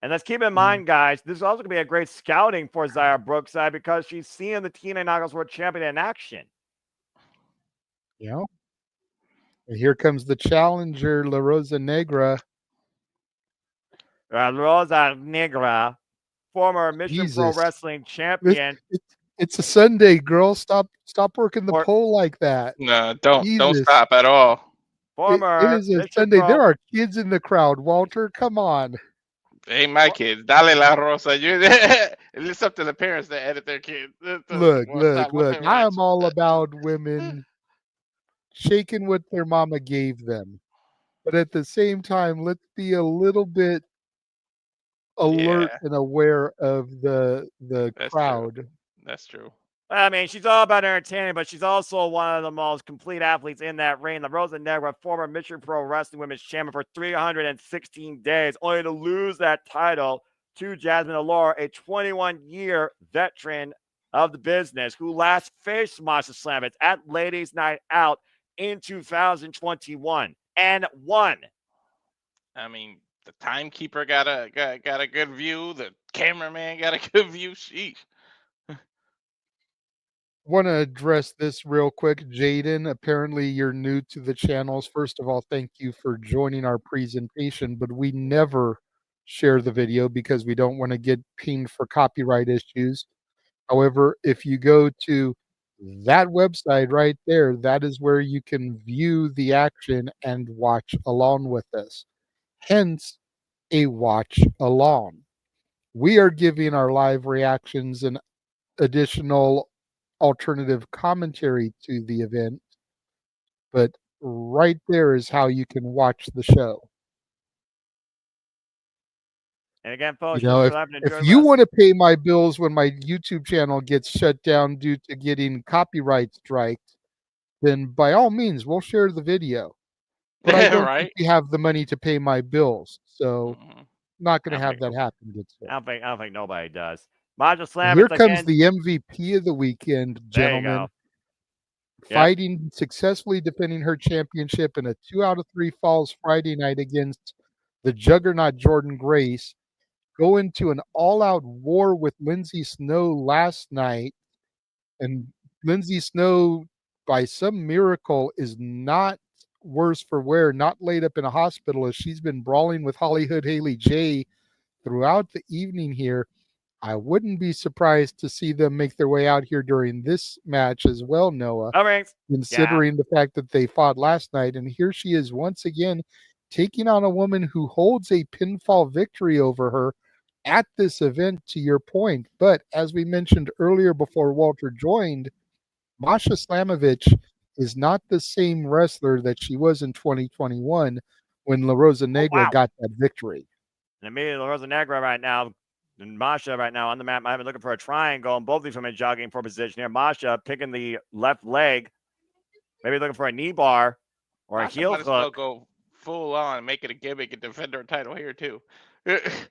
And let's keep in mind, guys, this is also going to be a great scouting for Xia Brookside because she's seeing the TNA Knockouts World Champion in action. Yeah. And here comes the challenger, La Rosa Negra. Rosa Negra, former Mission Pro Jesus. Wrestling champion. It's a Sunday, girl. Stop working the Or- pole like that. No, don't Jesus. stop at all. Former It is a Mission Sunday. Pro. There are kids in the crowd, Walter. Come on. Ain't my kids. Dale la Rosa. It's up to the parents to edit their kids. Look. Watch I am all that. about women shaking what their mama gave them. But at the same time, let's be a little bit alert and aware of the That's crowd. True. That's true. I mean, she's all about entertaining, but she's also one of the most complete athletes in that ring. The Rosa Negra, former Mission Pro Wrestling Women's Champion for 316 days, only to lose that title to Jazmin Allure, a 21-year veteran of the business who last faced Masha Slamovich at Ladies Night Out in 2021 and won. I mean, the timekeeper got a good view. The cameraman got a good view. Sheesh. Want to address this real quick, Jaden. Apparently, you're new to the channels. First of all, thank you for joining our presentation, but we never share the video because we don't want to get pinged for copyright issues. However, if you go to that website right there, that is where you can view the action and watch along with us. Hence, a watch along. We are giving our live reactions and additional alternative commentary to the event, but right there is how you can watch the show. And again, folks, You know, if you want to pay my bills when my YouTube channel gets shut down due to getting copyright strikes, then by all means, we'll share the video. But I don't think you have the money to pay my bills, so not going to have that happen. Good stuff. I don't think nobody does. Masha Slamovich, Here comes the MVP of the weekend, gentlemen. Fighting successfully defending her championship in a 2 out of 3 falls Friday night against the juggernaut Jordynne Grace. Go into an all-out war with Lindsay Snow last night, and Lindsay Snow, by some miracle, is not worse for wear, not laid up in a hospital, as she's been brawling with Hollywood Haley J throughout the evening here. I wouldn't be surprised to see them make their way out here during this match as well, Noah, considering the fact that they fought last night. And here she is once again taking on a woman who holds a pinfall victory over her at this event, to your point. But as we mentioned earlier before Walter joined, Masha Slamovich is not the same wrestler that she was in 2021 when La Rosa Negra got that victory. And immediately, La Rosa Negra right now, and Masha right now on the map, I'm looking for a triangle, and both of these women jogging for position here. Masha picking the left leg, maybe looking for a knee bar or a heel hook. Well go full on, make it a gimmick and defend her title here too.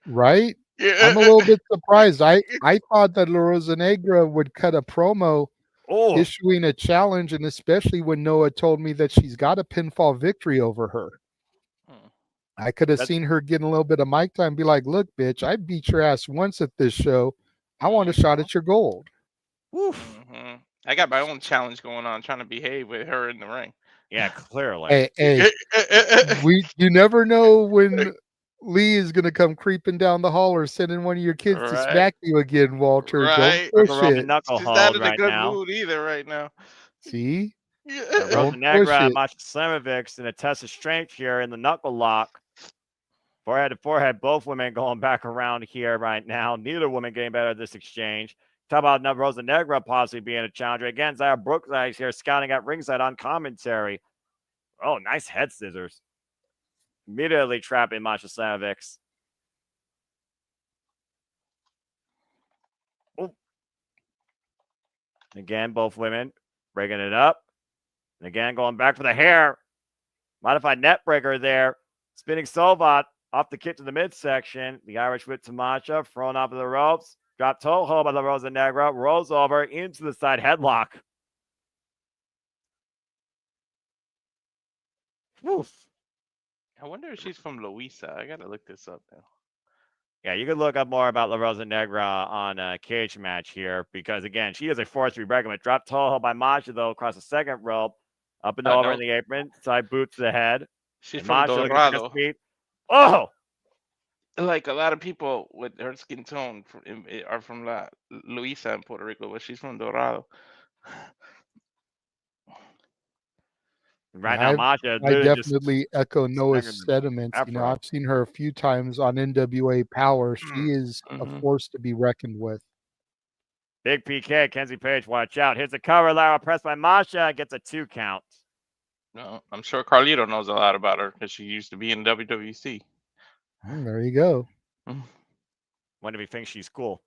Right? I'm a little bit surprised. I thought that La Rosa Negra would cut a promo issuing a challenge, and especially when Noah told me that she's got a pinfall victory over her. I could have seen her getting a little bit of mic time and be like, look, bitch, I beat your ass once at this show. I want a shot at your gold. I got my own challenge going on, trying to behave with her in the ring. Yeah, clearly. Hey, you never know when Lee is going to come creeping down the hall or sending one of your kids to smack you again, Walter. Don't push it. She's not in a good mood either right now. See? Rosa Negra and Masha Slamovich in a test of strength here in the knuckle lock. Forehead to forehead, both women going back around here right now. Neither woman getting better at this exchange. Talk about Rosa Negra possibly being a challenger. Again, Xia Brookside here scouting at ringside on commentary. Oh, nice head scissors. Immediately trapping Masha Slamovich. Oh. Again, both women breaking it up. And again, going back for the hair. Modified net breaker there. Spinning Solvat off the kick to the midsection. The Irish whip to Masha, thrown off of the ropes. Drop toe hold by La Rosa Negra. Rolls over into the side headlock. Woof. I wonder if she's from Louisa. I gotta look this up now. Yeah, you could look up more about La Rosa Negra on Cage Match here because, again, she is a force to be reckoned with. Drop toe by Masha, though, across the second rope. Up and over in the apron. Side boot to the head. She's and from Masha looking for Dorado. speed. Oh! Like a lot of people with her skin tone are from Luisa in Puerto Rico, but she's from Dorado. Right now, Masha I literally just definitely echo Noah's snagging the sentiments. You know, afro. I've seen her a few times on NWA Power. She is a Mhm. force to be reckoned with. Big PK, Kenzie Page, watch out. Here's the cover. Lara pressed by Masha. Gets a 2 count. No, I'm sure Carlito knows a lot about her because she used to be in WWC. There you go. Wonder if he thinks she's cool.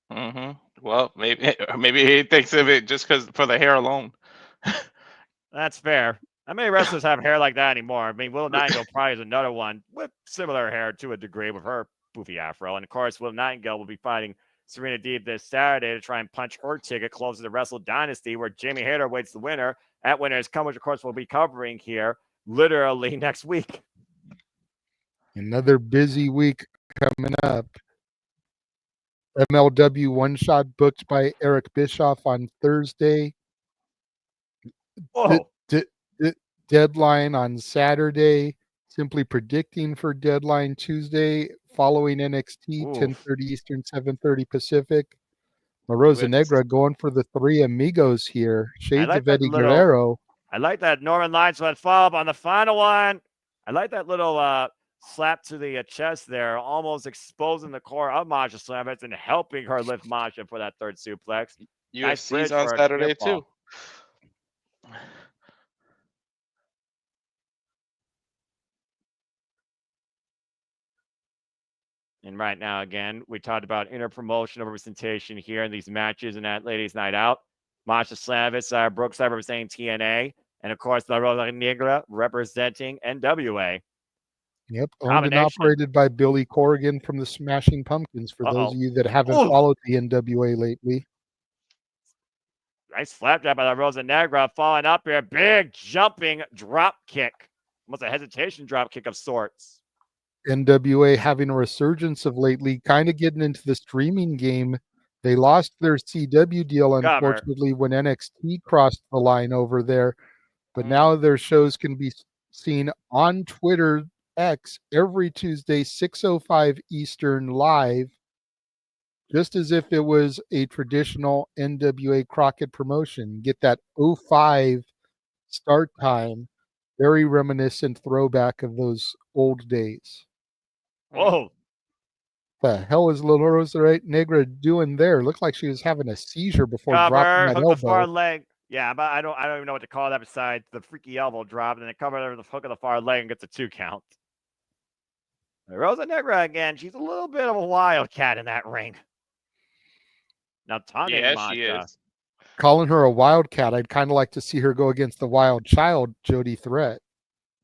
Well, maybe he thinks of it just because for the hair alone. That's fair. How many wrestlers have hair like that anymore? I mean, Will Nightingale probably is another one with similar hair to a degree with her poofy afro. And of course, Will Nightingale will be fighting Serena Deeb this Saturday to try and punch her ticket closer to Wrestle Dynasty, where Jamie Hayter waits the winner. At Winners Come, which of course we'll be covering here literally next week. Another busy week coming up. MLW One Shot booked by Eric Bischoff on Thursday. Oh, Deadline on Saturday. Simply Predicting for Deadline Tuesday following NXT, 10:30 Eastern, 7:30 Pacific. La Rosa Negra going for the Three Amigos here. Shades of Eddie Guerrero. I like that Norman Lyons went follow up on the final one. I like that little slap to the chest there, almost exposing the core of Masha Slamovitz and helping her lift Masha for that third suplex. UFC's on Saturday too. And right now, again, we talked about interpromotional representation here in these matches and at Ladies Night Out. Masha Slamovitz, Brookside representing TNA, and of course, La Rosa Negra representing NWA. Yep, owned and operated by Billy Corrigan from the Smashing Pumpkins, for those of you that haven't followed the NWA lately. Nice flapjack by La Rosa Negra, falling up here. Big jumping drop kick. Almost a hesitation drop kick of sorts. NWA having a resurgence of lately, kind of getting into the streaming game. They lost their CW deal, unfortunately, when NXT crossed the line over there. But now their shows can be seen on Twitter X every Tuesday, 6:05 Eastern live, just as if it was a traditional NWA Crockett promotion. Get that 05 start time. Very reminiscent throwback of those old days. Whoa. The hell is La Rosa Negra doing there? Looked like she was having a seizure before dropping that elbow. The far leg. Yeah, but I don't even know what to call that besides the freaky elbow drop, and then it covered over the hook of the far leg and gets a 2 count. Rosa Negra again. She's a little bit of a wildcat in that ring. Now taunting Masha. She is. Calling her a wildcat, I'd kind of like to see her go against the wild child, Jody Threat.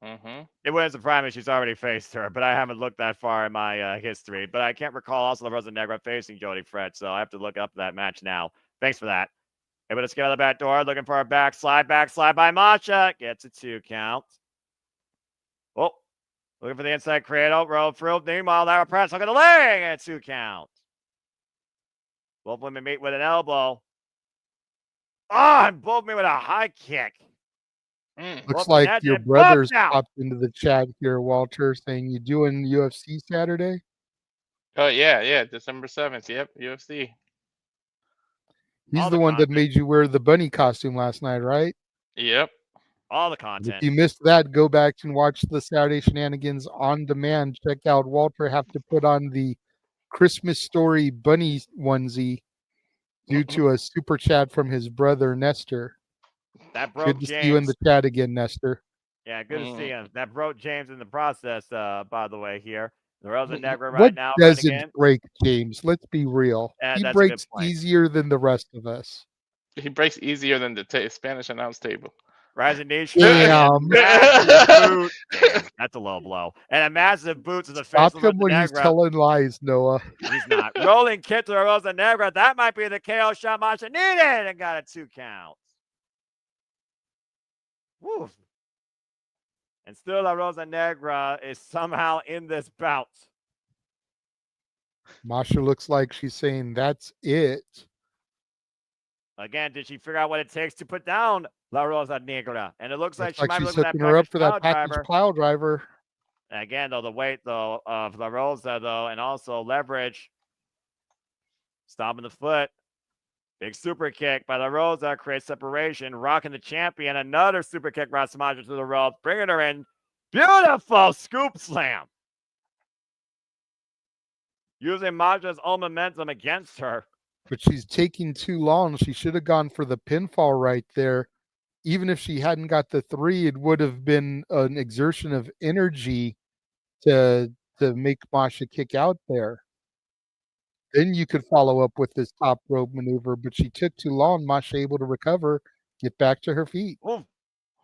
It wouldn't surprise me she's already faced her, but I haven't looked that far in my history. But I can't recall also La Rosa Negra facing Jody Threat, so I have to look up that match now. Thanks for that. Able to skip out the back door, looking for a backslide by Masha. Gets a 2 count. Oh, looking for the inside cradle, roll through. Meanwhile, Lara press, look at the leg, and 2 count. Both women meet with an elbow. And both men with a high kick. Looks like your brother's popped into the chat here, Walter, saying you doing UFC Saturday? Oh, yeah. December 7th. Yep, UFC. He's the one that made you wear the bunny costume last night, right? Yep. All the content. If you missed that, go back and watch the Saturday Shenanigans on demand. Check out Walter have to put on the Christmas Story bunny onesie due to a super chat from his brother, Nestor. That broke Good to James. see you in the chat again, Nestor. Yeah, good to see him. That broke James in the process, by the way, here. The Rosa Negra right now. What doesn't break James? Let's be real. He breaks easier than the rest of us. He breaks easier than the Spanish announce table. Rising Nation. Damn. Boot. That's a low blow. And a massive boot to the face of Stop him when he's telling lies, Noah. He's not. Rolling kick to the Rosa Negra. That might be the KO shot Masha needed and got a 2 count. Woo. And still La Rosa Negra is somehow in this bout. Masha looks like she's saying that's it. Again, did she figure out what it takes to put down La Rosa Negra? And it looks like she Looks like might be she's looking at hooking that her up package for pile that package driver. pile driver. Again, though, the weight, though, of La Rosa, though, and also leverage. Stomping the foot. Big super kick by La Rosa creates separation. Rocking the champion. Another super kick by Samaja to the rope. Bringing her in. Beautiful scoop slam. Using Maja's own momentum against her. But she's taking too long. She should have gone for the pinfall right there. Even if she hadn't got the 3, it would have been an exertion of energy to make Masha kick out there. Then you could follow up with this top rope maneuver, but she took too long. Masha able to recover, get back to her feet. Ooh.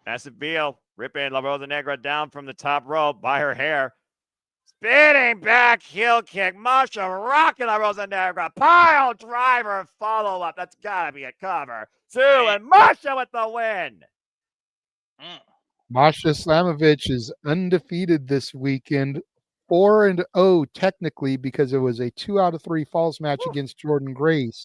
Massive Veal ripping La Rosa Negra down from the top rope by her hair. Spinning back heel kick. Masha rocking La Rosa Negra. Pile driver follow up. That's got to be a cover. 2, and Masha with the win. Masha Slamovich is undefeated this weekend. 4-0 technically because it was a 2 out of 3 falls match against Jordynne Grace.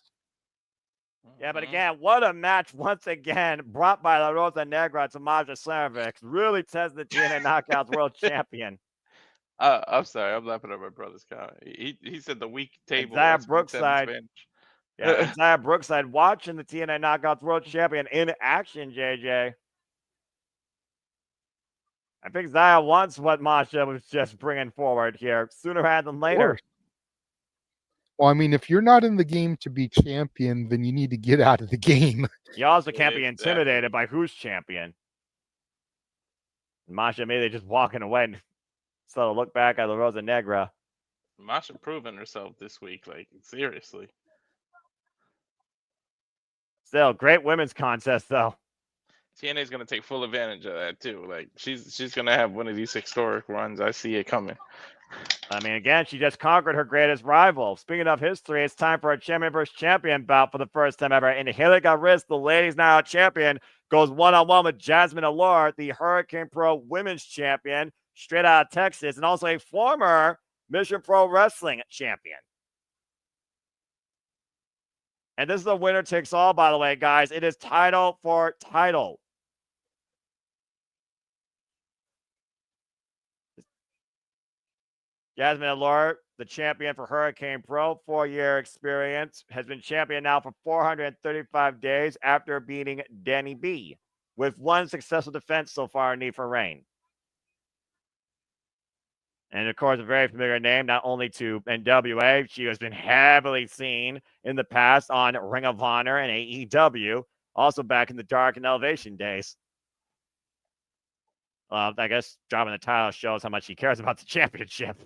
Yeah, but again, what a match once again brought by La Rosa Negra to Masha Slamovich. Really testing the TNA Knockouts World Champion. I'm sorry, I'm laughing at my brother's comment. He said the weak table. Isaiah Brookside. Yeah, Isaiah Brookside watching the TNA Knockouts World Champion in action, JJ. I think Zaya wants what Masha was just bringing forward here, sooner rather than later. Well, I mean, if you're not in the game to be champion, then you need to get out of the game. You also can't be intimidated by who's champion. Masha immediately just walking away. So look back at La Rosa Negra. Masha proving herself this week, like seriously. Still, great women's contest though. TNA is gonna take full advantage of that too. Like she's gonna have one of these historic runs. I see it coming. I mean, again, she just conquered her greatest rival. Speaking of history, it's time for a champion versus champion bout for the first time ever. Angélica Riz, the ladies' night out champion, goes one-on-one with Jazmin Allure, the Hurricane Pro Women's Champion, straight out of Texas, and also a former Mission Pro Wrestling champion. And this is a winner takes all, by the way, guys. It is title for title. Jazmin Allure, the champion for Hurricane Pro, 4-year experience, has been champion now for 435 days after beating Danny B, with 1 successful defense so far in Need for Rain. And of course, a very familiar name, not only to NWA, she has been heavily seen in the past on Ring of Honor and AEW, also back in the Dark and Elevation days. I guess dropping the title shows how much she cares about the championship.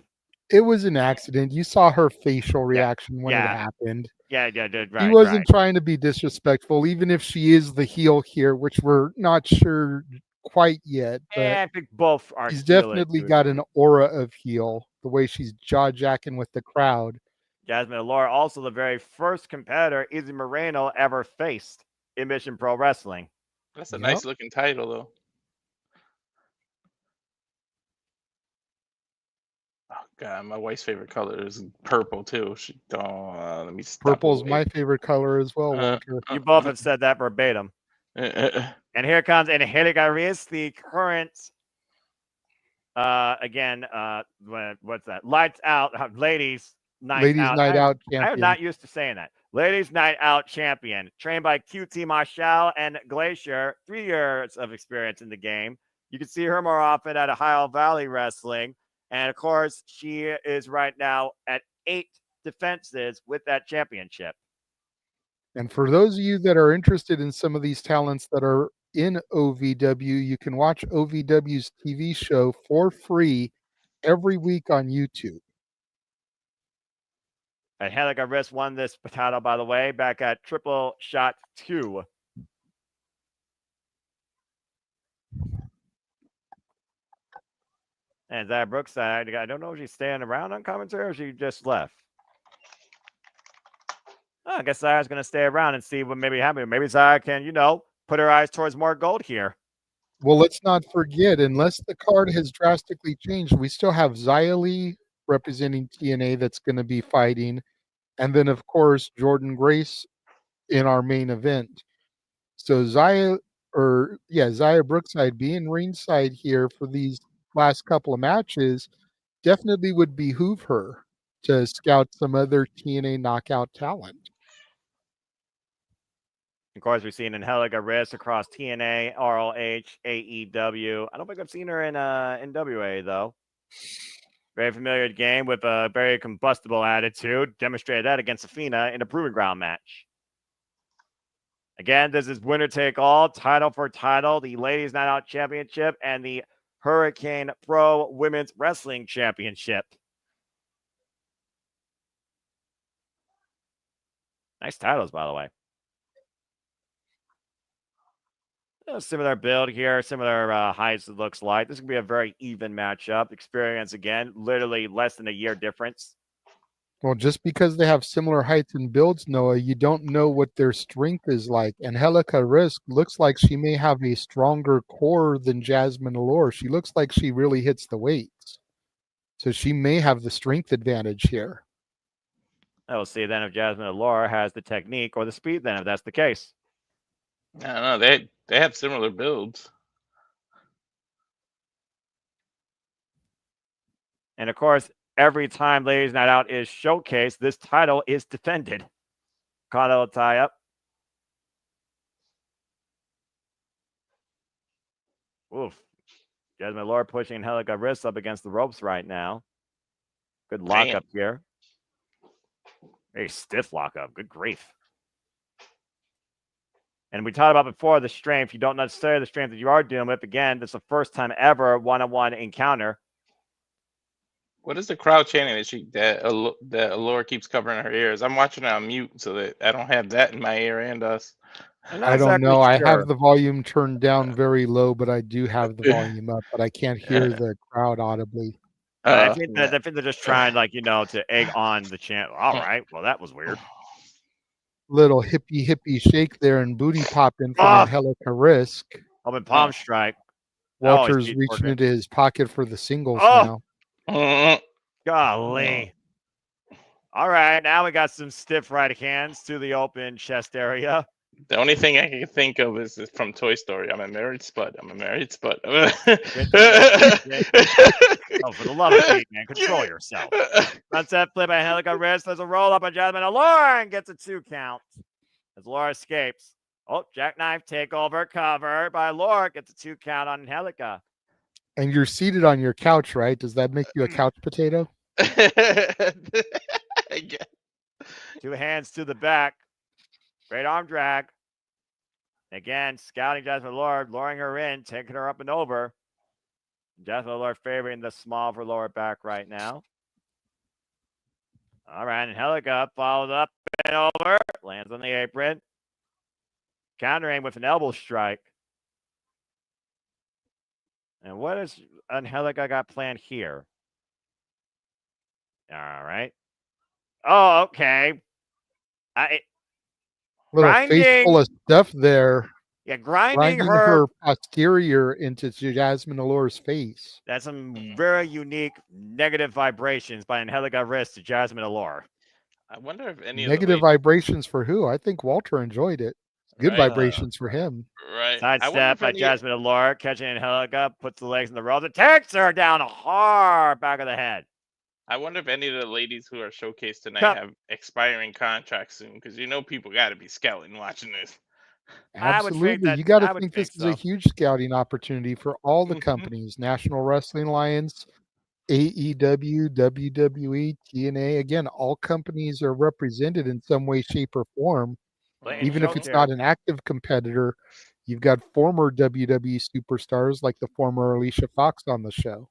It was an accident. You saw her facial reaction when it happened. Yeah, right. He wasn't trying to be disrespectful, even if she is the heel here, which we're not sure quite yet. But yeah, I think both are. She's definitely got an aura of heel, the way she's jaw-jacking with the crowd. Jazmin Allure, also the very first competitor Izzy Moreno ever faced in Mission Pro Wrestling. That's a nice looking title, though. Oh God, my wife's favorite color is purple too. Let me stop. Purple's my favorite color as well, Walter. You both have said that verbatim. And here comes Angélica Riz, the current, what's that? Lights Out, Ladies Night Out champion. I am not used to saying that. Ladies Night Out champion, trained by QT Marshall and Glacier, 3 years of experience in the game. You can see her more often at Ohio Valley Wrestling. And of course, she is right now at 8 defenses with that championship. And for those of you that are interested in some of these talents that are in OVW, you can watch OVW's TV show for free every week on YouTube. Angélica Riz won this title, by the way, back at Triple Shot 2. And Zaya Brookside, I don't know if she's staying around on commentary or she just left. I guess Zaya's going to stay around and see what maybe happens. Maybe Zaya can, put her eyes towards more gold here. Well, let's not forget, unless the card has drastically changed, we still have Xia Li representing TNA that's going to be fighting. And then, of course, Jordynne Grace in our main event. So Zaya Brookside being ringside here for these last couple of matches definitely would behoove her to scout some other TNA knockout talent. Of course, we've seen Angélica Riss across TNA, ROH, AEW. I don't think I've seen her in NWA, though. Very familiar game with a very combustible attitude. Demonstrated that against Athena in a Proving Ground match. Again, this is winner take all, title for title, the Ladies Night Out Championship and the Hurricane Pro Women's Wrestling Championship. Nice titles, by the way. A similar build here, similar heights, it looks like. This is going to be a very even matchup. Experience, again, literally less than a year difference. Well, just because they have similar heights and builds, Noah, you don't know what their strength is like. Angélica Riss looks like she may have a stronger core than Jazmin Allure. She looks like she really hits the weights. So she may have the strength advantage here. We'll see then if Jazmin Allure has the technique or the speed then, if that's the case. I don't know. They have similar builds. And of course, every time Ladies Night Out is showcased, this title is defended. Caught a little tie up. Oof. Jazmin Allure pushing Angélica Riss up against the ropes right now. Good lockup here. Very stiff lockup. Good grief. And we talked about before the strength. You don't necessarily the strength that you are dealing with. Again, this is the first time ever one-on-one encounter. What is the crowd chanting that Allure keeps covering her ears? I'm watching it on mute so that I don't have that in my ear and us. I don't know. I have the volume turned down very low, but I do have the volume up, but I can't hear the crowd audibly. I think they're just trying, to egg on the chant. All right. Well, that was weird. Little hippie shake there and booty pop in from Angélica Riss. Open palm strike. Walter's reaching into his pocket for the singles now. Golly. All right. Now we got some stiff right hands to the open chest area. The only thing I can think of is from Toy Story. I'm a married spud. Oh, for the love of Pete, man. Control yourself. Sunset flip by Angélica Riss. There's a roll up on Jazmin Allure and gets a 2 count. As Allure escapes. Oh, jackknife takeover cover by Allure. Gets a 2 count on Angélica. And you're seated on your couch, right? Does that make you a couch potato? 2 hands to the back. Great arm drag. Again, scouting Jazmin Allure, luring her in, taking her up and over. Jazmin Allure favoring the small of her lower back right now. All right, Angélica follows up and over. Lands on the apron. Countering with an elbow strike. And what has Angélica got planned here? All right. Oh, okay. Little face full of stuff there. Yeah, grinding her posterior into Jazmin Allure's face. That's some very unique negative vibrations by Angélica Riss to Jazmin Allure. I wonder if any negative vibrations for who? I think Walter enjoyed it. Good vibrations for him. Right. Sidestep by Jazmin Allure, catching Angélica, puts the legs in the ropes, and takes her down hard back of the head. I wonder if any of the ladies who are showcased tonight have expiring contracts soon, because people got to be scouting watching this. Absolutely. You got to think this is a huge scouting opportunity for all the companies, National Wrestling Alliance, AEW, WWE, TNA. Again, all companies are represented in some way, shape, or form. Even if it's not an active competitor, you've got former WWE superstars like the former Alicia Fox on the show.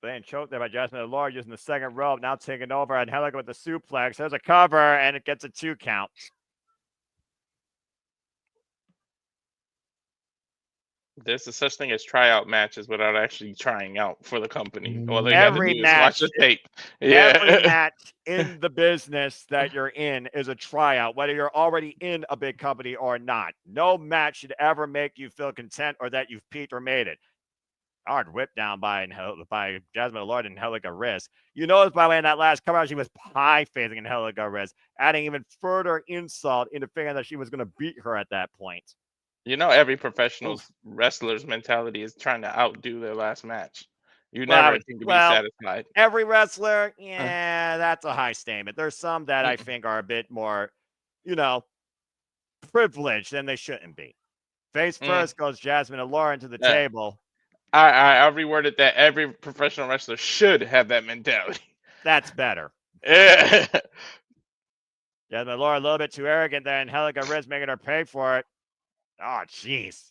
Being choked there by Jazmin Allure using the second rope, now taking over. Angélica with the suplex. There's a cover, and it gets a 2 count. There's a such thing as tryout matches without actually trying out for the company. All they every got to do is watch the tape. Every match in the business that you're in is a tryout, whether you're already in a big company or not. No match should ever make you feel content or that you've peaked or made it. hard whip down by Jazmin Allure and Angélica wrist. You notice, by the way, in that last cover, she was pie-facing Angélica wrist, adding even further insult into figuring that she was going to beat her at that point. You know, every professional wrestler's mentality is trying to outdo their last match. You never seem to be satisfied. Every wrestler, yeah, that's a high statement. There's some that I think are a bit more, privileged than they shouldn't be. Face first goes Jazmin Allure into the table. I reworded that every professional wrestler should have that mentality. That's better. Yeah. Jazmin Allure a little bit too arrogant there, and Angélica wrist making her pay for it. Oh, jeez.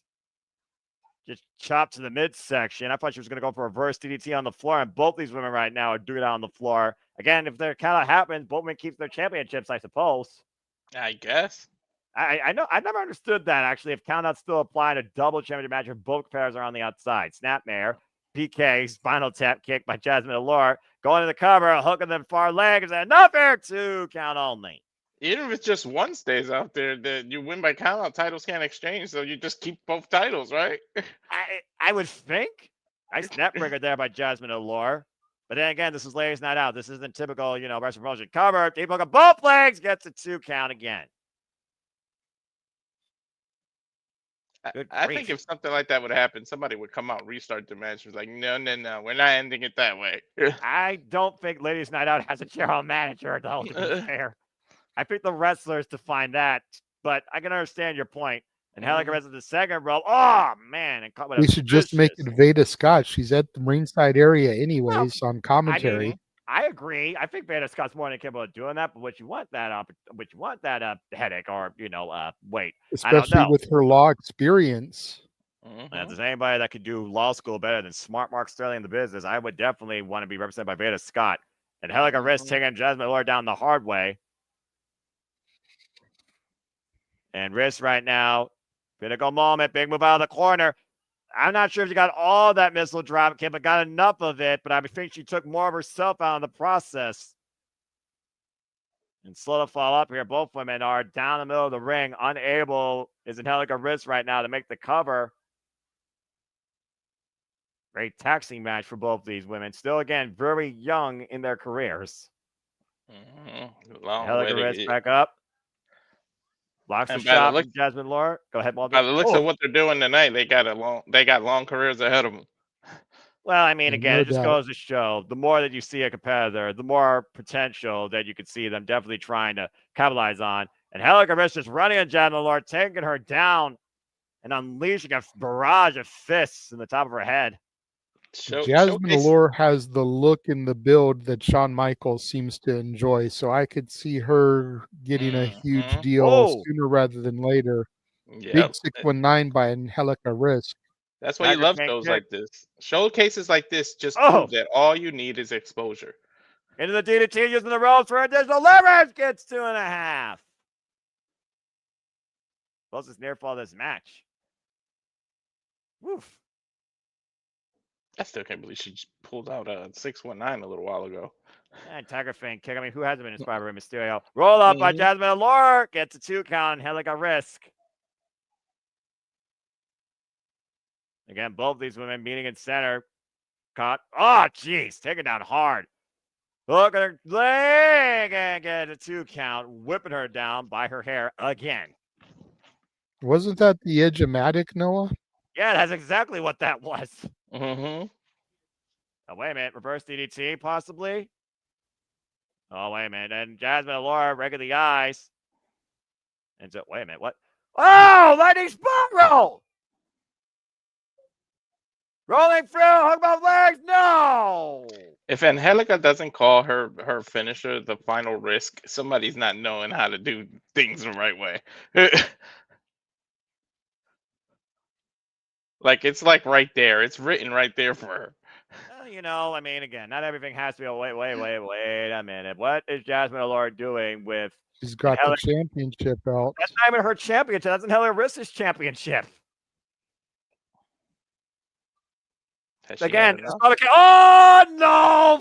Just chopped to the midsection. I thought she was going to go for a reverse DDT on the floor, and both these women right now are doing it on the floor. Again, if their count out happens, both women keep their championships, I suppose. I guess. I know. I never understood that, actually, if count outs still apply in a double championship match if both pairs are on the outside. Snapmare, PK, spinal tap kick by Jazmin Allure, going to the cover, a hook in the far leg, and enough air 2 count only. Even if it's just one stays out there, that you win by count out, titles can't exchange, so you just keep both titles, right? I would think. Nice neckbreaker there by Jazmin Allure. But then again, this is Ladies Night Out. This isn't typical, wrestling promotion. Cover, deep hook of both legs, gets a 2 count again. I think if something like that would happen, somebody would come out and restart the match. It's like, no, we're not ending it that way. I don't think Ladies Night Out has a general manager, though, to be fair. I think the wrestlers define that, but I can understand your point. And Angélica wrist at the second row. Oh, man. We should just make it Veda Scott. She's at the ringside area anyways on commentary. I agree. I think Veda Scott's more than capable of doing that, but would you want that headache or, weight? Especially with her law experience. If there's anybody that could do law school better than Smart Mark Sterling in the business, I would definitely want to be represented by Veda Scott. And Angélica wrist taking Jazmin Allure down the hard way. And wrist right now, critical moment, big move out of the corner. I'm not sure if she got all that missile drop kick, but got enough of it. But I think she took more of herself out in the process. And slow to fall up here. Both women are down the middle of the ring. Unable is Angélica wrist right now to make the cover. Great taxing match for both these women. Still, again, very young in their careers. Angélica wrist back up. Blocks the shot from Jazmin Allure. Go ahead, Walter. By the looks of what they're doing tonight, they got long careers ahead of them. Well, I mean, again, it just goes to show the more that you see a competitor, the more potential that you could see them definitely trying to capitalize on. And Angélica wrist just running on Jazmin Allure, taking her down and unleashing a barrage of fists in the top of her head. Jazmin Allure has the look and the build that Shawn Michaels seems to enjoy, so I could see her getting a huge deal sooner rather than later. Big 619 by Angélica wrist. That's why you love shows like this. Showcases like this just prove that all you need is exposure. Into the DDT, using the ropes for additional leverage, gets 2.5. Closest near fall of this match. Woof. I still can't believe she pulled out a 619 a little while ago. And Tiger Fan kick. I mean, who hasn't been inspired by Mysterio? Roll up by Jazmin Allure. Gets a 2 count. Angélica risk. Again, both these women meeting in center. Caught. Oh, jeez. Taken down hard. Look at her leg and get a 2 count. Whipping her down by her hair again. Wasn't that the Edge-O-Matic, Noah? Yeah, that's exactly what that was. Mm-hmm. Oh, wait a minute. Reverse DDT, possibly? Oh, wait a minute. And Jazmin Allure, regular the eyes. And so, wait a minute. What? Oh, lightning spiral! Rolling through, hook both legs. No! If Angélica doesn't call her finisher the final risk, somebody's not knowing how to do things the right way. Like, it's like right there. It's written right there for her. Well, I mean, again, not everything has to be, wait a minute. What is Jazmin Allure doing with... She's got the championship belt. That's not even her championship. That's Angélica wrist's championship. Again, oh, no!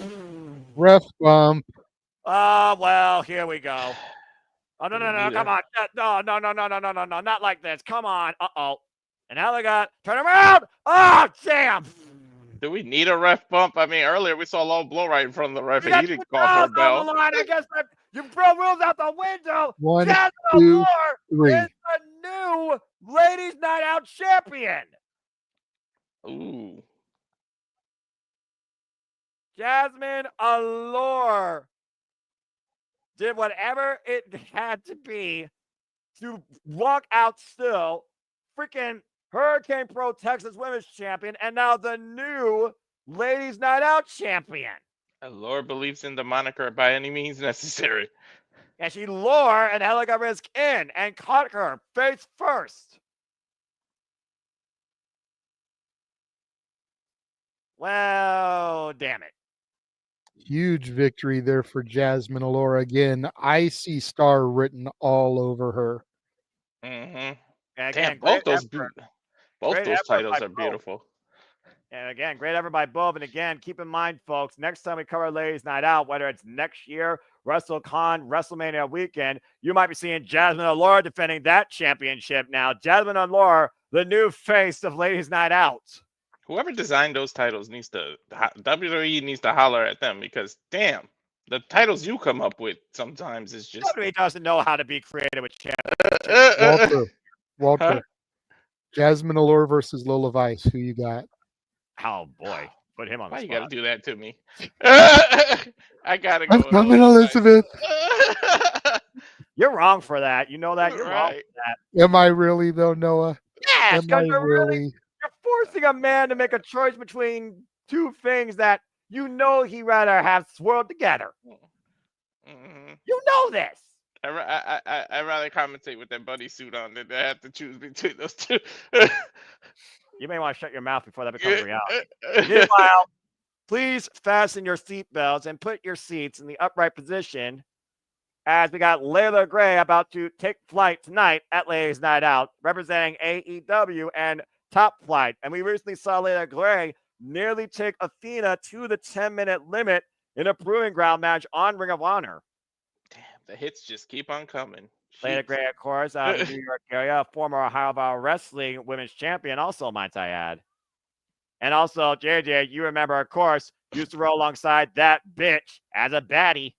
Ref bump. Oh, well, here we go. Oh, no, come on. No, not like this. Come on. Uh-oh. And Angélica, turn around. Oh, damn. Do we need a ref bump? I mean, earlier we saw Low Blow right in front of the ref, You and he got didn't the call for a bells on the bell. line. I guess that you throw rules out the window. 1, Jazmin 2, Allure 3. is the new Ladies Night Out champion. Ooh. Jazmin Allure did whatever it had to be to walk out still. Freaking Hurricane Pro Texas Women's Champion, and now the new Ladies Night Out champion. Allure believes in the moniker by any means necessary. And she lured Angélica Risk in and caught her face first. Well, damn it. Huge victory there for Jazmin Allure again. Icy Star written all over her. Mm-hmm. And Damn, again, both great those effort. both Great those effort titles by are both. beautiful. And again, great effort by both. And again, keep in mind, folks, next time we cover Ladies Night Out, whether it's next year, WrestleCon, WrestleMania weekend, you might be seeing Jazmin Allure defending that championship now. Jazmin Allure, the new face of Ladies Night Out. Whoever designed those titles needs to WWE needs to holler at them, because damn, the titles you come up with sometimes is just WWE doesn't know how to be creative with champions. Walter, Huh? Jazmin Allure versus Lola Vice. Who you got? Oh boy, put him on Why the you gotta spot. do that to me? I gotta go. I'm with coming, Lola Vice. Elizabeth. You're wrong for that. You know that. You're wrong Right. for that. Am I really though, Noah? Yes, Am I because you're really? you're forcing a man to make a choice between two things that you know he'd rather have swirled together. Mhm. You know this. I rather commentate with that buddy suit on than to have to choose between those two. You may want to shut your mouth before that becomes reality. Meanwhile, please fasten your seatbelts and put your seats in the upright position, as we got Leila Gray about to take flight tonight at Ladies Night Out, representing AEW and Top Flight. And we recently saw Leila Gray nearly take Athena to the 10-minute limit in a Proving Ground match on Ring of Honor. Damn, the hits just keep on coming. Leila Jeez. Gray, of course, out of the New York area, former Ohio Valley Wrestling Women's Champion, also, might I add. And also, JJ, you remember, of course, used to roll alongside that bitch as a baddie.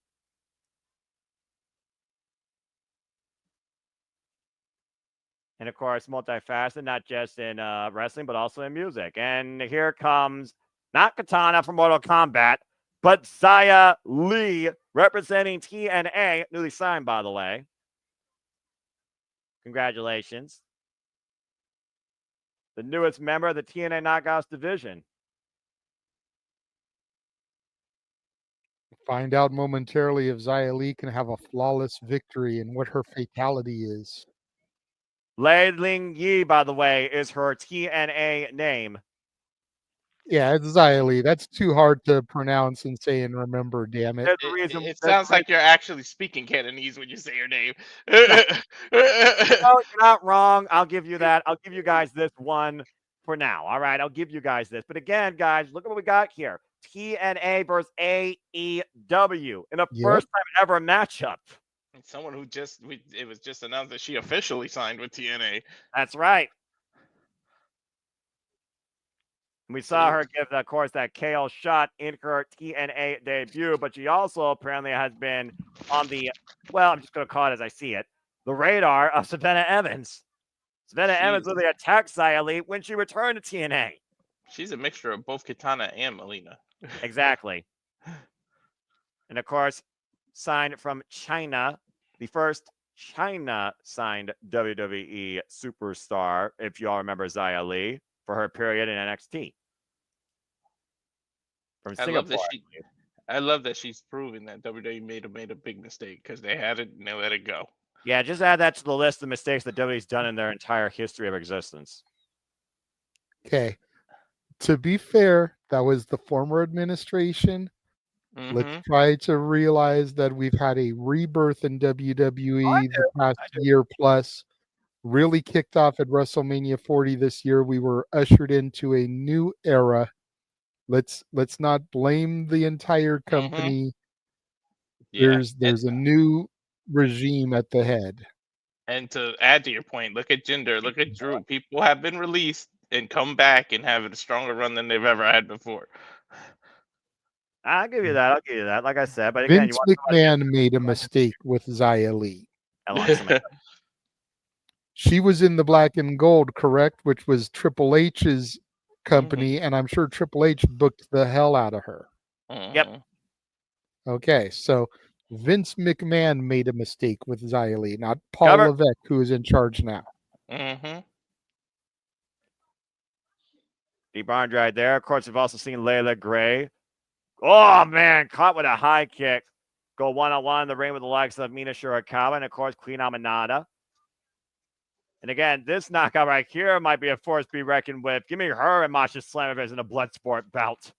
And of course, multifaceted, not just in wrestling, but also in music. And here comes not Katana from Mortal Kombat, but Xia Li representing TNA, newly signed, by the way. Congratulations. The newest member of the TNA Knockouts division. Find out momentarily if Xia Li can have a flawless victory and what her fatality is. Lei Ling Yi, by the way, is her TNA name. Yeah, it's Xia Li. That's too hard to pronounce and say and remember, damn it. There's a reason. It sounds like you're actually speaking Cantonese when you say your name. No, you're not wrong. I'll give you that. I'll give you guys this one for now. All right, I'll give you guys this. But again, guys, look at what we got here. TNA versus AEW in a first time ever matchup. Someone who it was just announced that she officially signed with TNA. That's right. We saw her give, of course, that KO shot in her TNA debut, but she also apparently has been on the, well, I'm just going to call it as I see it, the radar of Savannah Evans. Savannah Evans really attacked Xia Li when she returned to TNA. She's a mixture of both Katana and Melina. Exactly. And of course, signed from China, the first China-signed WWE superstar, if you all remember Xia Li, for her period in NXT. From Singapore. I love that she's proving that WWE made a big mistake, because they had it and they let it go. Yeah, just add that to the list of mistakes that WWE's done in their entire history of existence. Okay. To be fair, that was the former administration. Mm-hmm. Let's try to realize that we've had a rebirth in WWE the past year plus. Really kicked off at WrestleMania 40 this year. We were ushered into a new era. Let's not blame the entire company. Yeah. There's a new regime at the head. And to add to your point, look at Jinder, look at Drew. People have been released and come back and have a stronger run than they've ever had before. I'll give you that. I'll give you that. Like I said, but again, Vince McMahon made a mistake with Xia Li. She was in the black and gold, correct? Which was Triple H's company, and I'm sure Triple H booked the hell out of her. Yep. Okay, so Vince McMahon made a mistake with Xia Li, not Paul Levesque, who is in charge now. Deep arm drag there. Of course, we've also seen Leila Gray. Oh, man, caught with a high kick. Go one-on-one in the ring with the likes of Mina Shirakawa and, of course, Queen Aminata. And again, this knockout right here might be a force to be reckoned with. Give me her and Masha Slamovich in a blood sport bout.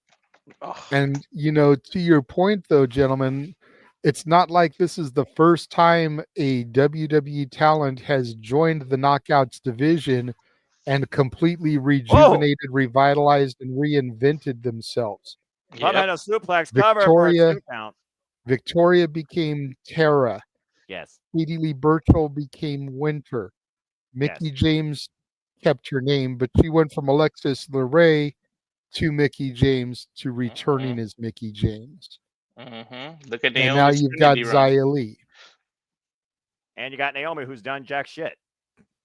And, to your point, though, gentlemen, it's not like this is the first time a WWE talent has joined the Knockouts division and completely rejuvenated, revitalized, and reinvented themselves. Had a suplex cover for a 2 count. Victoria became Tara. Yes. Katie Lee Burchill became Winter. Mickie James kept her name, but she went from Alexis LeRae to Mickie James to returning as Mickie James. Look at Naomi. And now you've got Xia Li. And you got Naomi, who's done jack shit.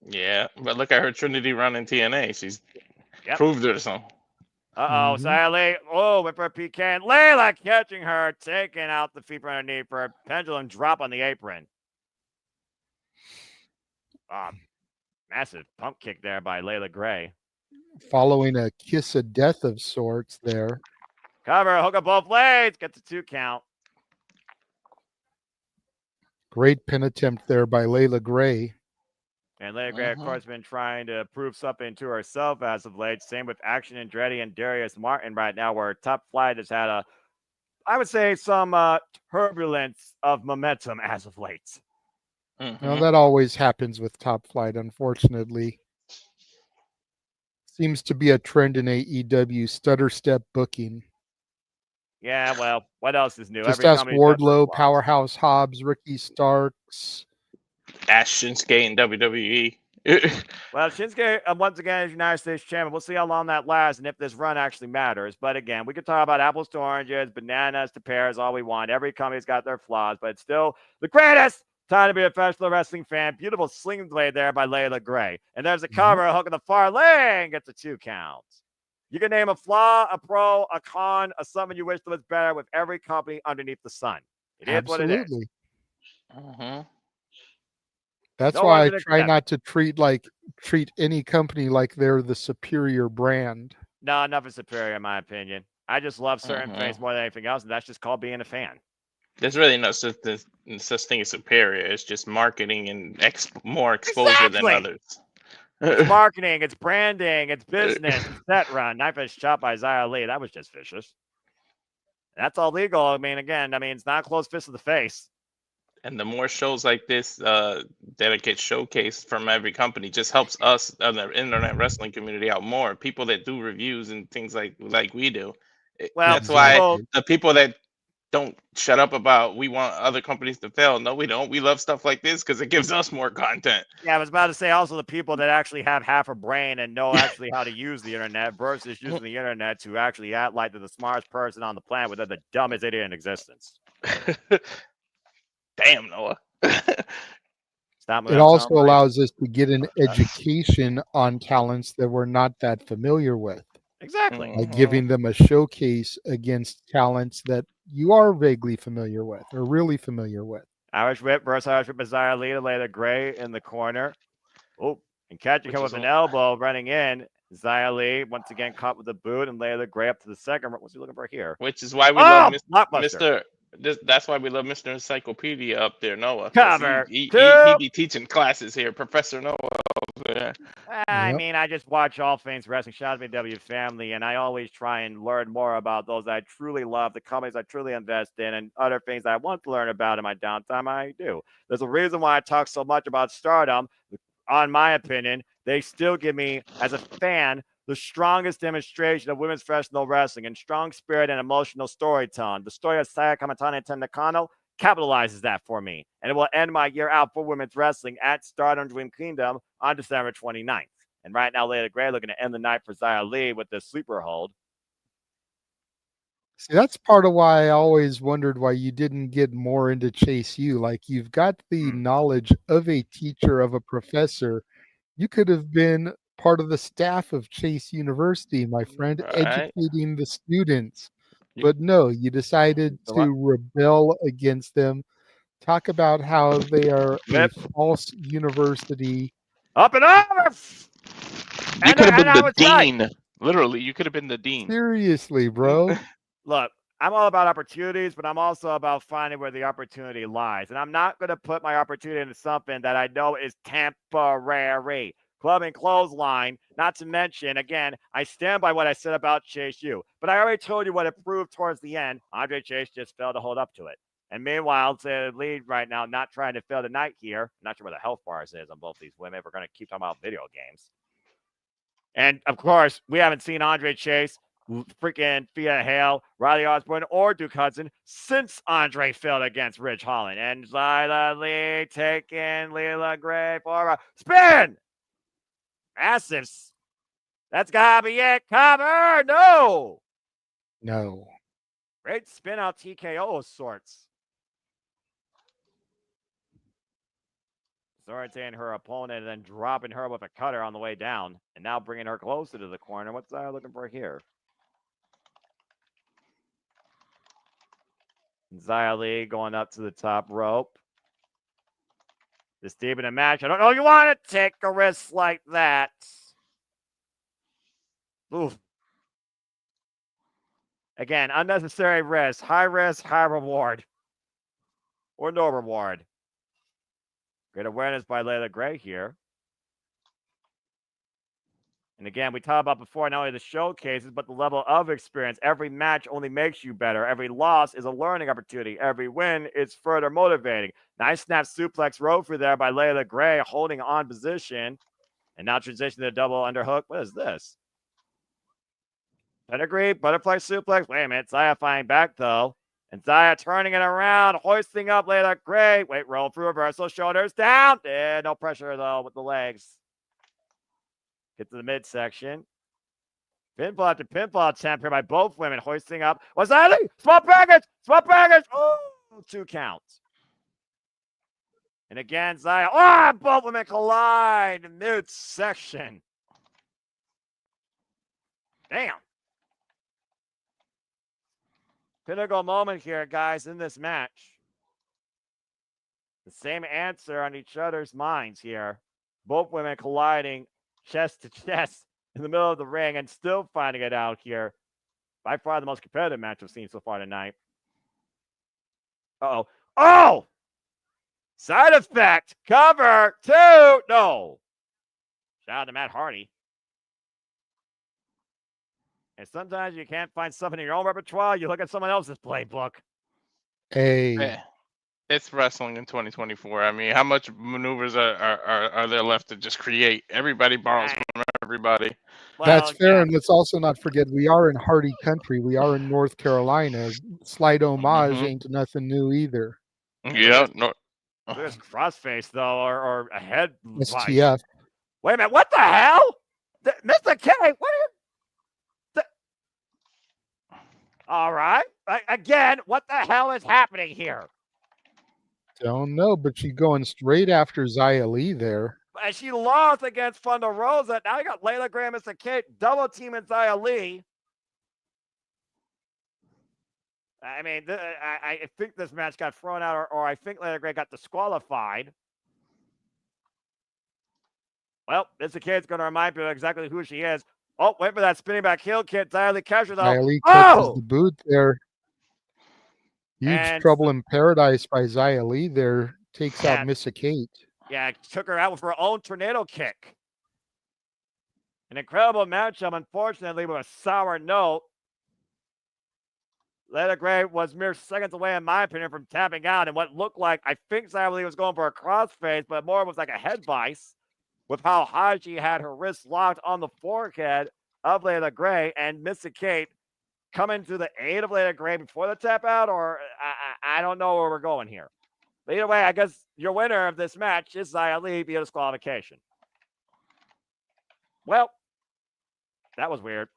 Yeah, but look at her Trinity run in TNA. She's proved it or something. Xia Li. Oh, went for a PK. And Leila catching her, taking out the feet from underneath for a pendulum drop on the apron. Massive pump kick there by Leila Gray. Following a kiss of death of sorts there. Cover, hook up both legs, get the 2 count. Great pin attempt there by Leila Gray. And Leila Gray, of course, been trying to prove something to herself as of late. Same with Action Andretti and Darius Martin right now, where Top Flight has had I would say, some turbulence of momentum as of late. Well, that always happens with Top Flight, unfortunately. Seems to be a trend in AEW, stutter step booking. Yeah, well, what else is new? Just ask Wardlow, Powerhouse Hobbs, Ricky Starks. Ash Shinsuke in WWE. Well, Shinsuke, once again, is United States champion. We'll see how long that lasts and if this run actually matters. But again, we could talk about apples to oranges, bananas to pears, all we want. Every company's got their flaws, but it's still the greatest time to be a professional wrestling fan. Beautiful sling blade there by Leila Gray. And there's a cover, a hook in the far lane, gets a 2 count. You can name a flaw, a pro, a con, a something you wish that was better with every company underneath the sun. It is what it is. That's why I try not to treat any company like they're the superior brand. No, nothing superior in my opinion. I just love certain things more than anything else, and that's just called being a fan. There's really no such thing as superior. It's just marketing and more exposure than others. It's marketing, it's branding, it's business, it's set run. Knife is shot by Xia Li. That was just vicious. That's all legal. I mean, again, it's not a closed fist to the face. And the more shows like this that get showcased from every company just helps us, the internet wrestling community, out more. People that do reviews and things like we do. Well, that's why the people that don't shut up about we want other companies to fail. No, we don't. We love stuff like this because it gives us more content. Yeah, I was about to say also the people that actually have half a brain and know actually how to use the internet versus using the internet to actually act like they're the smartest person on the planet, but they're the dumbest idiot in existence. Damn, Noah. It also allows us to get an education on talents that we're not that familiar with. Exactly. Like giving them a showcase against talents that you are vaguely familiar with or really familiar with. Irish Whip versus Irish Whip. Xia Li, Leila Gray in the corner. Oh, and catching him with an elbow running in. Xia Li once again caught with a boot, and Leila Gray up to the second. What's he looking for here? Which is why we love Mr. That's why we love Mr. Encyclopedia up there, Noah. He be teaching classes here, Professor Noah. I mean, I just watch all things wrestling. Shout out to the W family, and I always try and learn more about those I truly love, the companies I truly invest in, and other things I want to learn about in my downtime. I do. There's a reason why I talk so much about Stardom. On my opinion, they still give me, as a fan, the strongest demonstration of women's professional wrestling and strong spirit and emotional storytelling. The story of Saya Kamatani and Tem Nakano capitalizes that for me. And it will end my year out for women's wrestling at Stardom Dream Kingdom on December 29th. And right now, Leila Grey looking to end the night for Xia Li with the sleeper hold. See, that's part of why I always wondered why you didn't get more into Chase U. Like, you've got the knowledge of a teacher, of a professor. You could have been part of the staff of Chase University, my friend, educating the students. But no, you decided to rebel against them. Talk about how they are a false university. Up and over! You could have been the dean. Right. Literally, you could have been the dean. Seriously, bro. Look, I'm all about opportunities, but I'm also about finding where the opportunity lies. And I'm not going to put my opportunity into something that I know is temporary. Club and clothesline, not to mention, again, I stand by what I said about Chase U. But I already told you what it proved towards the end. Andre Chase just failed to hold up to it. And meanwhile, it's a lead right now, not trying to fail the night here. I'm not sure where the health bars is on both these women. We're going to keep talking about video games. And, of course, we haven't seen Andre Chase, freaking Fia Hale, Riley Osborne, or Duke Hudson since Andre failed against Ridge Holland. And Xia Li taking Leila Grey for a spin! Massive. That's got to be it. Cover. No. Great spin out TKO of sorts. Zoritating her opponent and then dropping her with a cutter on the way down. And now bringing her closer to the corner. What's I looking for here? Xia Li going up to the top rope. This deep in a match. I don't know if you want to take a risk like that. Oof. Again, unnecessary risk. High risk, high reward. Or no reward. Great awareness by Leila Grey here. And again, we talked about before not only the showcases, but the level of experience. Every match only makes you better. Every loss is a learning opportunity. Every win is further motivating. Nice snap suplex rope for there by Leila Grey, holding on position. And now transition to a double underhook. What is this? Pedigree, butterfly suplex. Wait a minute. Xia flying back, though. And Xia turning it around, hoisting up Leila Grey. Wait, roll through reversal, shoulders down. No pressure, though, with the legs. Get to the midsection. Pinfall after pinfall attempt here by both women, hoisting up. Was that it? Small package! Small package! Oh, 2 counts. And again, Xia. Oh, both women collide. Midsection. Damn. Pinnacle moment here, guys, in this match. The same answer on each other's minds here. Both women colliding chest to chest in the middle of the ring and still finding it out here. By far the most competitive match we've seen so far tonight. Uh-oh. Oh! Side effect. Cover. 2. No. Shout out to Matt Hardy. And sometimes you can't find something in your own repertoire. You look at someone else's playbook. Hey. It's wrestling in 2024. I mean, how much maneuvers are there left to just create? Everybody borrows from everybody. Well, that's fair, and let's also not forget we are in Hardy country. We are in North Carolina. Slight homage ain't nothing new either. Yeah, no. There's crossface though, or a head. STF. Wait a minute, what the hell, Mr. K? What are you? All right, again, what the hell is happening here? Don't know, but she's going straight after Xia Li there. And she lost against Thunder Rosa. Now you got Leila Grey and Mr. K double teaming Xia Li. I mean, I think this match got thrown out, or I think Leila Grey got disqualified. Well, Mr. Kid's going to remind people exactly who she is. Oh, wait for that spinning back heel kick. Xia Li catches though. Xia Li catches the boot there. Huge trouble in paradise by Xia Li there. Takes out Missa Kate. Yeah, took her out with her own tornado kick. An incredible matchup, unfortunately, with a sour note. Leila Grey was mere seconds away, in my opinion, from tapping out. And what looked like, I think Xia Li was going for a crossface, but more was like a head vice with how high she had her wrist locked on the forehead of Leila Grey. And Missa Kate coming to the aid of Leila Grey before the tap out, or I don't know where we're going here. But either way, I guess your winner of this match is Xia Li via disqualification. Well, that was weird.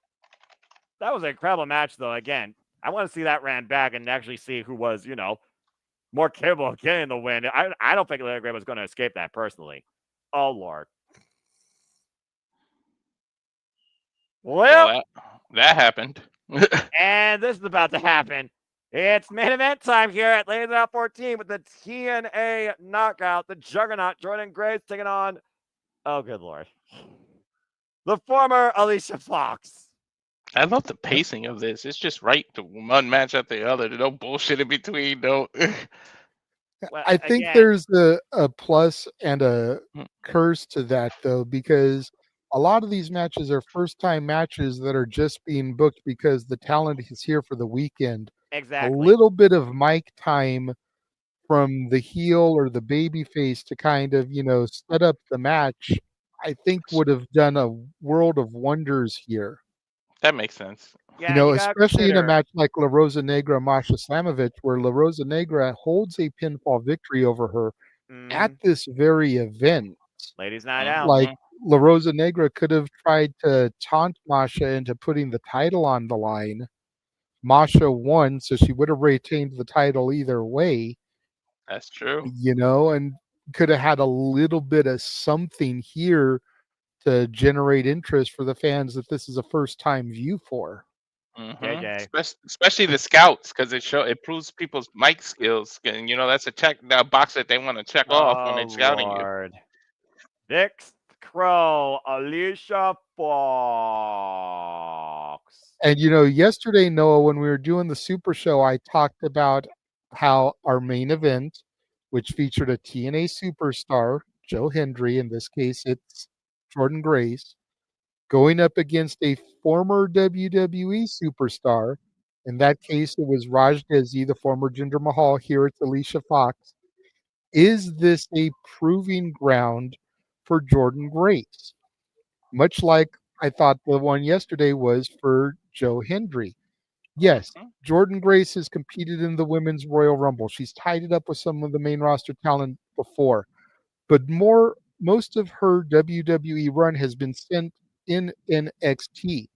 That was an incredible match, though. Again, I want to see that ran back and actually see who was, more capable of getting the win. I don't think Leila Grey was going to escape that personally. Oh, Lord. Well, that happened. And this is about to happen. It's main event time here at Ladies Out 14 with the TNA Knockout. The Juggernaut, Jordynne Grace, taking on, oh, good Lord, the former Alicia Fox. I love the pacing of this. It's just right to one match after the other. No bullshit in between. No. Well, I think again, there's a plus and a curse to that, though, because a lot of these matches are first-time matches that are just being booked because the talent is here for the weekend. exactly. A little bit of mic time from the heel or the baby face to kind of, set up the match, I think would have done a world of wonders here. That makes sense. Yeah, you gotta Especially in a consider- match like La Rosa Negra Masha Slamovich, where La Rosa Negra holds a pinfall victory over her at this very event. Ladies' Night Out. Like, La Rosa Negra could have tried to taunt Masha into putting the title on the line. Masha won, so she would have retained the title either way. That's true. And could have had a little bit of something here to generate interest for the fans that this is a first-time view for. JJ. Especially the scouts, because it proves people's mic skills, and that's a box that they want to check off when they're scouting Lord. Vic Crow, Alicia Fox. And yesterday, Noah, when we were doing the Super Show, I talked about how our main event, which featured a TNA superstar, Joe Hendry, in this case it's Jordynne Grace, going up against a former WWE superstar. In that case, it was Raj Desi, the former Jinder Mahal. Here it's Alicia Fox. Is this a proving ground for Jordynne Grace? Much like I thought the one yesterday was for Joe Hendry. Yes, Jordynne Grace has competed in the Women's Royal Rumble. She's tied it up with some of the main roster talent before. But most of her WWE run has been spent in NXT.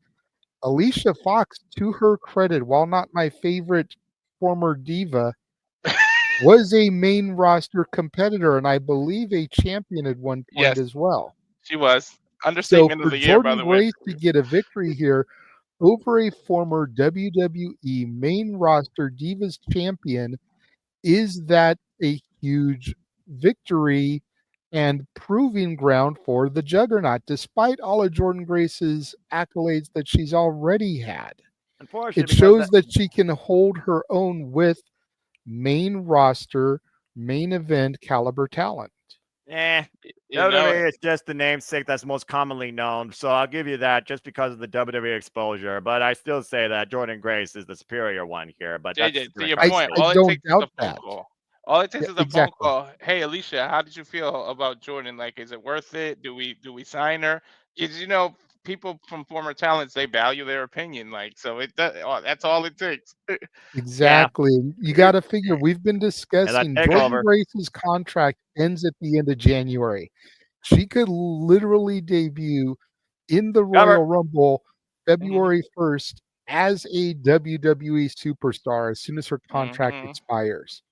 Alicia Fox, to her credit, while not my favorite former diva, was a main roster competitor and I believe a champion at one point as well. She was. So Understatement for of the year, by Jordynne the way. Grace to get a victory here over a former WWE main roster Divas champion, is that a huge victory and proving ground for the Juggernaut, despite all of Jordynne Grace's accolades that she's already had? It shows that she can hold her own with main roster, main event caliber talent. WWE is just the namesake that's most commonly known, so I'll give you that just because of the WWE exposure. But I still say that Jordynne Grace is the superior one here. But JJ, that's to your point, all it takes is a phone call. All it takes is a phone call. Hey, Alicia, how did you feel about Jordynne? Like, is it worth it? Do we sign her? Because people from former talents, they value their opinion. Like, so that's all it takes. Exactly. You got to figure, we've been discussing Jordynne Grace's contract ends at the end of January. She could literally debut in the Royal Rumble February 1st as a WWE superstar as soon as her contract expires.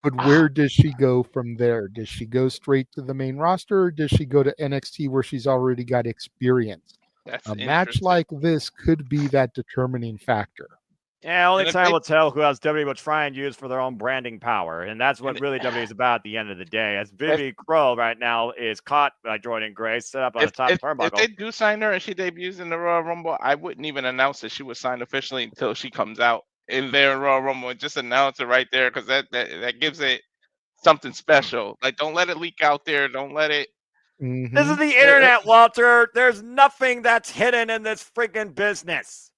But where does she go from there? Does she go straight to the main roster, or does she go to NXT where she's already got experience? A match like this could be that determining factor. Yeah, only time will tell who else WWE will try and use for their own branding power. And that's what really WWE is about at the end of the day. As Vivi Crow right now is caught by Jordynne Grace, set up on the top turnbuckle. If they do sign her and she debuts in the Royal Rumble, I wouldn't even announce that she was signed officially until she comes out in their Royal Rumble. Just announce it right there, because that gives it something special. Like, don't let it leak out there. Don't let it. This is the internet, Walter. There's nothing that's hidden in this freaking business.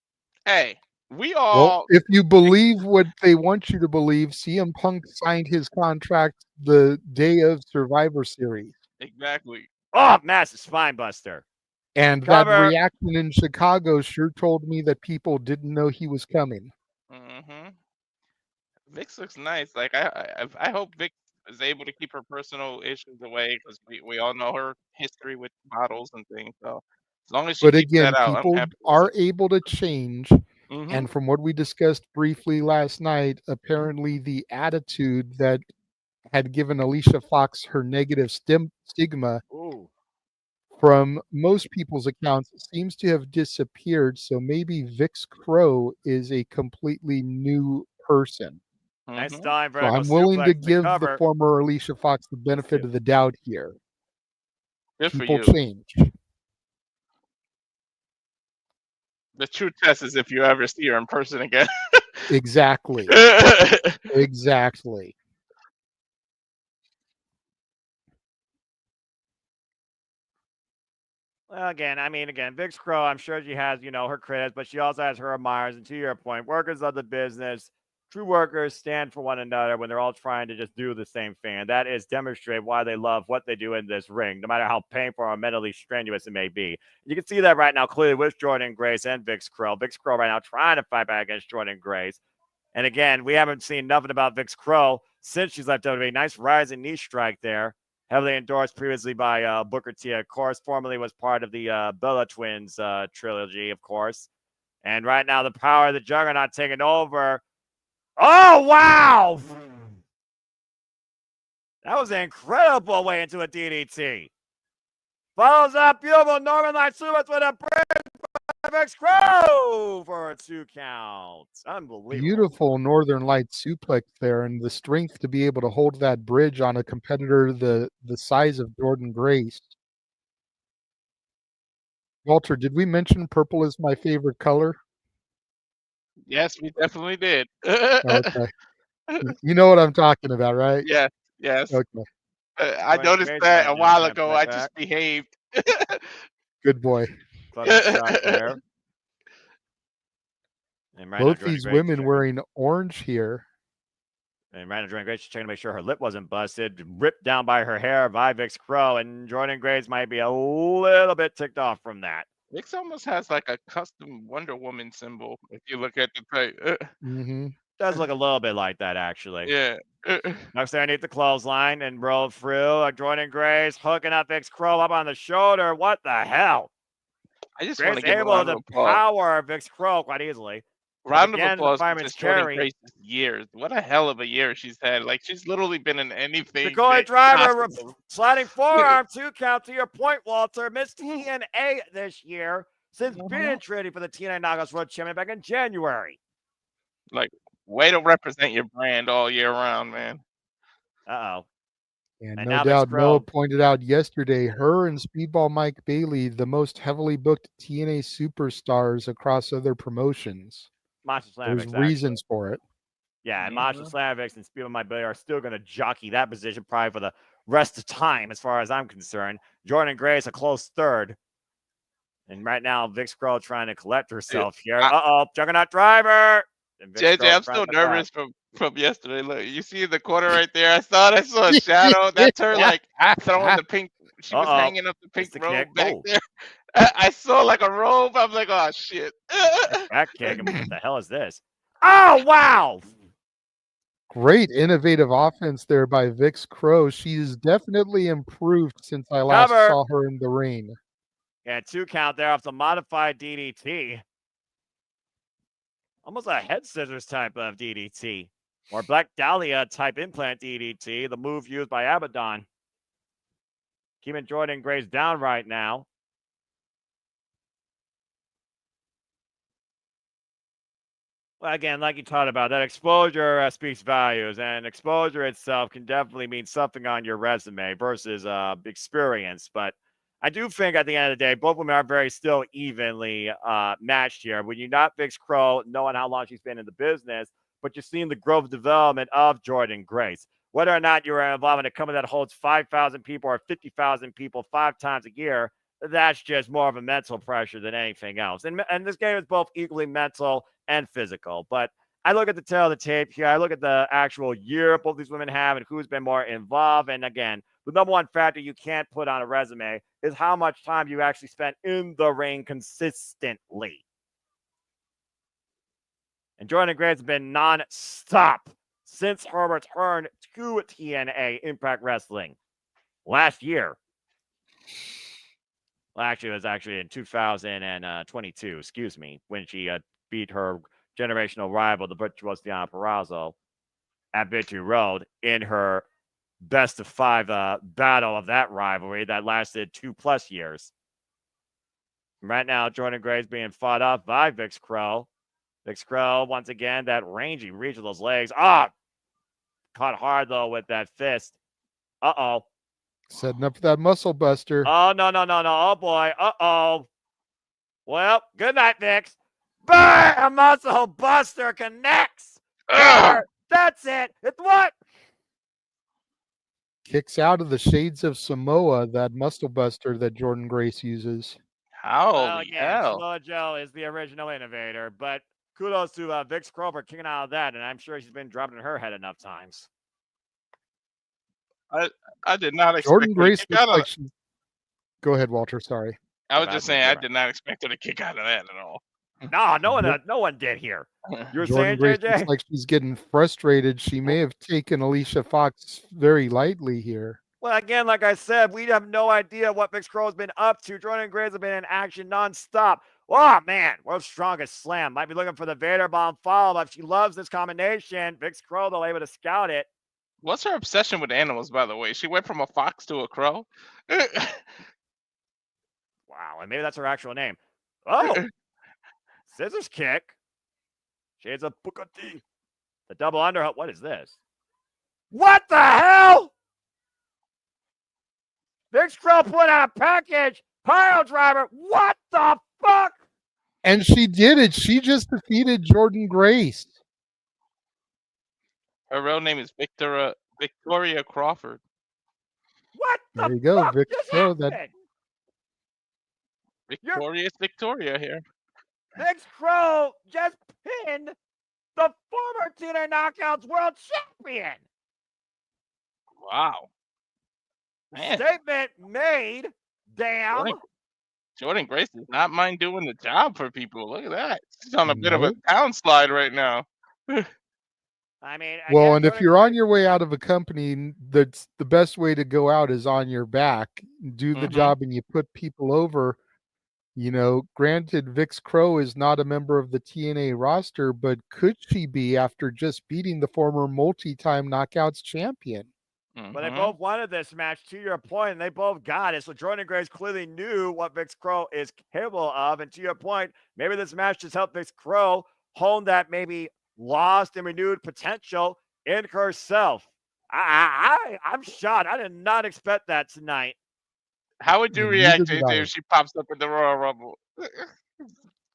Hey. Well, if you believe what they want you to believe, CM Punk signed his contract the day of Survivor Series. Exactly. Oh, massive spine buster. And that reaction in Chicago sure told me that people didn't know he was coming. Vix looks nice. Like, I hope Vix is able to keep her personal issues away because we all know her history with bottles and things. So as long as she But keeps again, that out, I'm people happy with are it. able to change. And from what we discussed briefly last night, apparently the attitude that had given Alicia Fox her negative stigma Ooh. from most people's accounts seems to have disappeared. So maybe Vix Crow is a completely new person. Nice dive, So vertical I'm willing suplex to in the give the cover. former Alicia Fox the benefit of the doubt here. Good for People you. change. The true test is if you ever see her in person again. Exactly. Exactly. Well, again, Vix Crow, I'm sure she has, her critics, but she also has her admirers. And to your point, workers of the business, true workers stand for one another when they're all trying to just do the same thing. And that is demonstrate why they love what they do in this ring, no matter how painful or mentally strenuous it may be. You can see that right now clearly with Jordynne Grace and Vix Crow. Vix Crow right now trying to fight back against Jordynne Grace. And again, we haven't seen nothing about Vix Crow since she's left WWE. Nice rising knee strike there. Heavily endorsed previously by Booker T, of course. Formerly was part of the Bella Twins trilogy, of course. And right now, the power of the Juggernaut taking over. Oh, wow! That was an incredible way into a DDT. Follows up beautiful Northern Light suplex with a bridge Vix Crow for a 2 count. Unbelievable. Beautiful Northern Light suplex there, and the strength to be able to hold that bridge on a competitor the size of Jordynne Grace. Walter, did we mention purple is my favorite color? Yes, we definitely did. Okay. You know what I'm talking about, right? Yes, yes. Okay. I noticed that a while ago. I just behaved. Good boy. Shot there. And right Both now, these women wearing orange here. And right now, Jordynne Grace is checking to make sure her lip wasn't busted. Ripped down by her hair by Vix Crow. And Jordynne Grace might be a little bit ticked off from that. Vix almost has like a custom Wonder Woman symbol if you look at the type. Does look a little bit like that, actually. Yeah. Next there, underneath the clothesline and roll through. Jordynne Grace hooking up Vix Crow up on the shoulder. What the hell? I just want to give a able round to of applause. power Vix Crow quite easily. Round of Again, applause for fireman's just Jordynne carry. Grace's years. What a hell of a year she's had. Like, she's literally been in anything. Dakota Driver possible. sliding forearm 2 count to your point, Walter. Missed TNA this year since being traded for the TNA Knockouts World Champion back in January. Like, way to represent your brand all year round, man. Uh-oh. And no doubt, Noah pointed out yesterday, her and Speedball Mike Bailey, the most heavily booked TNA superstars across other promotions. There's reasons for it. Yeah, and Masha Slavics and Speedball Mike Bailey are still going to jockey that position probably for the rest of time, as far as I'm concerned. Jordynne Grace, a close third. And right now, Vix Crow trying to collect herself here. Juggernaut Driver! JJ, I'm still nervous from yesterday. Look, you see the corner right there? I saw a shadow. That's her like throwing the pink. She was hanging up the pink robe back there. I saw like a robe. I'm like, oh shit. Back kick. What the hell is this? Oh wow! Great innovative offense there by Vix Crow. She's definitely improved since I last saw her in the ring. Yeah, 2 count there off the modified DDT. Almost a head scissors type of DDT. Or Black Dahlia type implant DDT, the move used by Abaddon. Keeping Jordynne Grace down right now. Well, again, like you talked about, that exposure speaks values, and exposure itself can definitely mean something on your resume versus experience. But I do think at the end of the day, both women are very still evenly matched here. When you're not Vix Crow, knowing how long she's been in the business, but you're seeing the growth development of Jordynne Grace. Whether or not you're involved in a company that holds 5,000 people or 50,000 people 5 times a year, that's just more of a mental pressure than anything else. And this game is both equally mental and physical. But I look at the tail of the tape here. I look at the actual year both these women have and who's been more involved. And again, the number one factor you can't put on a resume is how much time you actually spent in the ring consistently. And Jordynne Grace has been non-stop since her return to TNA Impact Wrestling last year. Well, actually, it was actually in 2022, excuse me, when she beat her generational rival, the virtuoso Diana Purrazzo, at Victory Road in her best of 5 battle of that rivalry that lasted 2+ years. Right now, Jordynne Grace being fought off by Vix Crow. Vix Crow, once again, that rangy reach of those legs. Caught hard, though, with that fist. Uh-oh. Setting up for that muscle buster. Oh, no. Oh, boy. Uh-oh. Well, good night, Vix. Bam! Muscle buster connects. That's it. It's what? Kicks out of the shades of Samoa, that muscle buster that Jordynne Grace uses. Holy hell. Samoa Joe is the original innovator, but kudos to Vix Crow for kicking out of that, and I'm sure she's been dropping her head enough times. I did not expect Jordynne her to Grace kick looks out of like she. Go ahead, Walter. Sorry. I was just saying I did not expect her to kick out of that at all. No one did here. You were Jordynne saying, Grace JJ? looks like she's getting frustrated. She may have taken Alicia Fox very lightly here. Well, again, like I said, we have no idea what Vix Crow has been up to. Jordynne Grace has been in action nonstop. Oh, man. World's strongest slam. Might be looking for the Vader bomb follow-up. She loves this combination. Vix Crow, they'll able to scout it. What's her obsession with animals, by the way? She went from a fox to a crow? Wow, and maybe that's her actual name. Oh! Scissors kick. Shades of Booker T. The double underhook. What is this? What the hell? Vix Crow put out a package. Pile driver. What the fuck? And she did it. She just defeated Jordynne Grace. Her real name is Victoria Crawford. What the There you go, fuck Vix just Crow. happened? Victorious Victoria here. Vix Crow just pinned the former TNA Knockouts World Champion. Wow. Man. Statement made. Damn. Jordynne Grace does not mind doing the job for people. Look at that. She's on a bit of a down slide right now. I mean, well, and if you're on your way out of a company, that's the best way to go out is on your back, do the job, and you put people over. You know, granted, Vix Crow is not a member of the TNA roster, but could she be after just beating the former multi-time Knockouts champion? But they both wanted this match, to your point, and they both got it. So Jordynne Grace clearly knew what Vix Crow is capable of. And to your point, maybe this match just helped Vix Crow hone that maybe lost and renewed potential in herself. I'm shocked. I did not expect that tonight. How would you react, JJ, if she pops up in the Royal Rumble?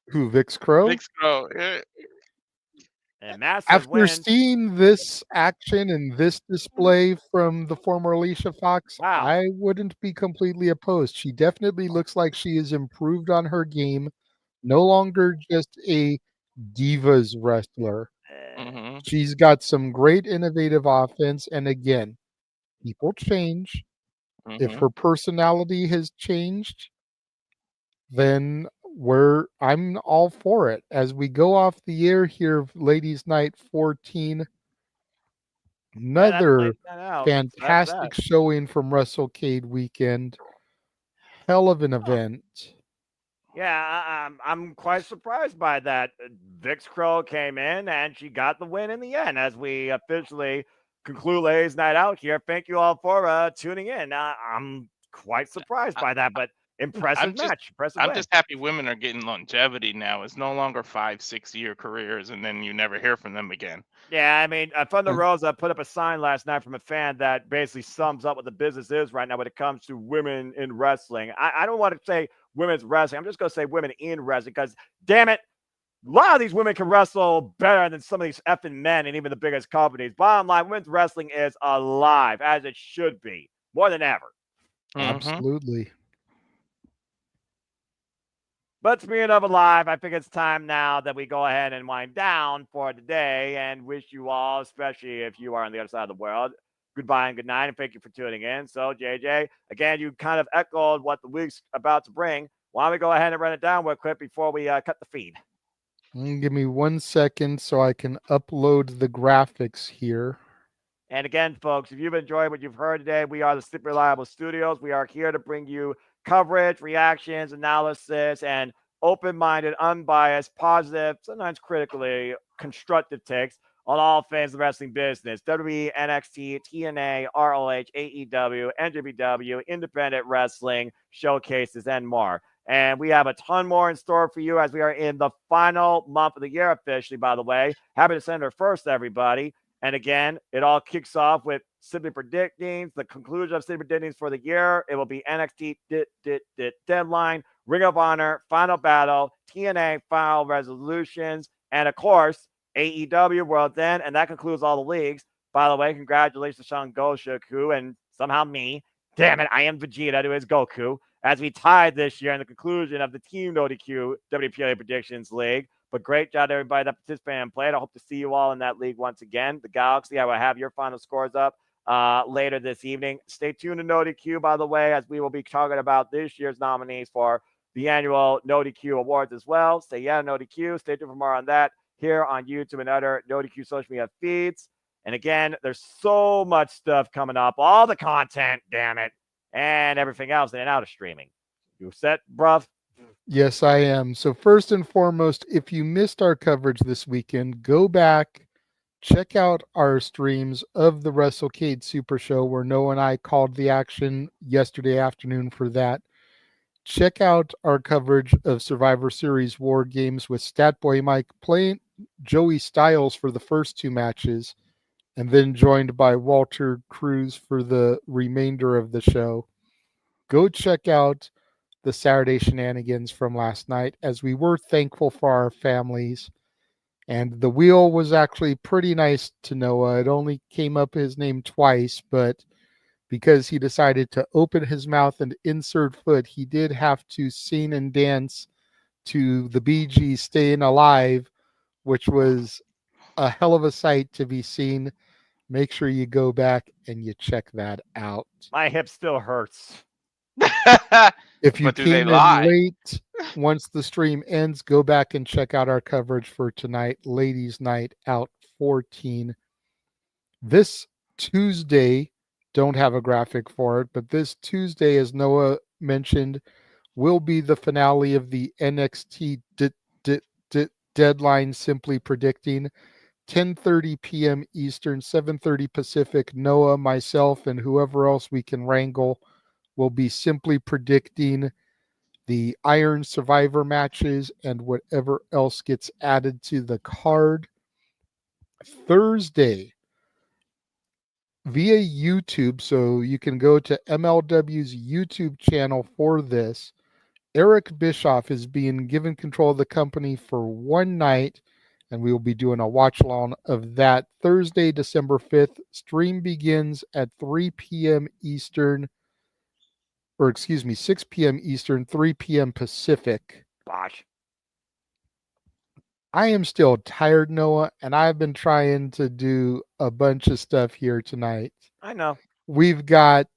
Who, Vix Crow? Vix Crow, yeah. And massive After win. seeing this action and this display from the former Alicia Fox, I wouldn't be completely opposed. She definitely looks like she has improved on her game. No longer just a divas wrestler. She's got some great innovative offense. And again, people change. If her personality has changed, then I'm all for it. As we go off the air here, Ladies Night 14, another fantastic showing from Wrestlecade Weekend. Hell of an event. Yeah, I'm quite surprised by that. Vix Crow came in and she got the win in the end as we officially conclude Ladies Night Out here. Thank you all for tuning in. I'm quite surprised by that, but impressive match. I'm just happy women are getting longevity now. It's no longer 5-6 year careers and then you never hear from them again. Yeah, I mean, Thunder Rosa put up a sign last night from a fan that basically sums up what the business is right now when it comes to women in wrestling. I don't want to say women's wrestling. I'm just going to say women in wrestling because, damn it, a lot of these women can wrestle better than some of these effing men and even the biggest companies. Bottom line, women's wrestling is alive, as it should be, more than ever. Absolutely. But speaking of alive, I think it's time now that we go ahead and wind down for today and wish you all, especially if you are on the other side of the world, goodbye and good night, and thank you for tuning in. So, JJ, again, you kind of echoed what the week's about to bring. Why don't we go ahead and run it down real quick before we cut the feed? Give me 1 second so I can upload the graphics here. And again, folks, if you've enjoyed what you've heard today, we are the Super Reliable Studios. We are here to bring you coverage, reactions, analysis, and open-minded, unbiased, positive, sometimes critically constructive takes on all things of the wrestling business. WWE, NXT, TNA, ROH, AEW, NJPW, independent wrestling, showcases, and more. And we have a ton more in store for you as we are in the final month of the year officially, by the way. Happy December 1st, everybody. And again, it all kicks off with Simply Predicting, the conclusion of Simply Predicting for the year. It will be NXT Deadline, Ring of Honor, Final Battle, TNA, Final Resolutions, and of course, AEW World's End. And that concludes all the leagues. By the way, congratulations to Sean Goshaku and somehow me. Damn it, I am Vegeta to his Goku. As we tied this year in the conclusion of the Team NoDQ WPLA Predictions League. But great job to everybody that participated and played. I hope to see you all in that league once again. The Galaxy, I will have your final scores up later this evening. Stay tuned to NoDQ, by the way, as we will be talking about this year's nominees for the annual NoDQ Awards as well. Stay NoDQ. Stay tuned for more on that here on YouTube and other NoDQ social media feeds. And again, there's so much stuff coming up. All the content, damn it, and everything else in and out of streaming. You set, bruv? Yes, I am. So first and foremost, if you missed our coverage this weekend, go back, check out our streams of the Wrestlecade Super Show where Noah and I called the action yesterday afternoon for that. Check out our coverage of Survivor Series War Games with Statboy Mike playing Joey Styles for the first 2 matches, and then joined by Walter Cruz for the remainder of the show. Go check out the Saturday shenanigans from last night, as we were thankful for our families. And the wheel was actually pretty nice to Noah. It only came up his name twice, but because he decided to open his mouth and insert foot, he did have to sing and dance to the Bee Gees' Staying Alive, which was a hell of a sight to be seen. Make sure you go back and you check that out. My hip still hurts. If you But do they came in lie? late, once the stream ends, go back and check out our coverage for tonight, Ladies Night Out 14. This Tuesday, don't have a graphic for it, but this Tuesday, as Noah mentioned, will be the finale of the NXT Deadline Simply Predicting. 10:30 p.m. Eastern, 7:30 Pacific. Noah, myself, and whoever else we can wrangle will be simply predicting the Iron Survivor matches and whatever else gets added to the card. Thursday, via YouTube, so you can go to MLW's YouTube channel for this. Eric Bischoff is being given control of the company for 1 night, and we will be doing a watch along of that Thursday, December 5th. Stream begins at 3 p.m. Eastern, or excuse me, 6 p.m. Eastern, 3 p.m. Pacific. Bosh. I am still tired, Noah, and I've been trying to do a bunch of stuff here tonight. I know. We've got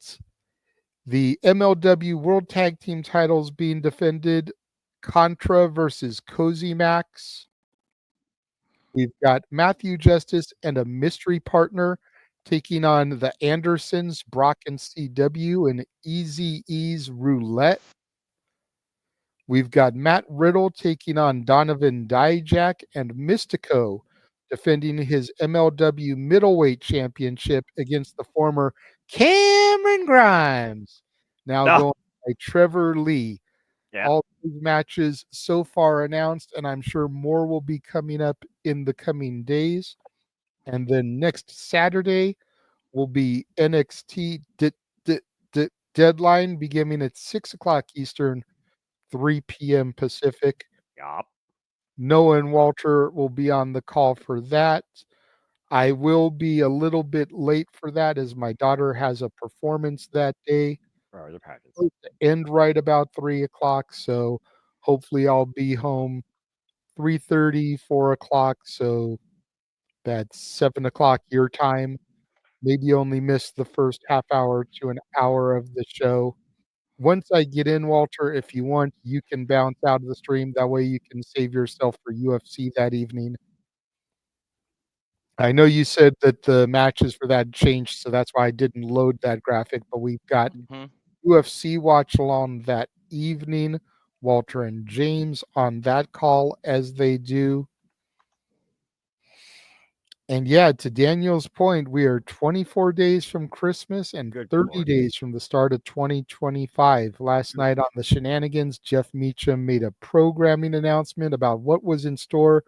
the MLW World Tag Team titles being defended. Contra versus Cozy Max. We've got Matthew Justice and a mystery partner taking on the Andersons, Brock and CW, and Eazy-E's Roulette. We've got Matt Riddle taking on Donovan Dijak, and Mystico defending his MLW middleweight championship against the former Cameron Grimes, now going by Trevor Lee. Yeah. All these matches so far announced, and I'm sure more will be coming up in the coming days. And then next Saturday will be NXT Deadline beginning at 6 o'clock Eastern, 3 p.m. Pacific. Yup. Noah and Walter will be on the call for that. I will be a little bit late for that as my daughter has a performance that day. Supposed to end right about 3 o'clock, so hopefully I'll be home 3:30, 4 o'clock, so that's 7 o'clock your time. Maybe only miss the first half hour to an hour of the show. Once I get in, Walter, if you want, you can bounce out of the stream. That way you can save yourself for UFC that evening. I know you said that the matches for that changed, so that's why I didn't load that graphic, but we've got UFC watch along that evening. Walter and James on that call as they do. And yeah, to Daniel's point, we are 24 days from Christmas and 30 days from the start of 2025. Last night on the Shenanigans, Jeff Meacham made a programming announcement about what was in store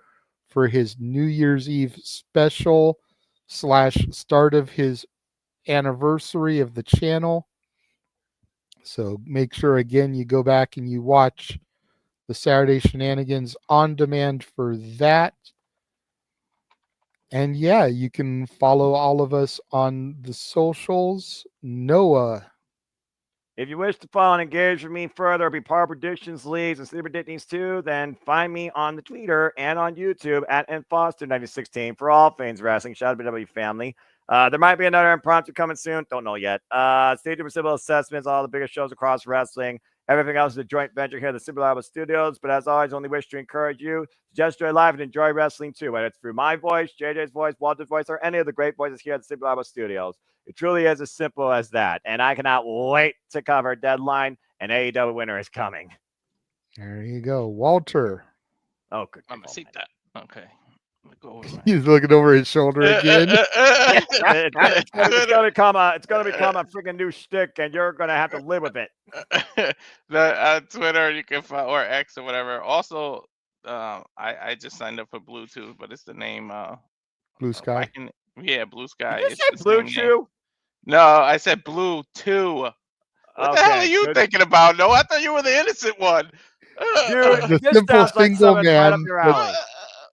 for his New Year's Eve special / start of his anniversary of the channel. So make sure, again, you go back and you watch the Saturday Shenanigans on demand for that. And yeah, you can follow all of us on the socials. Noah. If you wish to follow and engage with me further, be part of predictions, leagues, and sleeper predictions too, then find me on the Twitter and on YouTube at nfoster9016 for all things wrestling. Shout out to WWE family. There might be another impromptu coming soon. Don't know yet. Stay tuned for simple assessments, all the biggest shows across wrestling. Everything else is a joint venture here at the Super Live Studios. But as always, only wish to encourage you to just enjoy live and enjoy wrestling too, whether it's through my voice, JJ's voice, Walter's voice, or any of the great voices here at the Super Live Studios. It truly is as simple as that. And I cannot wait to cover Deadline, and AEW winter is coming. There you go. Walter. Oh, good. I'm going to see that. Okay. Go over He's looking over his shoulder again. It's gonna become a freaking new shtick, and you're gonna have to live with it. Twitter, you can follow, or X or whatever. Also, I just signed up for Bluetooth, but it's the name Blue Sky. Blue Sky. Did you say Blue Chew? No, I said Blue 2. What the hell are you thinking about? No, I thought you were the innocent one. Dude, the simple single man.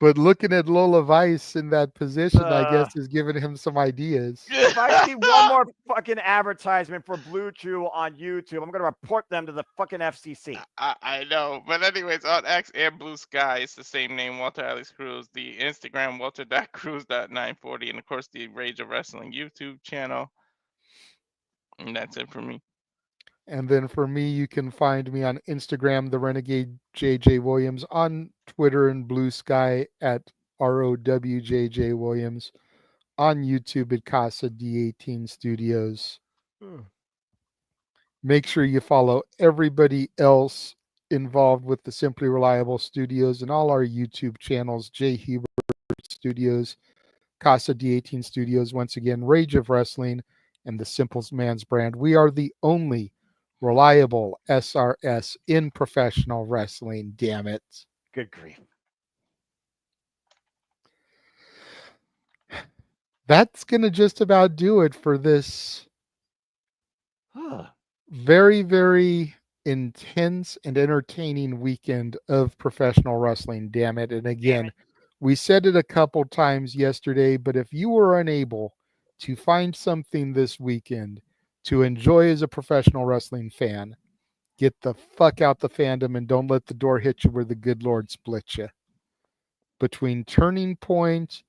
But looking at Lola Vice in that position, I guess, is giving him some ideas. If I see one more fucking advertisement for Blue Chew on YouTube, I'm going to report them to the fucking FCC. I know. But anyways, on X and Blue Sky, it's the same name, Walter Alex Cruz. The Instagram, Walter.Cruz.940. And, of course, the Rage of Wrestling YouTube channel. And that's it for me. And then for me, you can find me on Instagram, the Renegade JJ Williams, on Twitter and Blue Sky at ROWJJ Williams, on YouTube at Casa D18 Studios. Make sure you follow everybody else involved with the Simply Reliable Studios and all our YouTube channels, Jay Hubert Studios, Casa D18 Studios, once again, Rage of Wrestling, and the Simple Man's Brand. We are the only reliable SRS in professional wrestling, damn it. Good grief. That's going to just about do it for this very, very intense and entertaining weekend of professional wrestling, damn it. And again, we said it a couple times yesterday, but if you were unable to find something this weekend to enjoy as a professional wrestling fan, get the fuck out the fandom and don't let the door hit you where the good Lord split you. Between Turning Point,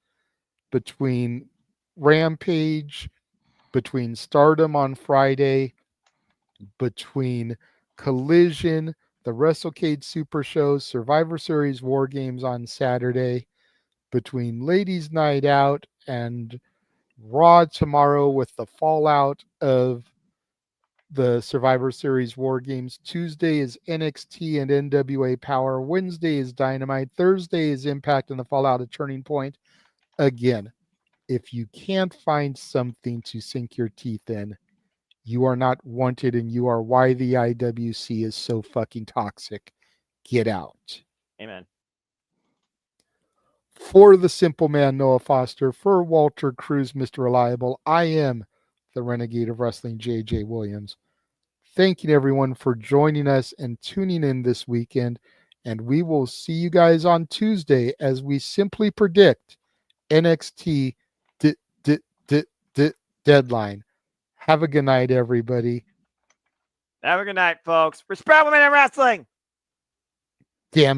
between Rampage, between Stardom on Friday, between Collision, the Wrestlecade Super Show, Survivor Series War Games on Saturday, between Ladies Night Out and Raw tomorrow with the fallout of the Survivor Series War Games. Tuesday is NXT and NWA Power. Wednesday is Dynamite. Thursday is Impact and the fallout of Turning Point. Again, if you can't find something to sink your teeth in, you are not wanted, and you are why the IWC is so fucking toxic. Get out. Amen. For the simple man, Noah Foster, for Walter Cruz, Mr. Reliable, I am the Renegade of Wrestling, JJ Williams. Thanking everyone for joining us and tuning in this weekend. And we will see you guys on Tuesday as we simply predict NXT Deadline. Have a good night, everybody. Have a good night, folks. Respect women in wrestling. Damn.